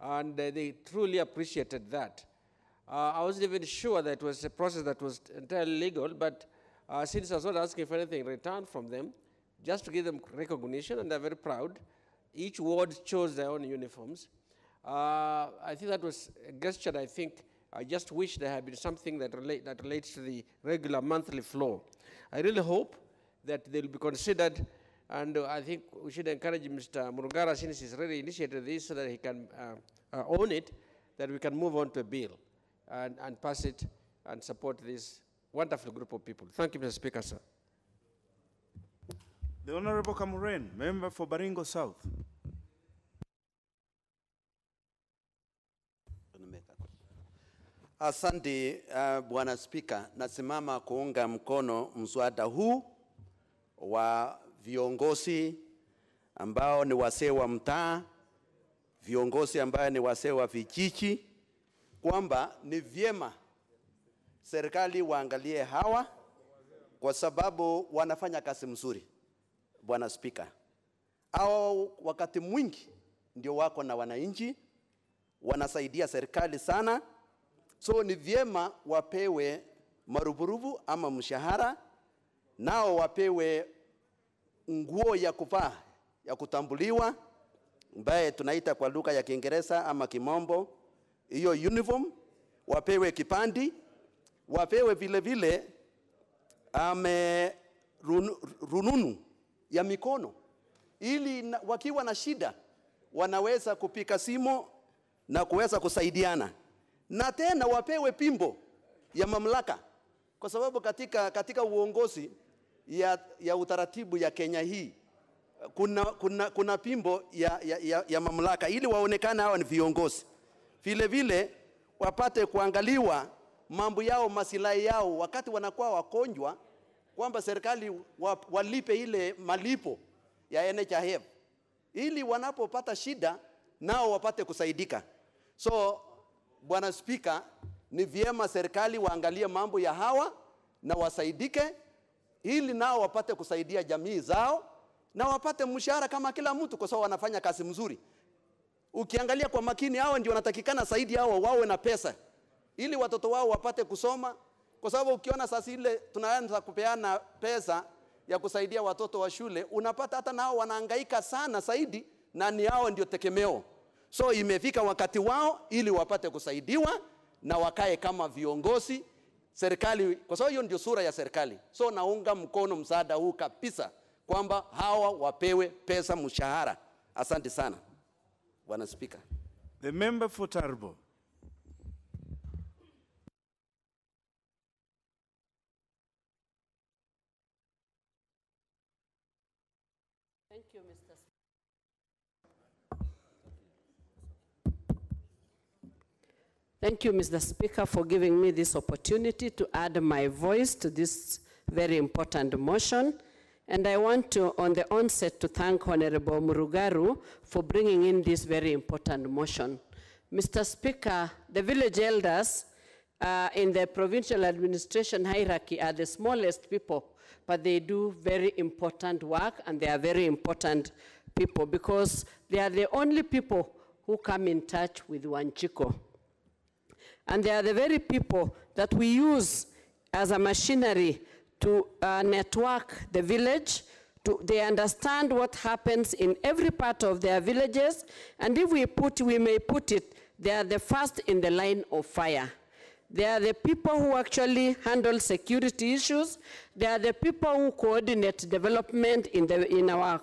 And they truly appreciated that. I wasn't even sure that it was a process that was entirely legal, but since I was not asking for anything in return from them, just to give them recognition, and they're very proud, each ward chose their own uniforms. I think that was a gesture. I just wish there had been something that relates to the regular monthly flow. I really hope that they'll be considered, and I think we should encourage Mr. Murugara, since he's already initiated this, so that he can own it, that we can move on to a bill and pass it and support this wonderful group of people. Thank you, Mr. Speaker, sir. The Honorable Kamuren, member for Baringo South. Asante, Bwana Spika. Nasimama kuunga mkono mswada huu wa viongozi ambao ni wasee wa mtaa, viongozi ambao ni wasee wa vijiji, kwamba ni vyema serikali waangalie hawa kwa sababu wanafanya kazi mzuri, Bwana Spika. Hao wakati mwingi ndio wako na wananchi, wanasaidia serikali sana. So ni vyema wapewe marupurupu ama mshahara, nao wapewe nguo ya kuvaa ya kutambuliwa, ambaye tunaita kwa lugha ya Kiingereza ama Kimombo hiyo uniform, wapewe kipandi, wapewe vile vile rununu ya mikono, ili wakiwa na shida wanaweza kupika simu na kuweza kusaidiana. Na tena wapewe pimbo ya mamlaka, kwa sababu katika uongozi ya utaratibu ya Kenya hii kuna pimbo ya mamlaka, ili waonekane hawa ni viongozi. Vile vile wapate kuangaliwa mambo yao, masilahi yao wakati wanakuwa wagonjwa, kwamba serikali walipe ile malipo ya NHIF, ili wanapopata shida nao wapate kusaidika. So Bwana Spika, ni vyema serikali waangalie mambo ya hawa na wasaidike, ili nao wapate kusaidia jamii zao na wapate mshahara kama kila mtu, kwa sababu wanafanya kazi mzuri. Ukiangalia kwa makini, hao ndio wanatakikana zaidi, hao wawe na pesa ili watoto wao wapate kusoma, kwa sababu ukiona sasa ile tunaanza kupeana pesa ya kusaidia watoto wa shule, unapata hata nao wanahangaika sana zaidi, na ni hao ndio tegemeo. So imefika wakati wao ili wapate kusaidiwa na wakae kama viongozi serikali, kwa sababu hiyo ndio sura ya serikali. So naunga mkono msaada huu kabisa, kwamba hawa wapewe pesa mshahara. Asante sana, Bwana Speaker. The member for Tarbo. Thank you, Mr. Speaker. Thank you, Mr. Speaker, for giving me this opportunity to add my voice to this very important motion. And I want to, on the onset, to thank Honorable Murugaru for bringing in this very important motion. Mr. Speaker, the village elders in the provincial administration hierarchy are the smallest people, but they do very important work, and they are very important people because they are the only people who come in touch with Wanchiko. And they are the very people that we use as a machinery to network the village. They understand what happens in every part of their villages, and if we may put it, they are the first in the line of fire. They are the people who actually handle security issues. They are the people who coordinate development in our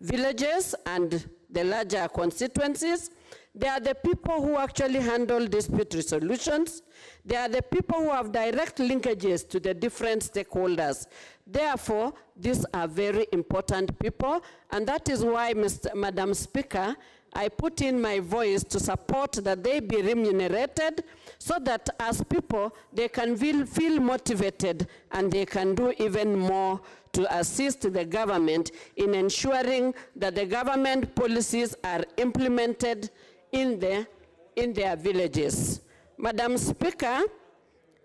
villages and the larger constituencies. They are the people who actually handle dispute resolutions. They are the people who have direct linkages to the different stakeholders. Therefore, these are very important people, and that is why, Madam Speaker, I put in my voice to support that they be remunerated so that as people, they can feel motivated and they can do even more to assist the government in ensuring that the government policies are implemented in their villages. Madam Speaker,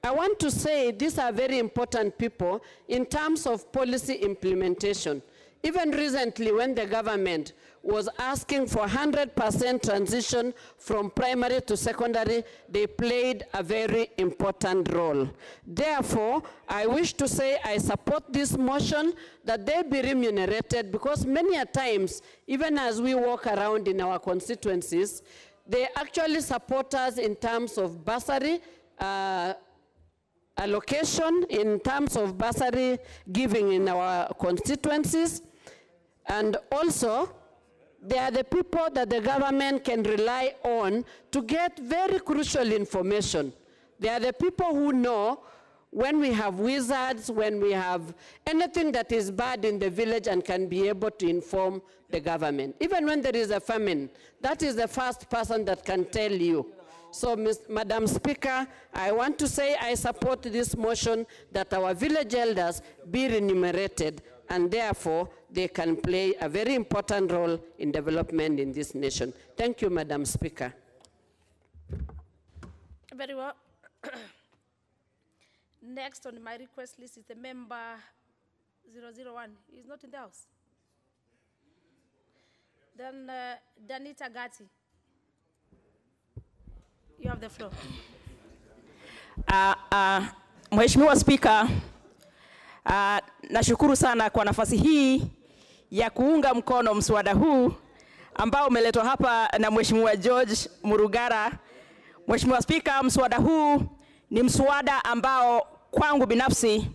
I want to say these are very important people in terms of policy implementation. Even recently, when the government was asking for 100% transition from primary to secondary, they played a very important role. Therefore, I wish to say I support this motion that they be remunerated, because many a times, even as we walk around in our constituencies, they actually support us in terms of bursary allocation, in terms of bursary giving in our constituencies, and also they are the people that the government can rely on to get very crucial information. They are the people who know when we have wizards, when we have anything that is bad in the village, and can be able to inform the government. Even when there is a famine, that is the first person that can tell you. So, Madam Speaker, I want to say I support this motion that our village elders be remunerated, and therefore they can play a very important role in development in this nation. Thank you, Madam Speaker. Very well. Next on my request list is the member 001. He's not in the house. Then Danita Gatti. You have the floor. Mheshimiwa Spika, nashukuru sana kwa nafasi hii ya kuunga mkono mswada huu ambao umeletwa hapa na Mheshimiwa George Murugara. Mheshimiwa Spika, mswada huu ni mswada ambao kwangu binafsi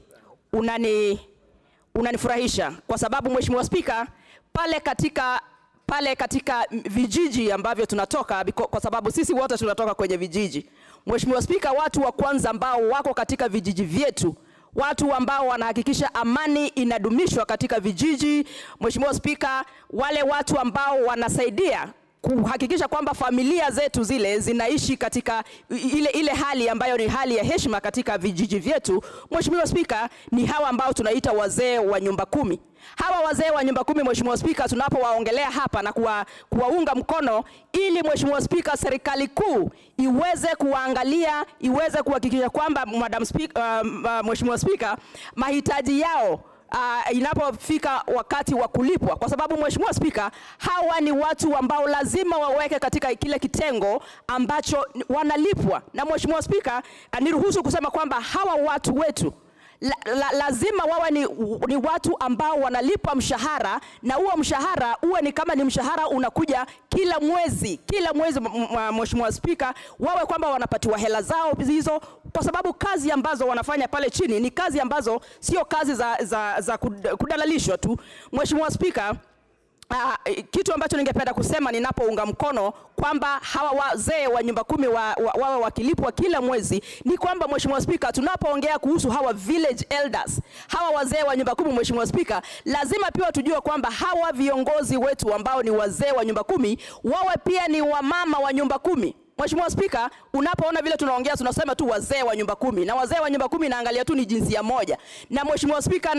unanifurahisha kwa sababu, Mheshimiwa Spika, pale katika vijiji ambavyo tunatoka, kwa sababu sisi wote tunatoka kwenye vijiji. Mheshimiwa Spika, watu wa kwanza ambao wako katika vijiji vyetu, watu ambao wanahakikisha amani inadumishwa katika vijiji, Mheshimiwa Spika, wale watu ambao wanasaidia kuhakikisha kwamba familia zetu zile zinaishi katika ile hali ambayo ni hali ya heshima katika vijiji vyetu, Mheshimiwa Spika, ni hawa ambao tunaita wazee wa nyumba kumi. Hawa wazee wa nyumba kumi, Mheshimiwa Spika, tunapowaongelea hapa na kuwaunga mkono, ili Mheshimiwa Spika, serikali kuu iweze kuangalia, iweze kuhakikisha kwamba, Madam Speaker, Mheshimiwa Spika, mahitaji yao inapofika wakati wa kulipwa, kwa sababu, Mheshimiwa Spika, hawa ni watu ambao lazima waweke katika kile kitengo ambacho wanalipwa. Na Mheshimiwa Spika, niruhusu kusema kwamba hawa watu wetu lazima wawe ni watu ambao wanalipwa mshahara, na huo mshahara uwe ni kama ni mshahara unakuja kila mwezi, Mheshimiwa Spika, wawe kwamba wanapatiwa hela zao hizo, kwa sababu kazi ambazo wanafanya pale chini ni kazi ambazo sio kazi za kudalalishwa tu. Mheshimiwa Spika, kitu ambacho ningependa kusema ninapounga mkono kwamba hawa wazee wa nyumba kumi wawe wakilipwa kila mwezi, ni kwamba, Mheshimiwa Spika, tunapoongea kuhusu hawa village elders, hawa wazee wa nyumba kumi, Mheshimiwa Spika, lazima pia tujue kwamba hawa viongozi wetu ambao ni wazee wa nyumba kumi wawe pia ni wamama wa nyumba kumi. Mheshimiwa Spika, unapoona vile tunaongea tunasema tu wazee wa nyumba 10, na wazee wa nyumba 10 naangalia tu ni jinsia moja. Na Mheshimiwa Spika,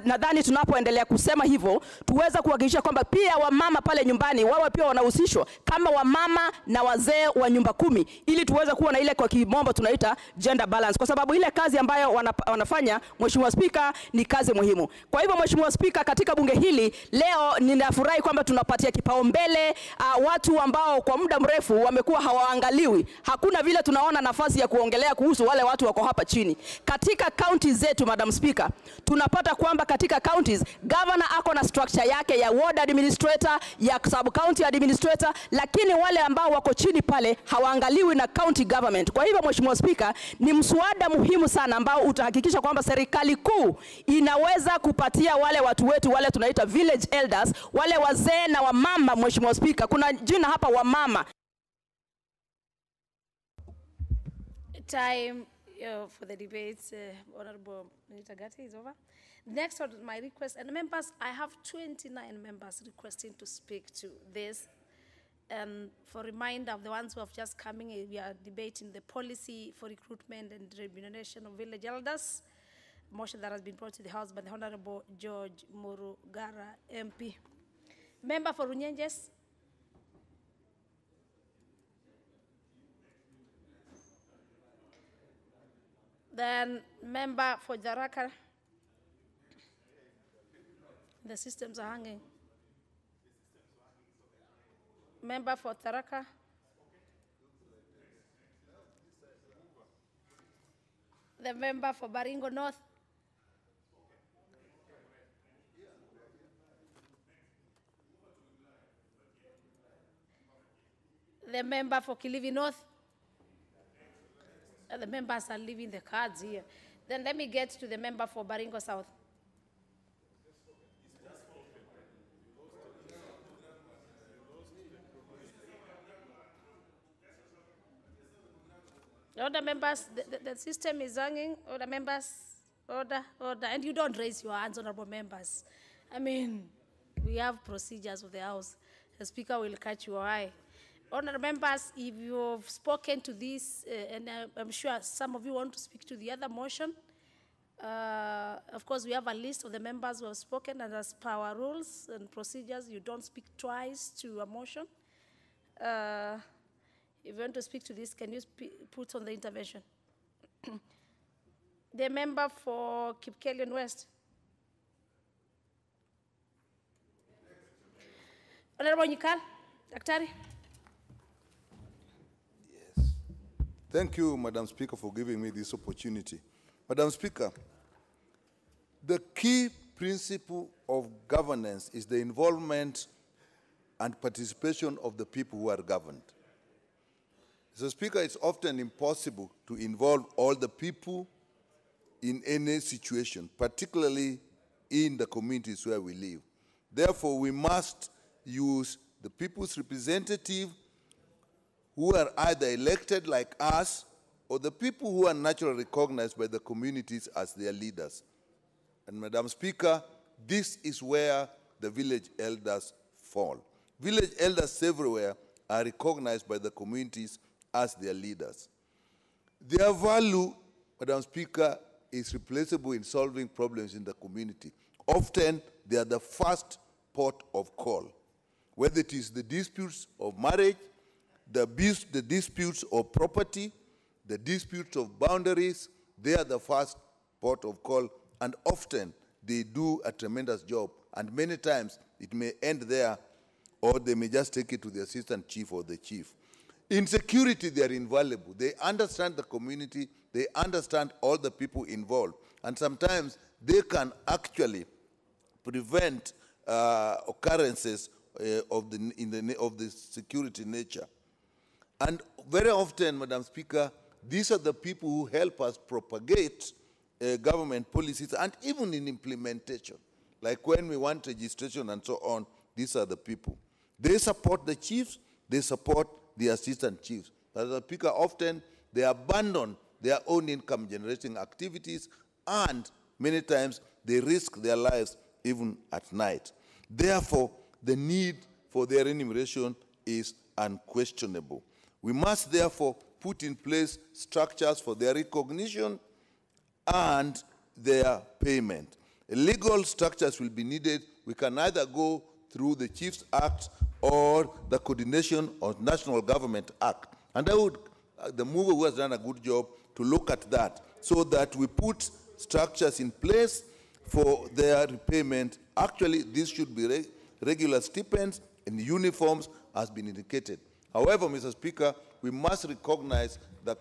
nadhani tunapoendelea kusema hivyo tuweza kuhakikisha kwamba pia wamama pale nyumbani wawe pia wanahusishwa kama wamama na wazee wa nyumba 10, ili tuweze kuwa na ile kwa kimombo tunaita gender balance, kwa sababu ile kazi ambayo wanafanya Mheshimiwa Spika ni kazi muhimu. Kwa hivyo Mheshimiwa Spika, katika bunge hili leo ninafurahi kwamba tunapatia kipaumbele watu ambao kwa muda mrefu wamekuwa hawaangaliwi. Hakuna vile tunaona nafasi ya kuongelea kuhusu wale watu wako hapa chini. Katika counties zetu, Madam Speaker, tunapata kwamba katika counties governor ako na structure yake ya ward administrator, ya sub county administrator, lakini wale ambao wako chini pale hawaangaliwi na county government. Kwa hivyo Mheshimiwa Spika, ni mswada muhimu sana ambao utahakikisha kwamba serikali kuu inaweza kupatia wale watu wetu wale tunaita village elders, wale wazee na wamama. Mheshimiwa Spika, kuna jina hapa wamama. Time for the debates, Honorable Minister Gatti is over. Next on my request, and members, I have 29 members requesting to speak to this. For reminder of the ones who have just coming, we are debating the policy for recruitment and remuneration of village elders, a motion that has been brought to the House by the Honorable George Murugara, MP. Member for Runyenjes. Then member for Jaraka. The systems are hanging. Member for Taraka. The member for Baringo North. The member for Kilifi North. The members are leaving the cards here. Then let me get to the member for Baringo South. Order, members, the system is hanging. Order, members, order. And you don't raise your hands, honorable members. I mean, we have procedures of the House. The Speaker will catch your eye. Honorable members, if you've spoken to this, and I'm sure some of you want to speak to the other motion, of course, we have a list of the members who have spoken, and as per our rules and procedures, you don't speak twice to a motion. If you want to speak to this, can you put on the intervention? The member for Kipkelion West. Honorable Nyikal, Daktari. Thank you, Madam Speaker, for giving me this opportunity. Madam Speaker, the key principle of governance is the involvement and participation of the people who are governed. Mr. Speaker, it's often impossible to involve all the people in any situation, particularly in the communities where we live. Therefore, we must use the people's representative who are either elected like us or the people who are naturally recognized by the communities as their leaders. And Madam Speaker, this is where the village elders fall. Village elders everywhere are recognized by the communities as their leaders. Their value, Madam Speaker, is replaceable in solving problems in the community. Often, they are the first port of call, whether it is the disputes of marriage, the disputes of property, the disputes of boundaries. They are the first port of call, and often they do a tremendous job, and many times it may end there, or they may just take it to the assistant chief or the chief. In security, they are invaluable. They understand the community, they understand all the people involved, and sometimes they can actually prevent occurrences of the security nature. And very often, Madam Speaker, these are the people who help us propagate government policies, and even in implementation. Like when we want registration and so on, these are the people. They support the chiefs, they support the assistant chiefs. Madam Speaker, often they abandon their own income generating activities, and many times they risk their lives even at night. Therefore, the need for their remuneration is unquestionable. We must therefore put in place structures for their recognition and their payment. Legal structures will be needed. We can either go through the Chiefs Act or the Coordination of National Government Act. And I would, the mover who has done a good job to look at that so that we put structures in place for their repayment. Actually, this should be regular stipends and uniforms as been indicated. However, Mr. Speaker, we must recognize the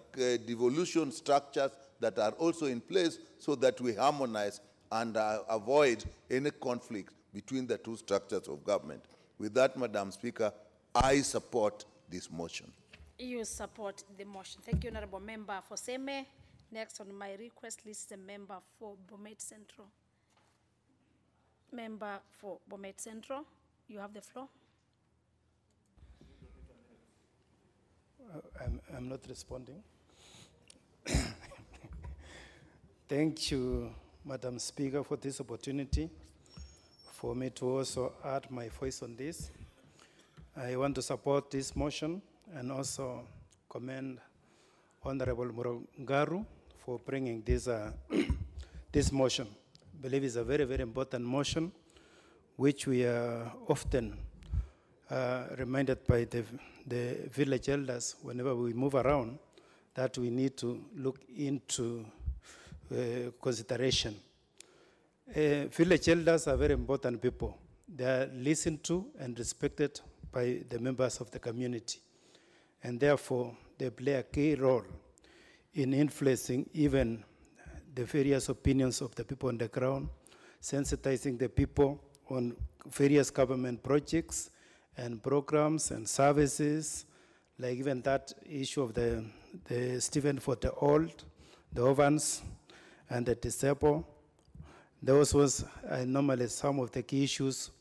devolution structures that are also in place so that we harmonize and avoid any conflict between the two structures of government. With that, Madam Speaker, I support this motion. You support the motion. Thank you, Honorable Member for Seme. Next on my request list is the member for Bomet Central. Member for Bomet Central, you have the floor. I'm not responding. Thank you, Madam Speaker, for this opportunity for me to also add my voice on this. I want to support this motion and also commend Honorable Murugaru for bringing this, this motion. I believe it's a very, very important motion, which we are often reminded by the village elders whenever we move around that we need to look into consideration. Village elders are very important people. They are listened to and respected by the members of the community. And therefore, they play a key role in influencing even the various opinions of the people on the ground, sensitizing the people on various government projects and programs and services, like even that issue of the Stipend for the old, the orphans, and the disabled. Those was normally some of the key issues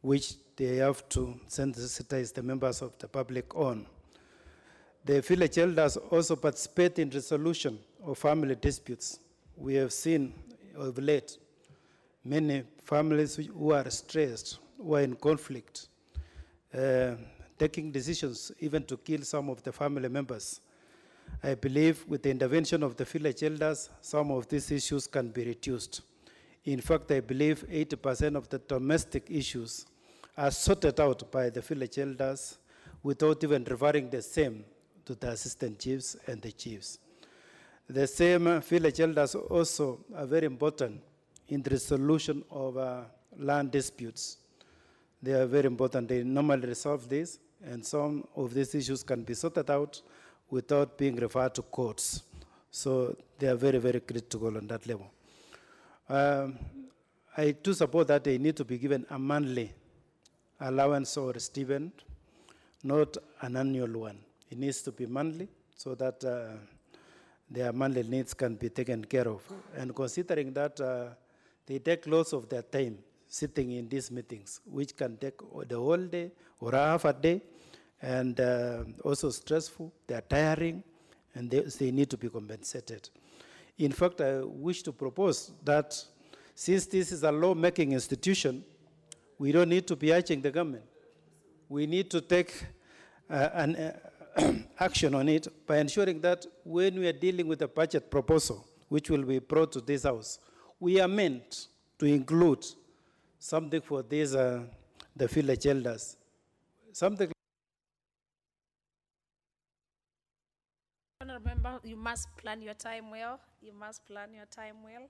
which they have to sensitize the members of the public on. The village elders also participate in resolution of family disputes. We have seen of late many families who are stressed, who are in conflict, taking decisions even to kill some of the family members. I believe with the intervention of the village elders, some of these issues can be reduced. In fact, I believe 80% of the domestic issues are sorted out by the village elders without even referring the same to the assistant chiefs and the chiefs. The same village elders also are very important in the resolution of land disputes. They are very important. They normally resolve this, and some of these issues can be sorted out without being referred to courts. So they are very, very critical on that level. I do support that they need to be given a monthly allowance or stipend, not an annual one. It needs to be monthly so that their monthly needs can be taken care of. And considering that they take lots of their time sitting in these meetings, which can take the whole day or half a day, and also stressful, they're tiring, and they need to be compensated. In fact, I wish to propose that since this is a law-making institution, we don't need to be urging the government. We need to take an action on it by ensuring that when we are dealing with a budget proposal, which will be brought to this House, we are meant to include something for these, the village elders. Something. Honourable Member, you must plan your time well. You must plan your time well.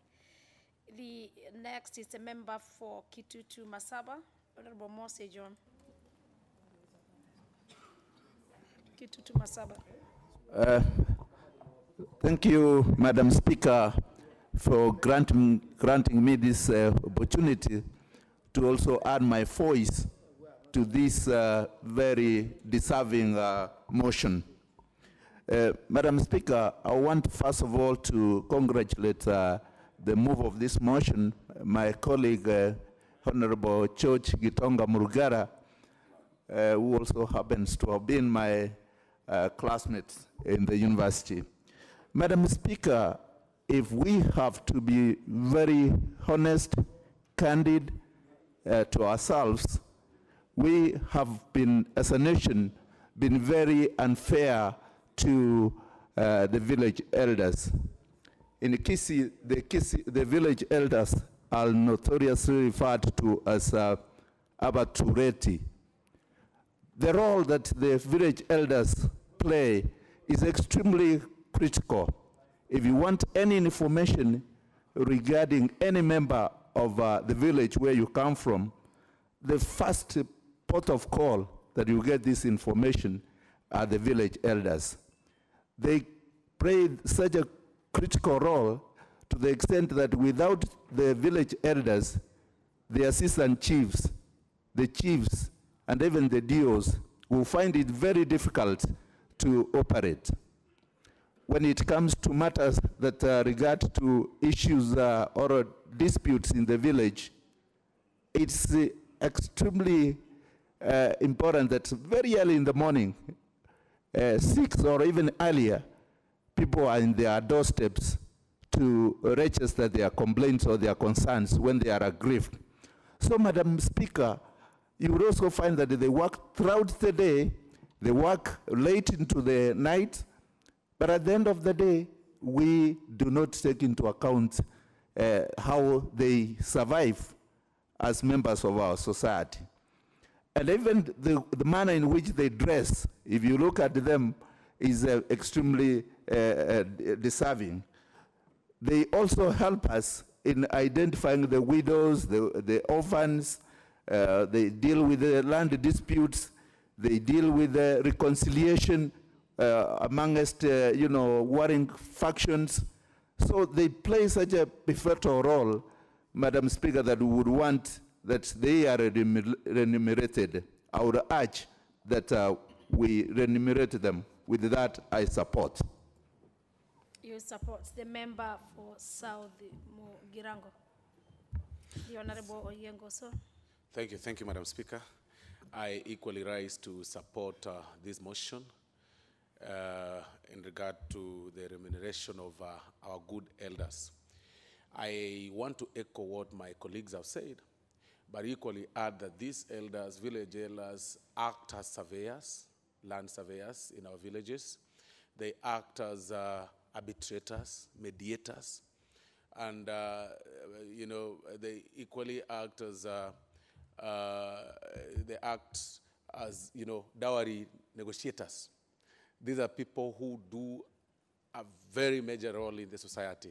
The next is a member for Kitutu Masaba, Honourable Mose John. Kitutu Masaba. Thank you, Madam Speaker, for granting me this opportunity to also add my voice to this very deserving motion. Madam Speaker, I want first of all to congratulate the move of this motion, my colleague, Honorable George Gitonga Murugara, who also happens to have been my classmate in the university. Madam Speaker, if we have to be very honest, candid to ourselves, we have been, as a nation, been very unfair to the village elders. In Kisii, the village elders are notoriously referred to as abatureti. The role that the village elders play is extremely critical. If you want any information regarding any member of the village where you come from, the first port of call that you get this information are the village elders. They play such a critical role to the extent that without the village elders, the assistant chiefs, the chiefs, and even the DOs will find it very difficult to operate. When it comes to matters that regard to issues or disputes in the village, it's extremely important that very early in the morning, 6 or even earlier, people are in their doorsteps to register their complaints or their concerns when they are aggrieved. So, Madam Speaker, you will also find that they work throughout the day, they work late into the night, but at the end of the day, we do not take into account how they survive as members of our society. And even the manner in which they dress, if you look at them, is extremely deserving. They also help us in identifying the widows, the orphans. They deal with the land disputes. They deal with the reconciliation amongst, warring factions. So they play such a pivotal role, Madam Speaker, that we would want that they are remunerated. I would urge that we remunerate them. With that, I support. You support the member for South Girango, the Honorable Oyengo, sir. Thank you, Madam Speaker. I equally rise to support this motion in regard to the remuneration of our good elders. I want to echo what my colleagues have said, but equally add that these elders, village elders, act as surveyors, land surveyors in our villages. They act as arbitrators, mediators, and they equally act as dowry negotiators. These are people who do a very major role in the society.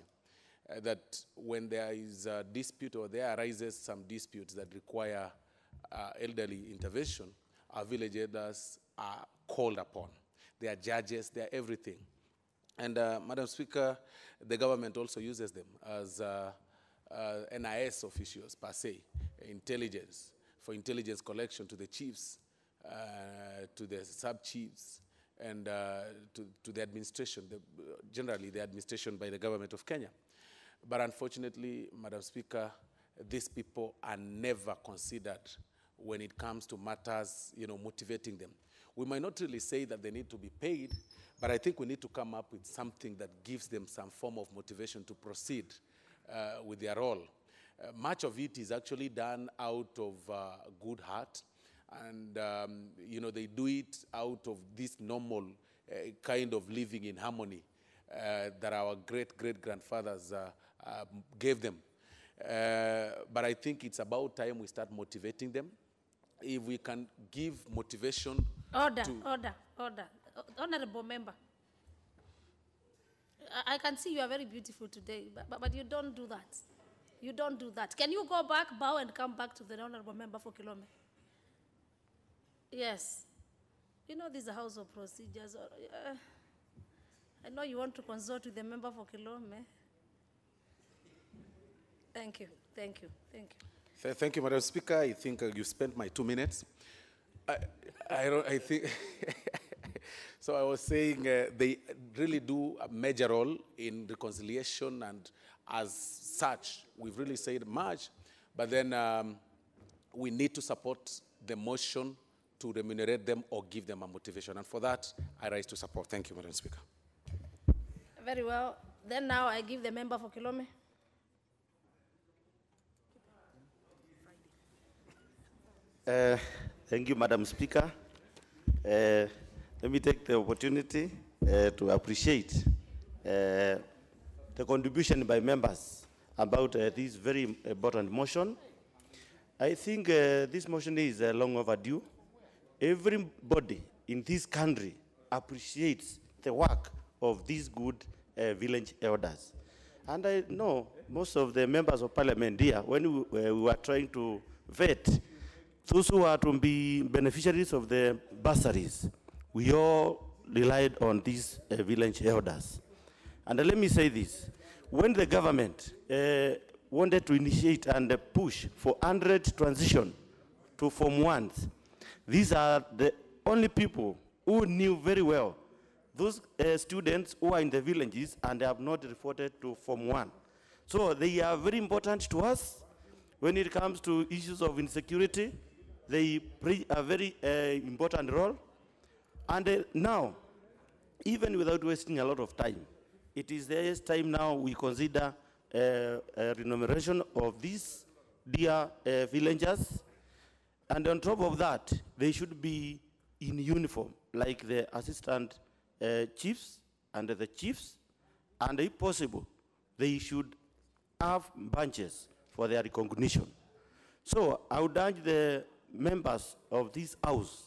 That when there is a dispute or there arises some disputes that require elderly intervention, our village elders are called upon. They are judges, they are everything. And Madam Speaker, the government also uses them as NIS officials per se, intelligence, for intelligence collection to the chiefs, to the sub-chiefs, and to the administration, generally the administration by the government of Kenya. But unfortunately, Madam Speaker, these people are never considered when it comes to matters, motivating them. We might not really say that they need to be paid, but I think we need to come up with something that gives them some form of motivation to proceed with their role. Much of it is actually done out of good heart, and they do it out of this normal kind of living in harmony that our great-great-grandfathers gave them. But I think it's about time we start motivating them. If we can give motivation Order. Honorable member. I can see you are very beautiful today, but you don't do that. You don't do that. Can you go back, bow, and come back to the honorable member for Kilome? Yes. This is a house of procedures. I know you want to consult with the member for Kilome. Thank you. Thank you, Madam Speaker. I think you spent my 2 minutes. I think, so I was saying they really do a major role in reconciliation, and as such, we've really said much, but then we need to support the motion to remunerate them or give them a motivation, and for that, I rise to support. Thank you, Madam Speaker. Very well. Then now I give the member for Kilome. Thank you, Madam Speaker. let me take the opportunity to appreciate the contribution by members about this very important motion. I think this motion is long overdue. Everybody in this country appreciates the work of these good village elders. And I know most of the members of parliament here, when we were trying to vet those who are to be beneficiaries of the bursaries, we all relied on these village elders. And let me say this, when the government wanted to initiate and push for 100 transition to Form 1s, these are the only people who knew very well those students who are in the villages and have not reported to Form 1. So they are very important to us when it comes to issues of insecurity. They play a very important role. And now, even without wasting a lot of time, it is the time now we consider remuneration of these dear villagers. And on top of that, they should be in uniform, like the assistant chiefs and the chiefs. And if possible, they should have bunches for their recognition. So I would urge the members of this house,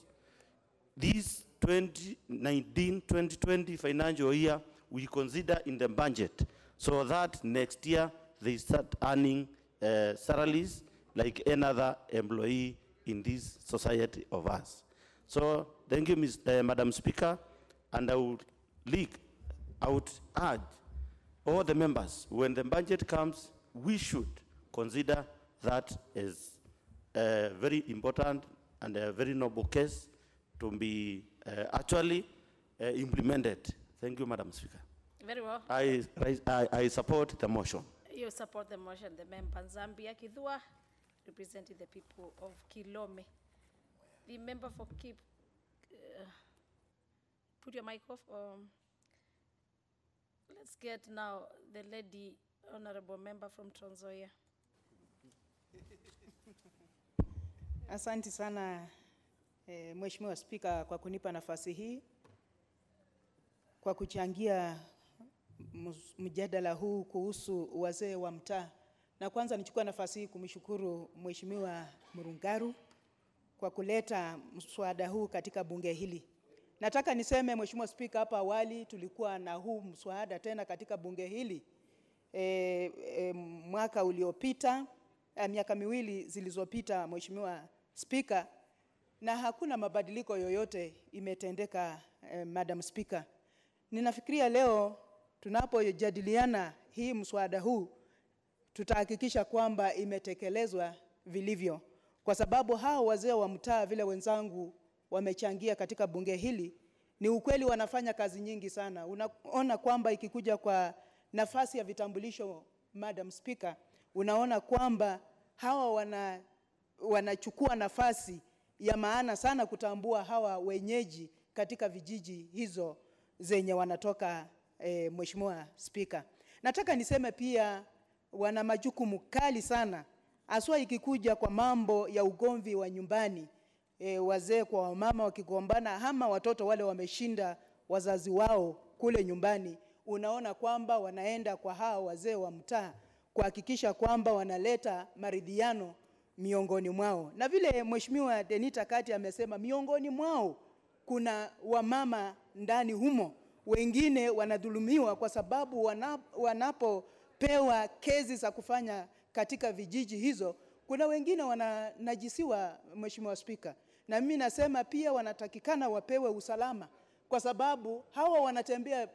this 2019-2020 financial year, we consider in the budget so that next year they start earning salaries like another employee in this society of us. So thank you, Madam Speaker, and I would urge all the members, when the budget comes, we should consider that as a very important and a very noble case to be actually implemented. Thank you, Madam Speaker. Very well. I support the motion. You support the motion. The member Zambia Kidua, representing the people of Kilome. The member for Keep, put your mic off. Let's get now the lady, honorable member from Trans Nzoia. Asante sana Mheshimiwa Spika kwa kunipa nafasi hii kwa kuchangia mjadala huu kuhusu wazee wa mtaa. Na kwanza nichukua nafasi hii kumshukuru Mheshimiwa Murungaru kwa kuleta mswada huu katika bunge hili. Nataka niseme Mheshimiwa Spika, hapa awali tulikuwa na huu mswada tena katika bunge hili mwaka uliopita, miaka miwili zilizopita Mheshimiwa Spika, na hakuna mabadiliko yoyote imetendeka Madam Speaker. Ninafikiria leo tunapojadiliana hii mswada huu tutahakikisha kwamba imetekelezwa vilivyo, kwa sababu hao wazee wa mtaa vile wenzangu wamechangia katika bunge hili, ni ukweli wanafanya kazi nyingi sana. Unaona kwamba ikikuja kwa nafasi ya vitambulisho Madam Speaker, unaona kwamba hawa wanachukua nafasi ya maana sana kutambua hawa wenyeji katika vijiji hizo zenye wanatoka Mheshimiwa Speaker. Nataka niseme pia wana majukumu kali sana, aswa ikikuja kwa mambo ya ugomvi wa nyumbani. Wazee kwa wamama wakigombana, ama watoto wale wameshinda wazazi wao kule nyumbani, unaona kwamba wanaenda kwa hao wazee wa mtaa kuhakikisha kwamba wanaleta maridhiano miongoni mwao. Na vile Mheshimiwa Denita Kati amesema, miongoni mwao kuna wamama ndani humo, wengine wanadhulumiwa kwa sababu wanapopewa kesi za kufanya katika vijiji hizo, kuna wengine wananajisiwa Mheshimiwa Speaker. Na mimi nasema pia wanatakikana wapewe usalama, kwa sababu hawa wanatembea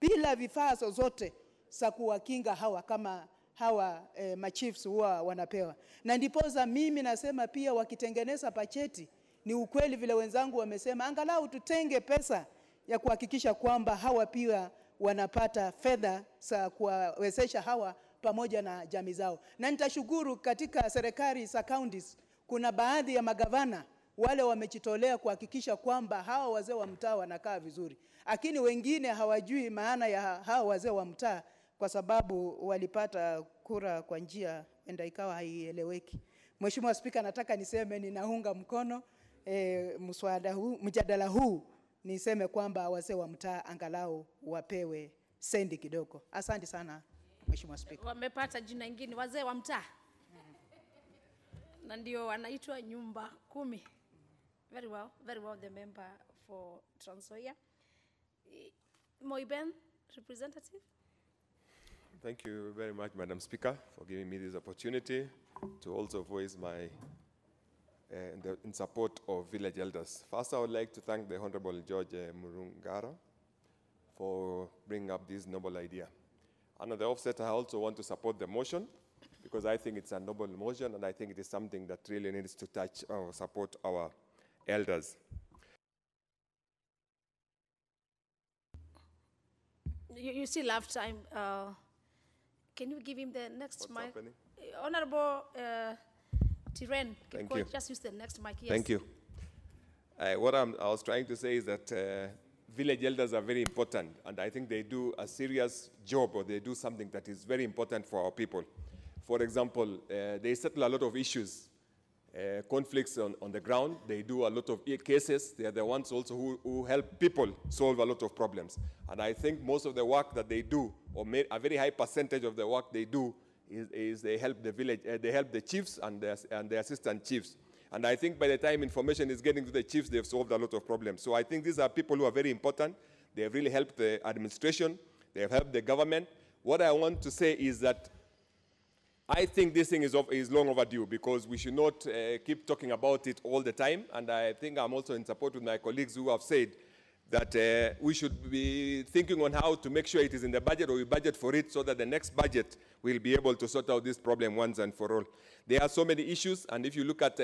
bila vifaa zozote za kuwakinga hawa kama hawa machiefs huwa wanapewa. Na ndipoza mimi nasema pia wakitengeneza bajeti, ni ukweli vile wenzangu wamesema, angalau tutenge pesa ya kuhakikisha kwamba hawa pia wanapata fedha za kuwawezesha hawa pamoja na jamii zao. Na nitashukuru katika serikali za counties, kuna baadhi ya magavana wale wamejitolea kuhakikisha kwamba hawa wazee wa mtaa wanakaa vizuri. Lakini wengine hawajui maana ya hawa wazee wa mtaa, kwa sababu walipata kura kwa njia enda ikawa haieleweki. Mheshimiwa Spika, nataka niseme ninaunga mkono mswada huu, mjadala huu niseme kwamba wazee wa mtaa angalau wapewe sendi kidogo. Asante sana Mheshimiwa Spika. Wamepata jina ingine wazee wa mtaa. Na ndio wanaitwa nyumba 10. Very well the member for Trans Nzoia. Moiben, representative. Thank you very much, Madam Speaker, for giving me this opportunity to also voice my in support of village elders. First, I would like to thank the Honorable George Murungara for bringing up this noble idea. And at the offset, I also want to support the motion because I think it's a noble motion and I think it is something that really needs to touch or support our elders. You still have time. Can you give him the next mic? Happening? Honorable Tiren, Thank you. Just use the next mic. Yes. Thank you. What I was trying to say is that village elders are very important, and I think they do a serious job, or they do something that is very important for our people. For example, they settle a lot of issues, conflicts on the ground. They do a lot of cases. They are the ones also who help people solve a lot of problems. And I think most of the work that they do, or a very high percentage of the work they do, is they help the village, they help the chiefs and the assistant chiefs. And I think by the time information is getting to the chiefs, they've solved a lot of problems. So I think these are people who are very important. They have really helped the administration. They have helped the government. What I want to say is that I think this thing is long overdue because we should not keep talking about it all the time. And I think I'm also in support with my colleagues who have said that we should be thinking on how to make sure it is in the budget, or we budget for it so that the next budget will be able to sort out this problem once and for all. There are so many issues, and if you look at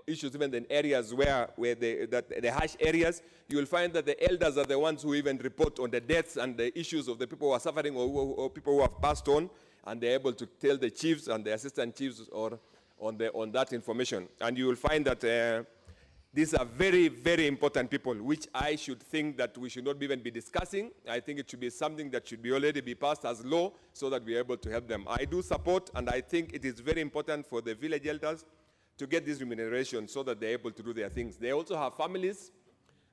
issues even in areas where the harsh areas, you will find that the elders are the ones who even report on the deaths and the issues of the people who are suffering or people who have passed on, and they're able to tell the chiefs and the assistant chiefs on that information. And you will find that these are very, very important people, which I should think that we should not even be discussing. I think it should be something that should be already be passed as law so that we are able to help them. I do support, and I think it is very important for the village elders to get this remuneration so that they're able to do their things. They also have families,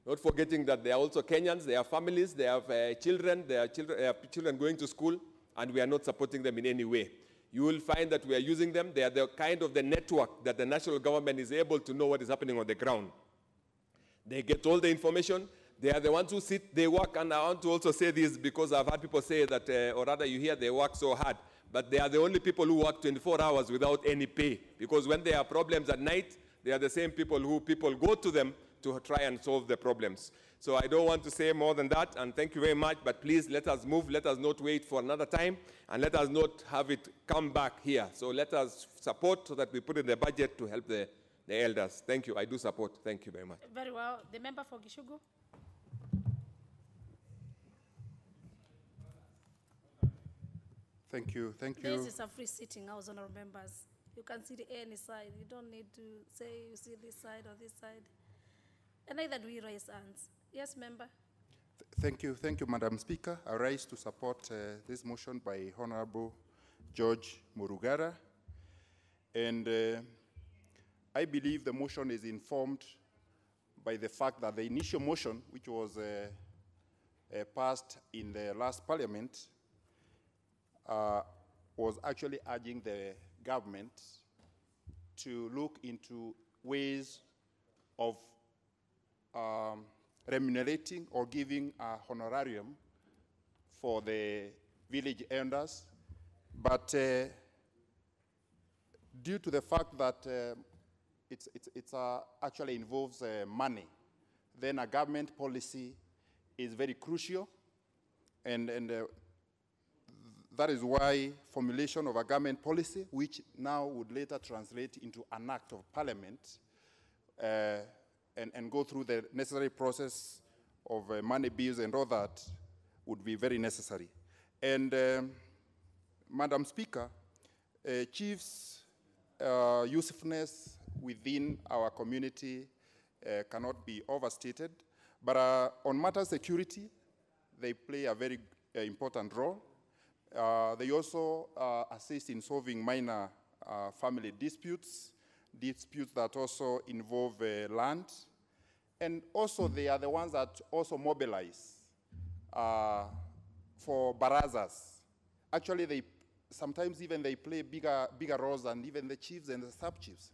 not forgetting that they are also Kenyans. They have families, they have children, they have children going to school, and we are not supporting them in any way. You will find that we are using them. They are the kind of the network that the national government is able to know what is happening on the ground. They get all the information. They are the ones who sit, they work, and I want to also say this because I've had people say that, or rather you hear they work so hard, but they are the only people who work 24 hours without any pay, because when there are problems at night, they are the same people who people go to them to try and solve the problems. So I don't want to say more than that, and thank you very much, but please let us move, let us not wait for another time, and let us not have it come back here. So let us support so that we put in the budget to help the elders. Thank you, I do support. Thank you very much. Very well. The member for Gishugu. Thank you, thank you. This is a free sitting house, honorable members. You can sit any side. You don't need to say you see this side or this side. And neither do we raise hands. Yes, member. Thank you, Madam Speaker. I rise to support this motion by Honorable George Murugara. And I believe the motion is informed by the fact that the initial motion, which was passed in the last parliament, was actually urging the government to look into ways of remunerating or giving a honorarium for the village elders. But due to the fact that it actually involves money, then a government policy is very crucial, and that is why formulation of a government policy, which now would later translate into an act of parliament, and go through the necessary process of money bills and all that, would be very necessary. And Madam Speaker, chiefs' usefulness within our community cannot be overstated, but on matters security, they play a very important role. They also assist in solving minor family disputes that also involve land. And also they are the ones that also mobilize for barazas. Actually, sometimes even they play bigger roles than even the chiefs and the sub-chiefs.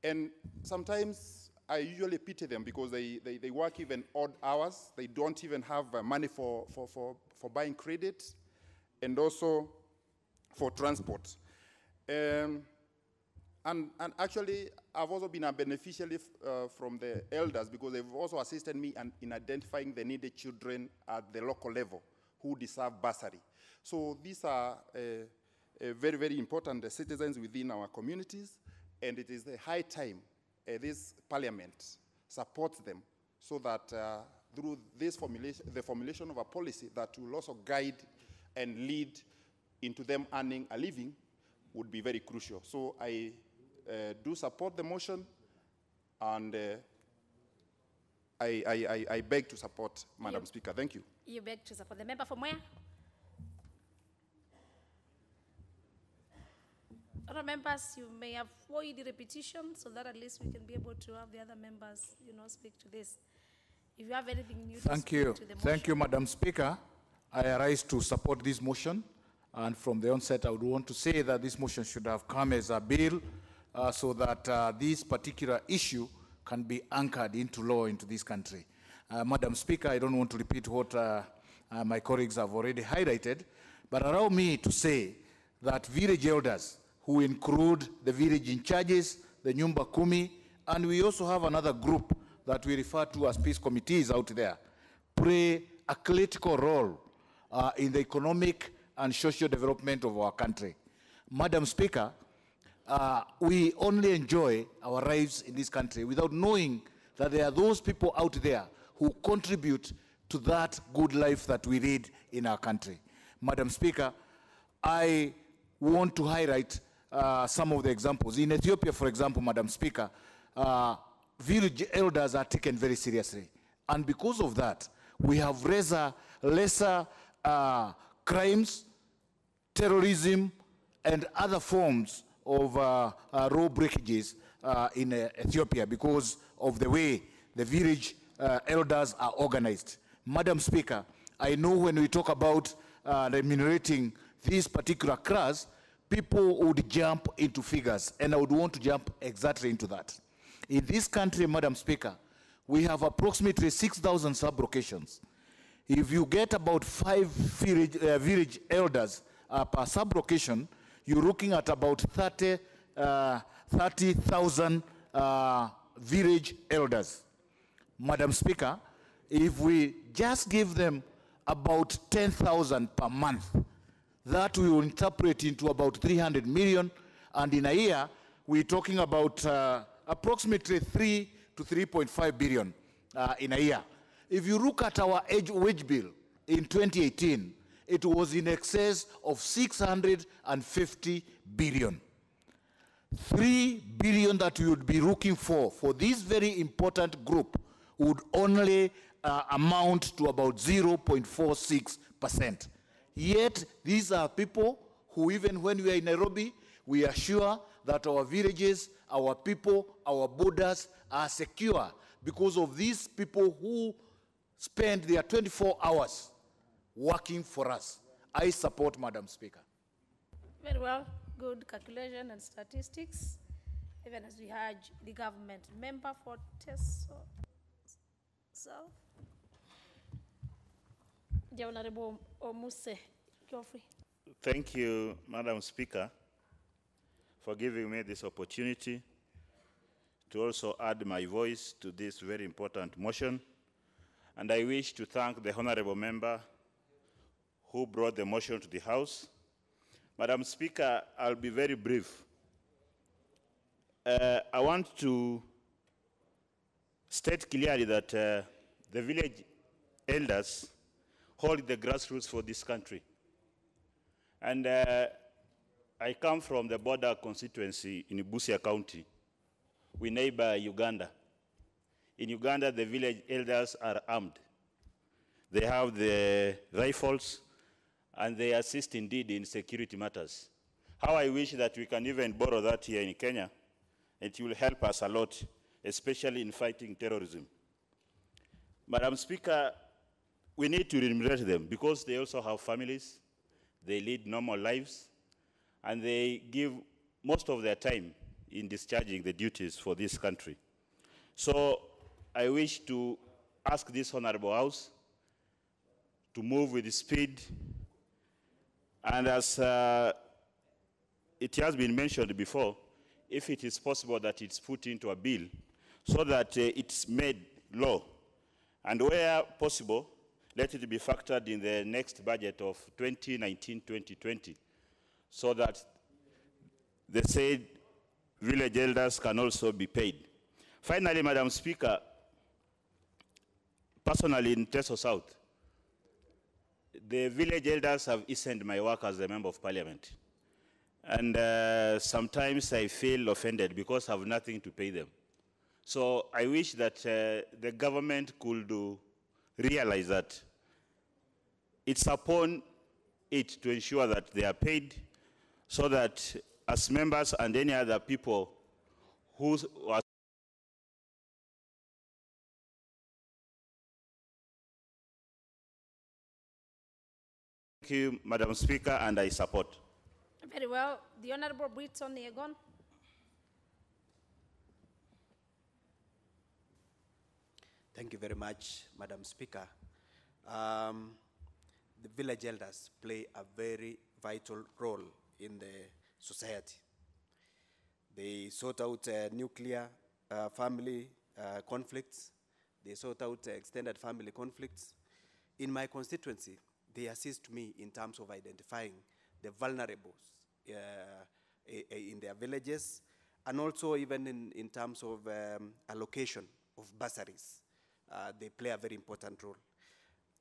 And sometimes I usually pity them because they work even odd hours. They don't even have money for buying credit and also for transport. And actually, I've also been a beneficiary from the elders because they've also assisted me in identifying the needed children at the local level who deserve bursary. So these are very, very important citizens within our communities, and it is the high time this parliament supports them so that through this the formulation of a policy that will also guide and lead into them earning a living would be very crucial. So I do support the motion, and I beg to support, Madam Speaker. Thank you. You beg to support. The member from where? Other members, you may avoid the repetition so that at least we can be able to have the other members, speak to this. If you have anything new to speak to the motion. Thank you, Madam Speaker. I arise to support this motion. And from the onset, I would want to say that this motion should have come as a bill so that this particular issue can be anchored into law into this country. Madam Speaker, I don't want to repeat what my colleagues have already highlighted, but allow me to say that village elders, who include the village in charges, the Nyumba Kumi, and we also have another group that we refer to as peace committees out there, play a critical role in the economic and social development of our country. Madam Speaker, we only enjoy our lives in this country without knowing that there are those people out there who contribute to that good life that we lead in our country. Madam Speaker, I want to highlight some of the examples. In Ethiopia, for example, Madam Speaker, village elders are taken very seriously. And because of that, we have lesser crimes, terrorism, and other forms of law breakages in Ethiopia because of the way the village elders are organized. Madam Speaker, I know when we talk about remunerating this particular class, people would jump into figures, and I would want to jump exactly into that. In this country, Madam Speaker, we have approximately 6,000 sub-locations. If you get about 5 village elders per sub-location, you're looking at about 30,000 village elders. Madam Speaker, if we just give them about 10,000 per month, that we will interpret into about 300 million, and in a year, we're talking about approximately 3 to 3.5 billion in a year. If you look at our wage bill in 2018, it was in excess of 650 billion. 3 billion that we would be looking for this very important group would only amount to about 0.46%. Yet, these are people who, even when we are in Nairobi, we are sure that our villages, our people, our borders are secure because of these people who spend their 24 hours working for us. I support, Madam Speaker. Very well. Good calculation and statistics, even as we heard the government. Member for Teso South. The Honorable Omuse Geoffrey. Thank you, Madam Speaker, for giving me this opportunity to also add my voice to this very important motion. And I wish to thank the honorable member who brought the motion to the House. Madam Speaker, I'll be very brief. I want to state clearly that the village elders hold the grassroots for this country. And I come from the border constituency in Busia County. We neighbor Uganda. In Uganda, the village elders are armed. They have the rifles, and they assist indeed in security matters. How I wish that we can even borrow that here in Kenya. It will help us a lot, especially in fighting terrorism. Madam Speaker, we need to remunerate them because they also have families, they lead normal lives, and they give most of their time in discharging the duties for this country. So I wish to ask this Honorable House to move with speed, and as it has been mentioned before, if it is possible that it's put into a bill so that it's made law, and where possible, let it be factored in the next budget of 2019-2020 so that the said village elders can also be paid. Finally, Madam Speaker, personally in Teso South, the village elders have listened my work as a member of parliament. And sometimes I feel offended because I have nothing to pay them. So I wish that the government could realize that it's upon it to ensure that they are paid so that as members and any other people who are Thank you, Madam Speaker, and I support. Very well. The Honorable Britton Yegon. Thank you very much, Madam Speaker. The village elders play a very vital role in the society. They sort out nuclear family conflicts. They sort out extended family conflicts. In my constituency, they assist me in terms of identifying the vulnerables in their villages, and also even in terms of allocation of bursaries. They play a very important role.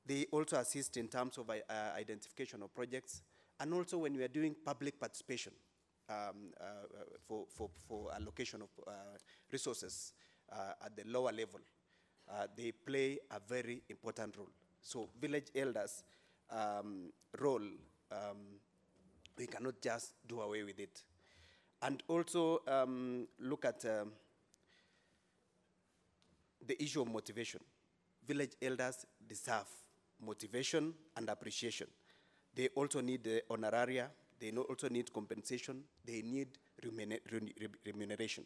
They also assist in terms of identification of projects, and also when we are doing public participation for allocation of resources at the lower level. They play a very important role. So village elders' role, we cannot just do away with it. And also look at the issue of motivation. Village elders deserve motivation and appreciation. They also need the honoraria, they also need compensation, they need remuneration.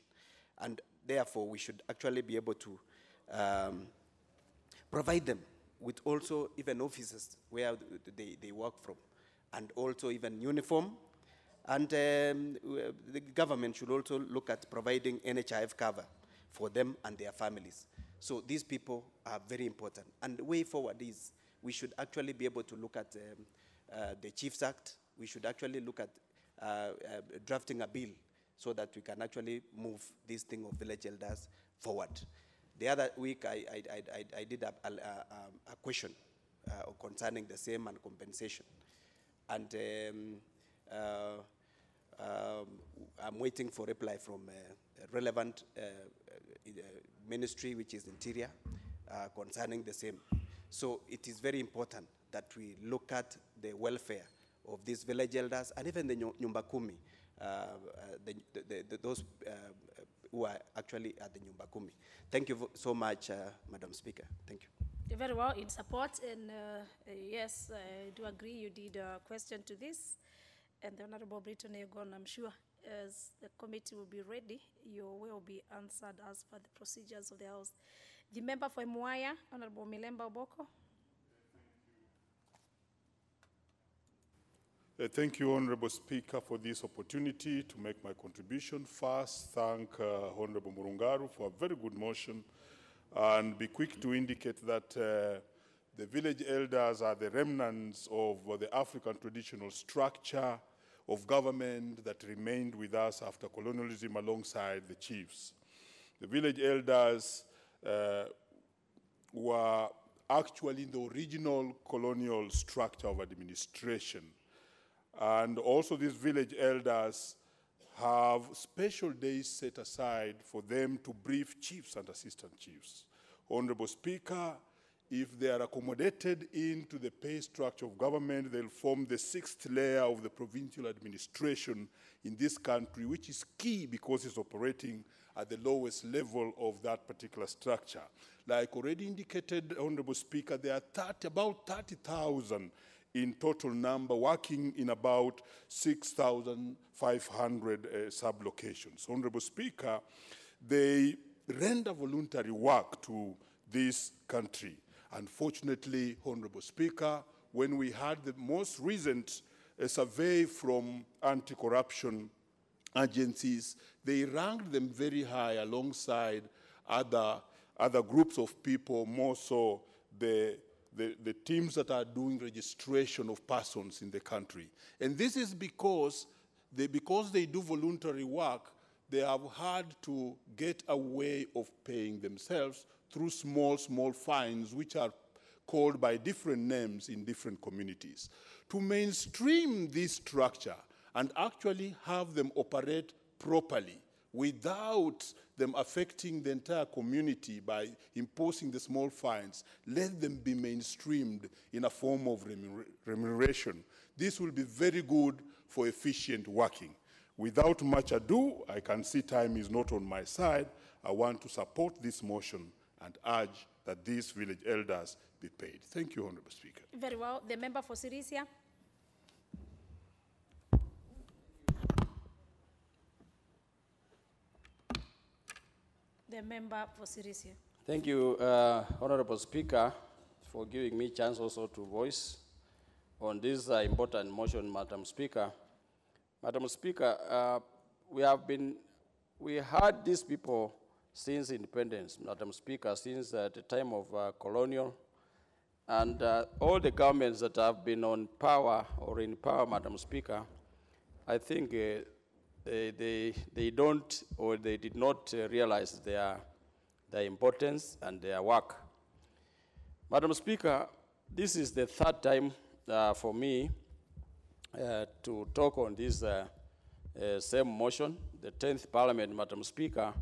And therefore, we should actually be able to provide them with also even offices where they work from, and also even uniform. And the government should also look at providing NHIF cover for them and their families. So these people are very important. And the way forward is we should actually be able to look at the Chiefs Act. We should actually look at drafting a bill so that we can actually move this thing of village elders forward. The other week, I did a question concerning the same and compensation. And I'm waiting for reply from a relevant ministry, which is Interior, concerning the same. So it is very important that we look at the welfare of these village elders and even the Nyumba Kumi, those who are actually at the Nyumba Kumi. Thank you so much, Madam Speaker. Thank you. Very well, in support, and yes, I do agree you did a question to this. And the Honorable Britton Yegon, I'm sure, as the committee will be ready, your will be answered as per the procedures of the House. The member for Mwaya, Honorable Milemba Oboko. Thank you, Honorable Speaker, for this opportunity to make my contribution. First, thank Honorable Murungaru for a very good motion, and be quick to indicate that the village elders are the remnants of the African traditional structure of government that remained with us after colonialism alongside the chiefs. The village elders were actually in the original colonial structure of administration. And also these village elders have special days set aside for them to brief chiefs and assistant chiefs. Honorable Speaker, if they are accommodated into the pay structure of government, they'll form the 6th layer of the provincial administration in this country, which is key because it's operating at the lowest level of that particular structure. Like already indicated, Honorable Speaker, there are about 30,000 in total number, working in about 6,500 sub-locations. Honorable Speaker, they render voluntary work to this country. Unfortunately, Honorable Speaker, when we had the most recent survey from anti-corruption agencies, they ranked them very high alongside other groups of people, more so the teams that are doing registration of persons in the country. And this is because they do voluntary work, they have had to get a way of paying themselves through small fines, which are called by different names in different communities. To mainstream this structure and actually have them operate properly without them affecting the entire community by imposing the small fines, let them be mainstreamed in a form of remuneration. This will be very good for efficient working. Without much ado, I can see time is not on my side. I want to support this motion and urge that these village elders be paid. Thank you, Honorable Speaker. Very well. The member for Sirisia. The member for Sirisia. Thank you, Honorable Speaker, for giving me chance also to voice on this important motion, Madam Speaker. Madam Speaker, we had these people since independence, Madam Speaker, since the time of colonial, and all the governments that have been on power or in power, Madam Speaker, I think they don't or they did not realize their importance and their work. Madam Speaker, this is the third time for me to talk on this same motion. The 10th Parliament, Madam Speaker,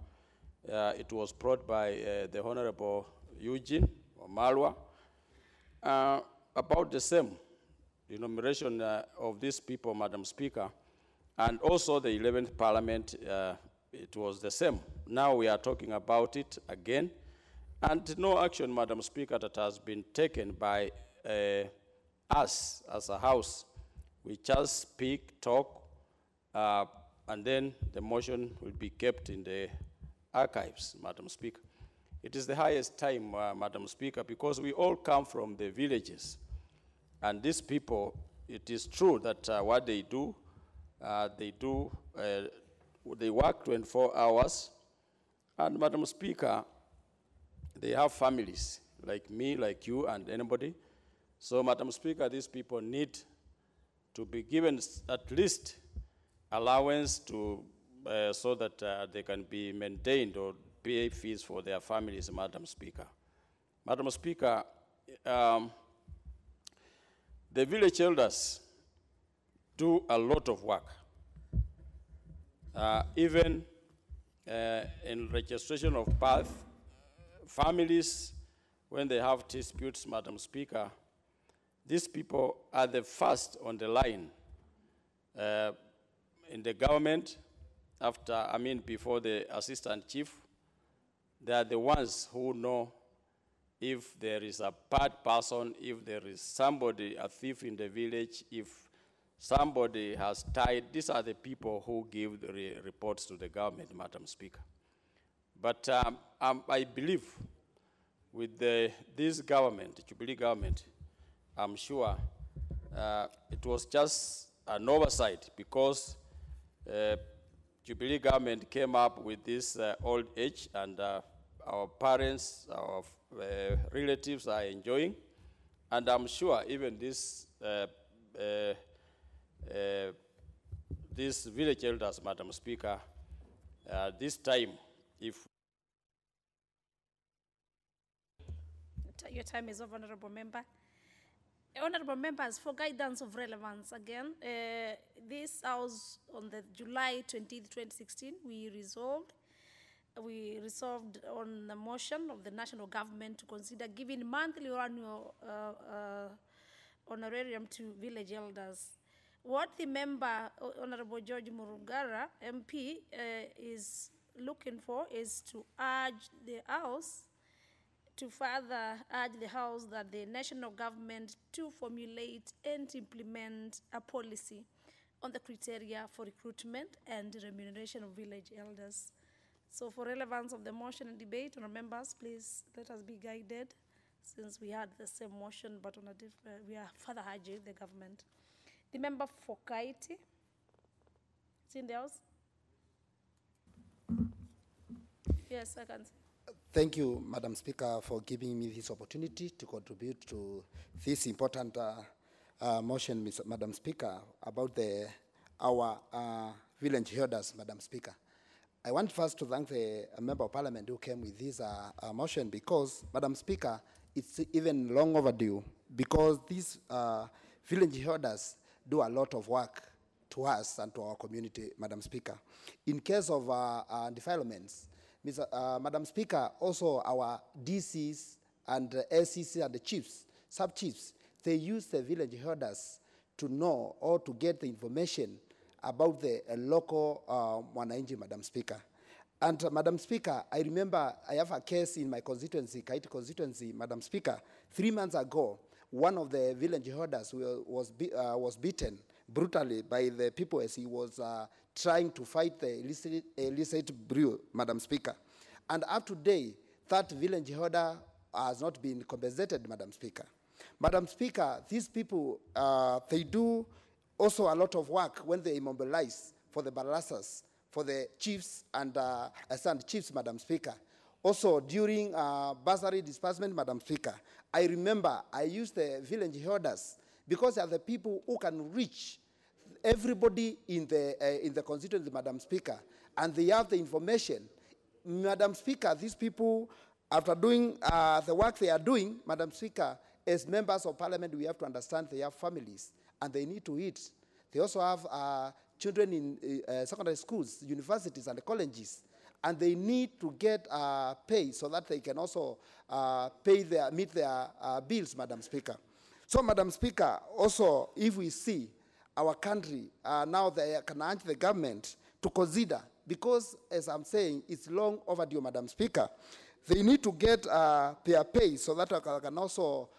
it was brought by the Honorable Eugene Malwa about the same enumeration of these people, Madam Speaker, and also the 11th Parliament, it was the same. Now we are talking about it again, and no action, Madam Speaker, that has been taken by us as a House. We just speak, talk, and then the motion will be kept in the archives, Madam Speaker. It is the highest time, Madam Speaker, because we all come from the villages. And these people, it is true that what they do, they work 24 hours. And Madam Speaker, they have families, like me, like you, and anybody. So, Madam Speaker, these people need to be given at least allowance to, so that they can be maintained or pay fees for their families, Madam Speaker. Madam Speaker, the village elders do a lot of work. Even in registration of birth, families, when they have disputes, Madam Speaker, these people are the first on the line in the government before the assistant chief. They are the ones who know if there is a bad person, if there is somebody, a thief in the village, if somebody has died. These are the people who give the reports to the government, Madam Speaker. But I believe with this government, the Jubilee government, I'm sure it was just an oversight because Jubilee government came up with this old age, and our parents, our relatives are enjoying. And I'm sure even these village elders, Madam Speaker, this time, if your time is over, Honorable Member. Honorable Members, for guidance of relevance again, this House on the July 20th, 2016, we resolved on the motion of the national government to consider giving monthly or annual honorarium to village elders. What the member, Honorable George Murugara, MP, is looking for is to urge the House to further urge the House that the national government to formulate and implement a policy on the criteria for recruitment and remuneration of village elders. So for relevance of the motion and debate, honourable members, please let us be guided, since we had the same motion, but on a different, we are further urging the government. The member for Kaiti, is in the House? Yes, I can see. Thank you, Madam Speaker, for giving me this opportunity to contribute to this important motion, Madam Speaker, about our village herders, Madam Speaker. I want first to thank the Member of Parliament who came with this motion because, Madam Speaker, it's even long overdue because these village herders do a lot of work to us and to our community, Madam Speaker. In case of defilements, Madam Speaker, also our DCs and LCC and the chiefs, sub-chiefs, they use the village herders to know or to get the information about the local mwananchi, Madam Speaker. And Madam Speaker, I remember I have a case in my constituency, Kaiti constituency, Madam Speaker. 3 months ago, one of the village herders was beaten brutally by the people as he was trying to fight the illicit brew, Madam Speaker. And up to date, that village herder has not been compensated, Madam Speaker. Madam Speaker, these people, they do also a lot of work when they immobilize for the balassas, for the chiefs and assistant chiefs, Madam Speaker. Also, during bursary disbursement, Madam Speaker, I remember I used the village herders because they are the people who can reach everybody in the constituency, Madam Speaker, and they have the information. Madam Speaker, these people, after doing the work they are doing, Madam Speaker, as members of Parliament, we have to understand they have families and they need to eat. They also have children in secondary schools, universities, and colleges, and they need to get pay so that they can also meet their bills, Madam Speaker. So, Madam Speaker, also, if we see our country, now they can urge the government to consider, because, as I'm saying, it's long overdue, Madam Speaker. They need to get their pay so that they can also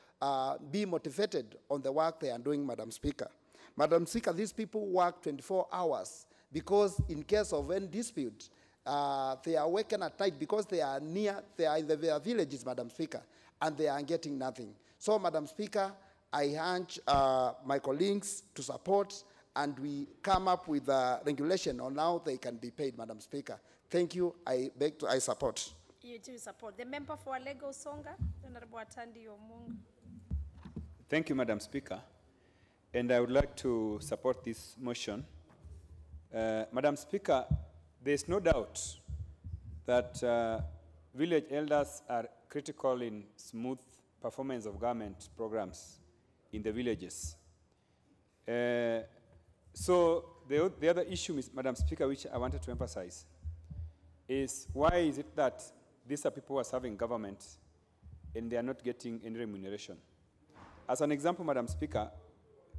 be motivated on the work they are doing, Madam Speaker. Madam Speaker, these people work 24 hours because in case of any dispute, they are working at night because they are in their villages, Madam Speaker, and they are getting nothing. So, Madam Speaker, I urge my colleagues to support, and we come up with a regulation on how they can be paid, Madam Speaker. Thank you. I support. You do support. The member for Lego Songa, Honorable Atandi Omunga. Thank you, Madam Speaker. And I would like to support this motion. Madam Speaker, there is no doubt that village elders are critical in smooth performance of government programs in the villages. So the other issue, Madam Speaker, which I wanted to emphasize, is why is it that these are people who are serving government and they are not getting any remuneration? As an example, Madam Speaker,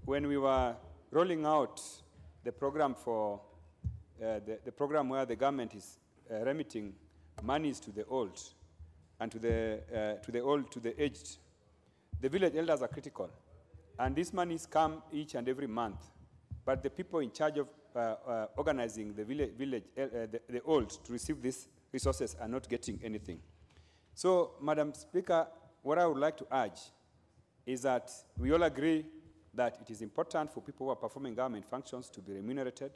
when we were rolling out the program for the program where the government is remitting monies to the old and to the aged, the village elders are critical, and these monies come each and every month. But the people in charge of organizing the the old to receive these resources are not getting anything. So, Madam Speaker, what I would like to urge is that we all agree that it is important for people who are performing government functions to be remunerated.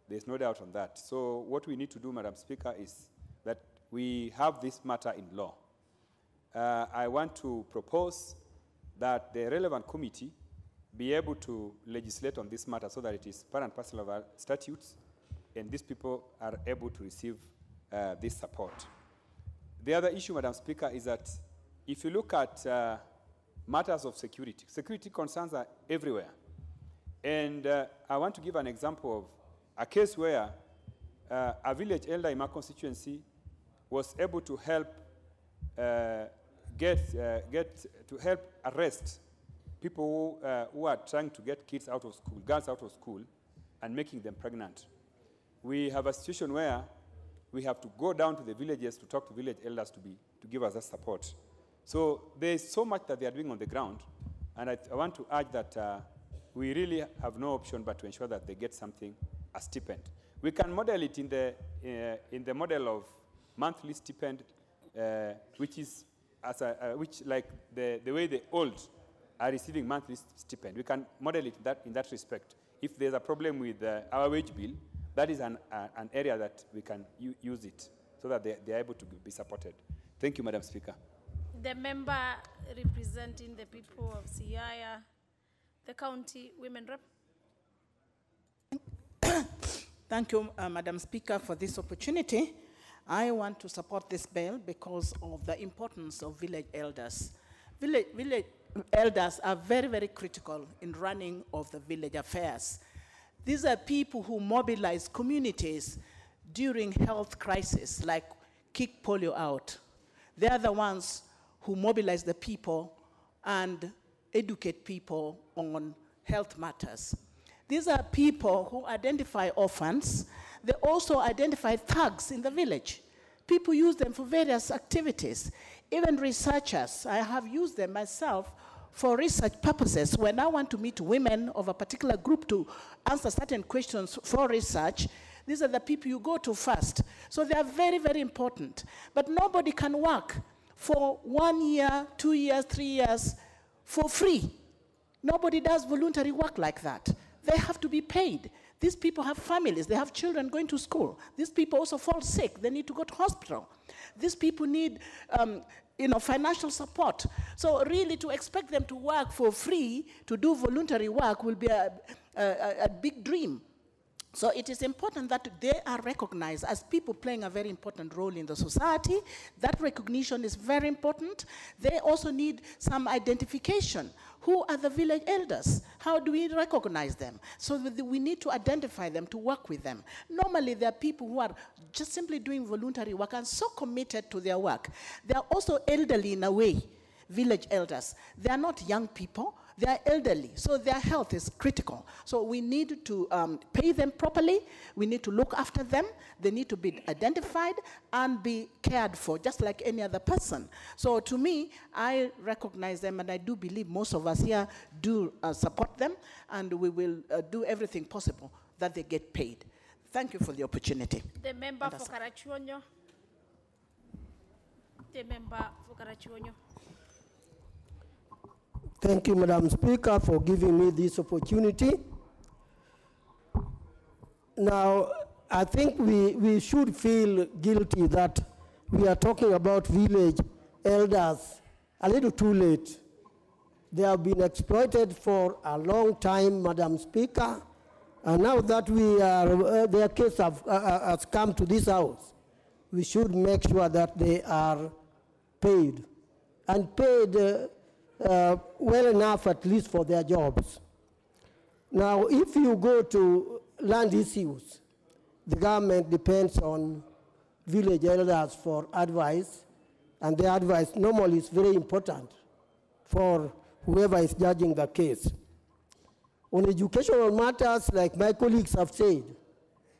There's no doubt on that. So what we need to do, Madam Speaker, is that we have this matter in law. I want to propose that the relevant committee be able to legislate on this matter so that it is part and parcel of our statutes, and these people are able to receive this support. The other issue, Madam Speaker, is that if you look at matters of security, security concerns are everywhere. And I want to give an example of a case where a village elder in my constituency was able to help arrest people who are trying to get kids out of school, girls out of school, and making them pregnant. We have a situation where we have to go down to the villages to talk to village elders to give us that support. So there's so much that they are doing on the ground, and I want to urge that we really have no option but to ensure that they get something, a stipend. We can model it in the model of monthly stipend, which is which like the way the old are receiving monthly stipend. We can model it in that respect. If there's a problem with our wage bill, that is an area that we can use it so that they are able to be supported. Thank you, Madam Speaker. The member representing the people of Siaya, the county women rep. Thank you, Madam Speaker, for this opportunity. I want to support this bill because of the importance of village elders. Village elders are very, very critical in running of the village affairs. These are people who mobilize communities during health crises, like kick polio out. They are the ones who mobilize the people and educate people on health matters. These are people who identify orphans. They also identify thugs in the village. People use them for various activities. Even researchers, I have used them myself for research purposes. When I want to meet women of a particular group to answer certain questions for research, these are the people you go to first. So they are very, very important. But nobody can work for 1 year, 2 years, 3 years for free. Nobody does voluntary work like that. They have to be paid. These people have families. They have children going to school. These people also fall sick. They need to go to hospital. These people need financial support. So really to expect them to work for free, to do voluntary work will be a big dream. So it is important that they are recognized as people playing a very important role in the society. That recognition is very important. They also need some identification. Who are the village elders? How do we recognize them? So we need to identify them, to work with them. Normally, there are people who are just simply doing voluntary work and so committed to their work. They are also elderly in a way, village elders. They are not young people. They are elderly, so their health is critical. So we need to pay them properly. We need to look after them. They need to be identified and be cared for, just like any other person. So to me, I recognize them, and I do believe most of us here do support them, and we will do everything possible that they get paid. Thank you for the opportunity. The member for Karachuonyo. The member for Karachuonyo. Thank you, Madam Speaker, for giving me this opportunity. Now, I think we should feel guilty that we are talking about village elders a little too late. They have been exploited for a long time, Madam Speaker, and now that their case has come to this house, we should make sure that they are paid, and paid well enough at least for their jobs. Now, if you go to land issues, the government depends on village elders for advice, and their advice normally is very important for whoever is judging the case. On educational matters, like my colleagues have said,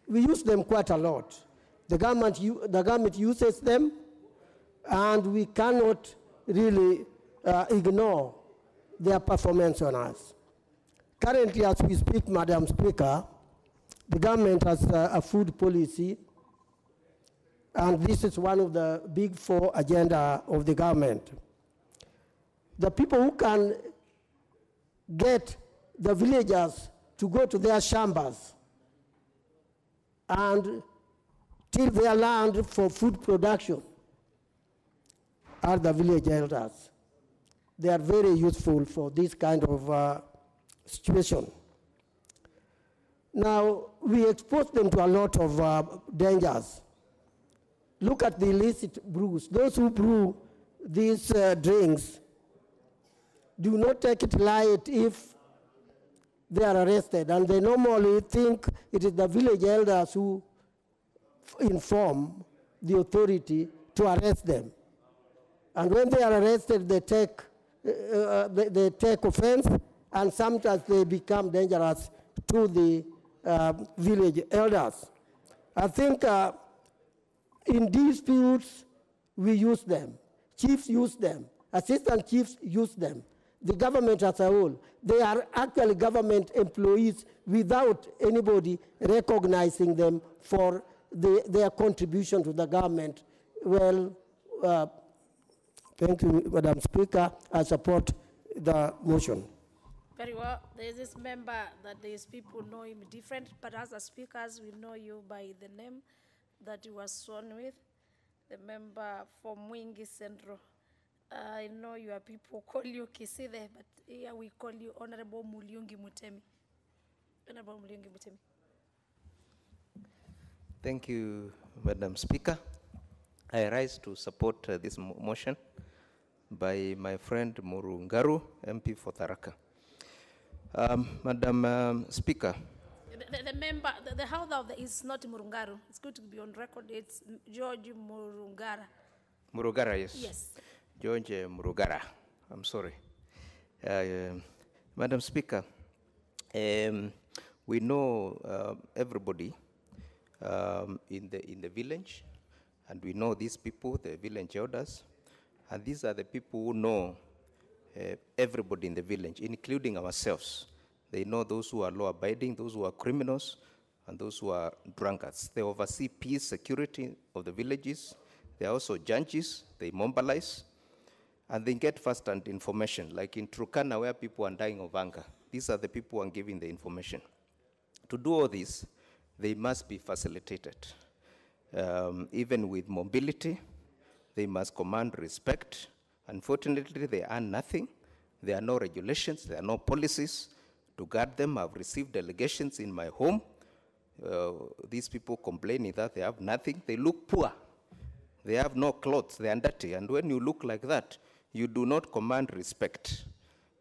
we use them quite a lot. The government uses them, and we cannot really ignore their performance on us. Currently, as we speak, Madam Speaker, the government has a food policy, and this is one of the big 4 agenda of the government. The people who can get the villagers to go to their shambas and till their land for food production are the village elders. They are very useful for this kind of situation. Now, we expose them to a lot of dangers. Look at the illicit brews. Those who brew these drinks do not take it light if they are arrested, and they normally think it is the village elders who inform the authority to arrest them. And when they are arrested, they take offense, and sometimes they become dangerous to the village elders. I think in disputes, we use them. Chiefs use them. Assistant chiefs use them. The government as a whole, they are actually government employees without anybody recognizing them for their contribution to the government. Well, thank you, Madam Speaker. I support the motion. Very well. There's this member that these people know him different, but as the speakers, we know you by the name that you were sworn with, the member for Mwingi Central. I know your people call you Kisithe, but here we call you Honorable Mulyungi Mutemi. Honorable Mulyungi Mutemi. Thank you, Madam Speaker. I rise to support this motion by my friend Murungaru, MP for Tharaka. Madam Speaker. The member, the holder is not Murungaru. It's good to be on record. It's George Murungara. Murugara, yes. Yes. George Murugara. I'm sorry. Madam Speaker, we know everybody in the village, and we know these people, the village elders, and these are the people who know everybody in the village, including ourselves. They know those who are law-abiding, those who are criminals, and those who are drunkards. They oversee peace, security of the villages. They are also judges. They mobilize, and they get first-hand information, like in Turkana, where people are dying of hunger. These are the people who are giving the information. To do all this, they must be facilitated. Even with mobility, they must command respect. Unfortunately, they earn nothing. There are no regulations. There are no policies to guard them. I've received delegations in my home. These people complaining that they have nothing. They look poor. They have no clothes. They are dirty. And when you look like that, you do not command respect.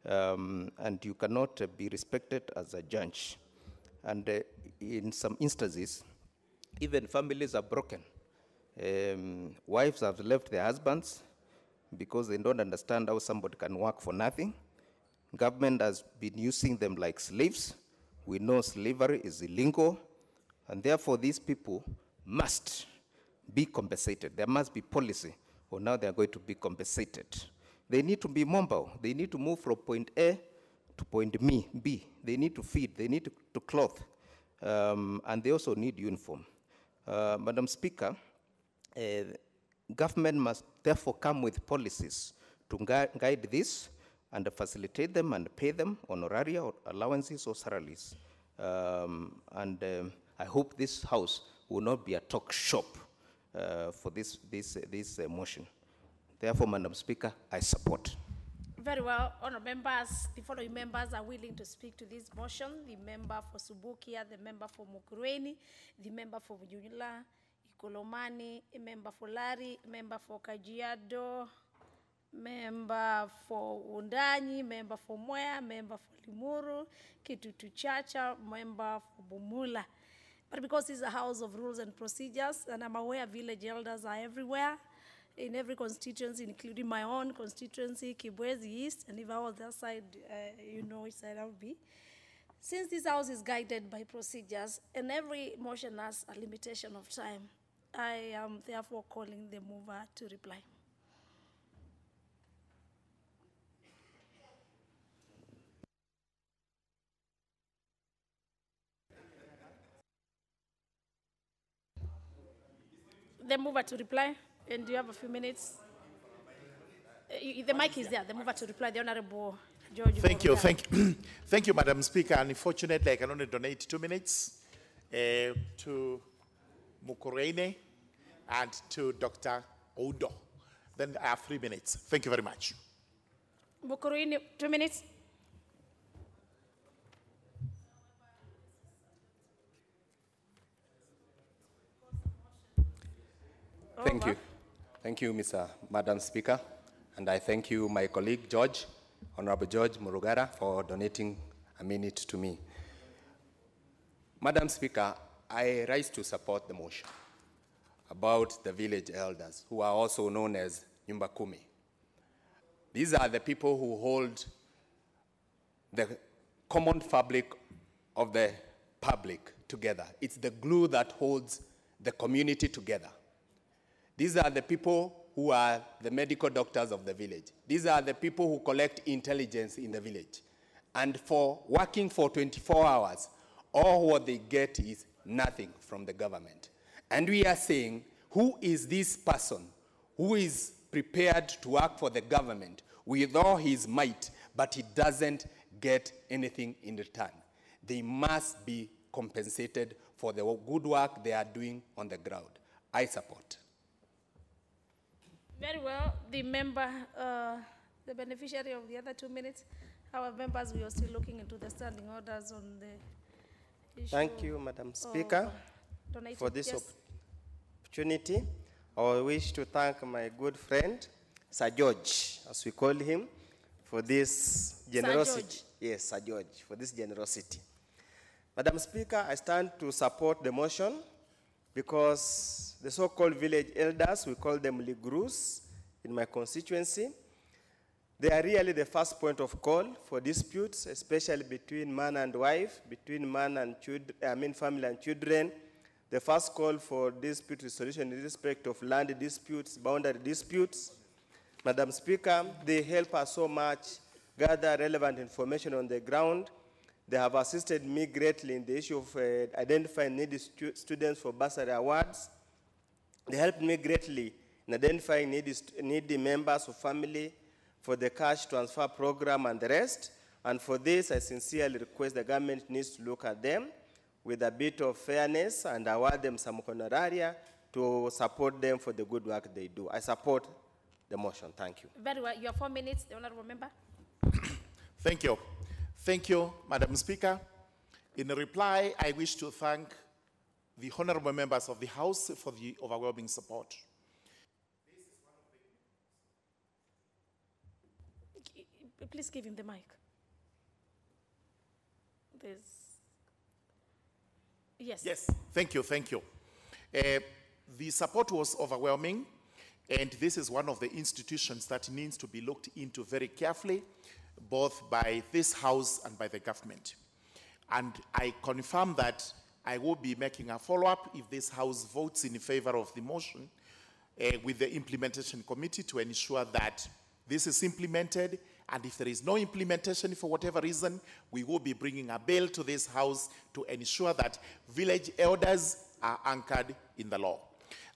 And you cannot be respected as a judge. And in some instances, even families are broken. Wives have left their husbands because they don't understand how somebody can work for nothing. Government has been using them like slaves. We know slavery is illegal, and therefore these people must be compensated. There must be policy, or now they are going to be compensated. They need to be mobile. They need to move from point A to point B. They need to feed. They need to clothe, and they also need uniform. Madam Speaker, government must therefore come with policies to guide this and facilitate them and pay them honoraria or allowances or salaries. I hope this House will not be a talk shop for this motion. Therefore, Madam Speaker, I support. Very well, honourable members. The following members are willing to speak to this motion: the member for Subukia, the member for Mukurweni, the member for Vujunila, Ikolomani, a member for Lari, a member for Kajiado, member for Undani, member for Mwea, member for Limuru, Kitutu Chacha, member for Bumula. But because it's a house of rules and procedures, and I'm aware village elders are everywhere, in every constituency, including my own constituency, Kibwezi East, and if I was that side, you know which side I would be. Since this house is guided by procedures, and every motion has a limitation of time, I am therefore calling the mover to reply. The mover to reply, and do you have a few minutes? The mic is there. The mover to reply, the Honorable George. Thank you, thank you, Madam Speaker. Unfortunately, I can only donate 2 minutes to Mukurene and to Dr. Oudo. Then I have 3 minutes. Thank you very much. Mukurene, 2 minutes. Thank you. Thank you, Madam Speaker. And I thank you, my colleague, George, Honorable George Murugara, for donating a minute to me. Madam Speaker, I rise to support the motion about the village elders, who are also known as Nyumba Kumi. These are the people who hold the common fabric of the public together. It's the glue that holds the community together. These are the people who are the medical doctors of the village. These are the people who collect intelligence in the village. And for working for 24 hours, all what they get is nothing from the government. And we are saying, who is this person who is prepared to work for the government with all his might, but he doesn't get anything in return? They must be compensated for the good work they are doing on the ground. I support. Very well. The member, the beneficiary of the other 2 minutes. Our members, we are still looking into the standing orders on the issue. Thank you, Madam Speaker, for this Yes. opportunity. I wish to thank my good friend, Sir George, as we call him, for this generosity. George. Yes, Sir George, for this generosity. Madam Speaker, I stand to support the motion because the so-called village elders, we call them Ligrus in my constituency, they are really the first point of call for disputes, especially between man and wife, between man and children, family and children. The first call for dispute resolution in respect of land disputes, boundary disputes. Madam Speaker, they help us so much gather relevant information on the ground. They have assisted me greatly in the issue of identifying needy students for bursary awards. They helped me greatly in identifying needy members of family for the cash transfer program and the rest. And for this, I sincerely request the government needs to look at them with a bit of fairness and award them some honoraria to support them for the good work they do. I support the motion. Thank you. Very well. Your 4 minutes, the honorable member. Thank you. Thank you, Madam Speaker. In reply, I wish to thank the honorable members of the House for the overwhelming support. Please give him the mic. Yes. Yes, thank you, thank you. The support was overwhelming, and this is one of the institutions that needs to be looked into very carefully, both by this House and by the government. And I confirm that I will be making a follow-up if this House votes in favor of the motion with the implementation committee to ensure that this is implemented. And if there is no implementation for whatever reason, we will be bringing a bill to this House to ensure that village elders are anchored in the law.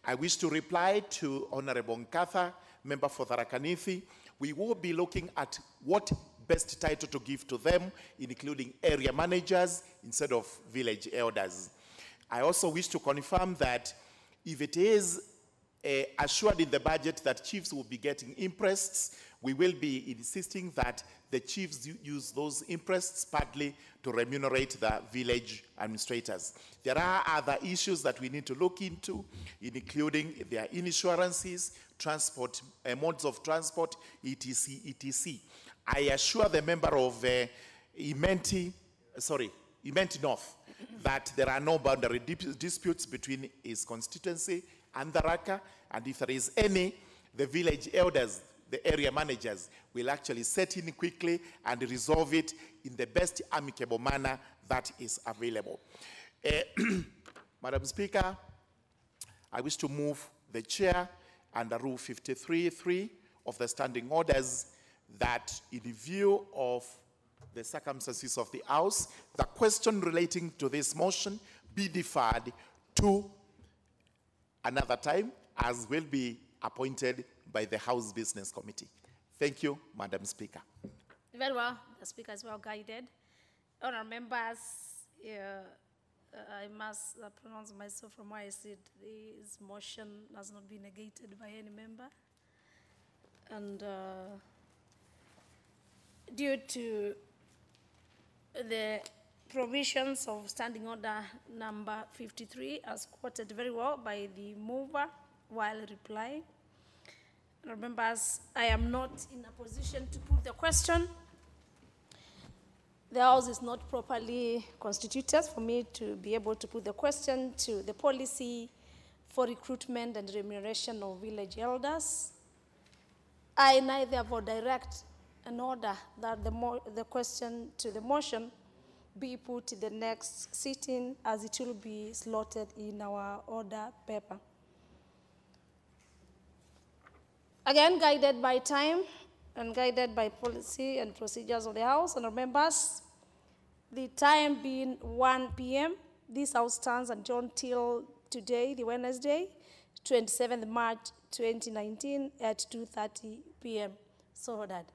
I wish to reply to Honorable Nkatha, member for Tharaka Nithi. We will be looking at what best title to give to them, including area managers instead of village elders. I also wish to confirm that if it is assured in the budget that chiefs will be getting imprests, we will be insisting that the chiefs use those imprests partly to remunerate the village administrators. There are other issues that we need to look into, including their insurances, transport, modes of transport, etc., etc. I assure the member of Imenti North that there are no boundary disputes between his constituency and Tharaka, and if there is any, the village elders, the area managers, will actually set in quickly and resolve it in the best amicable manner that is available. Madam Speaker, I wish to move the chair under Rule 53(3) of the standing orders that in view of the circumstances of the House, the question relating to this motion be deferred to another time, as will be appointed by the House Business Committee. Thank you, Madam Speaker. Very well. The Speaker is well guided. Honourable members, I must pronounce myself from where I sit. This motion has not been negated by any member. And due to the provisions of Standing Order number 53, as quoted very well by the mover while replying, members, I am not in a position to put the question. The House is not properly constituted for me to be able to put the question to the policy for recruitment and remuneration of village elders. I neither therefore direct an order that the question to the motion be put to the next sitting, as it will be slotted in our order paper. Again, guided by time and guided by policy and procedures of the House and our members, the time being 1 p.m., this House stands until today, the Wednesday, 27th March 2019 at 2:30 p.m. So ordered.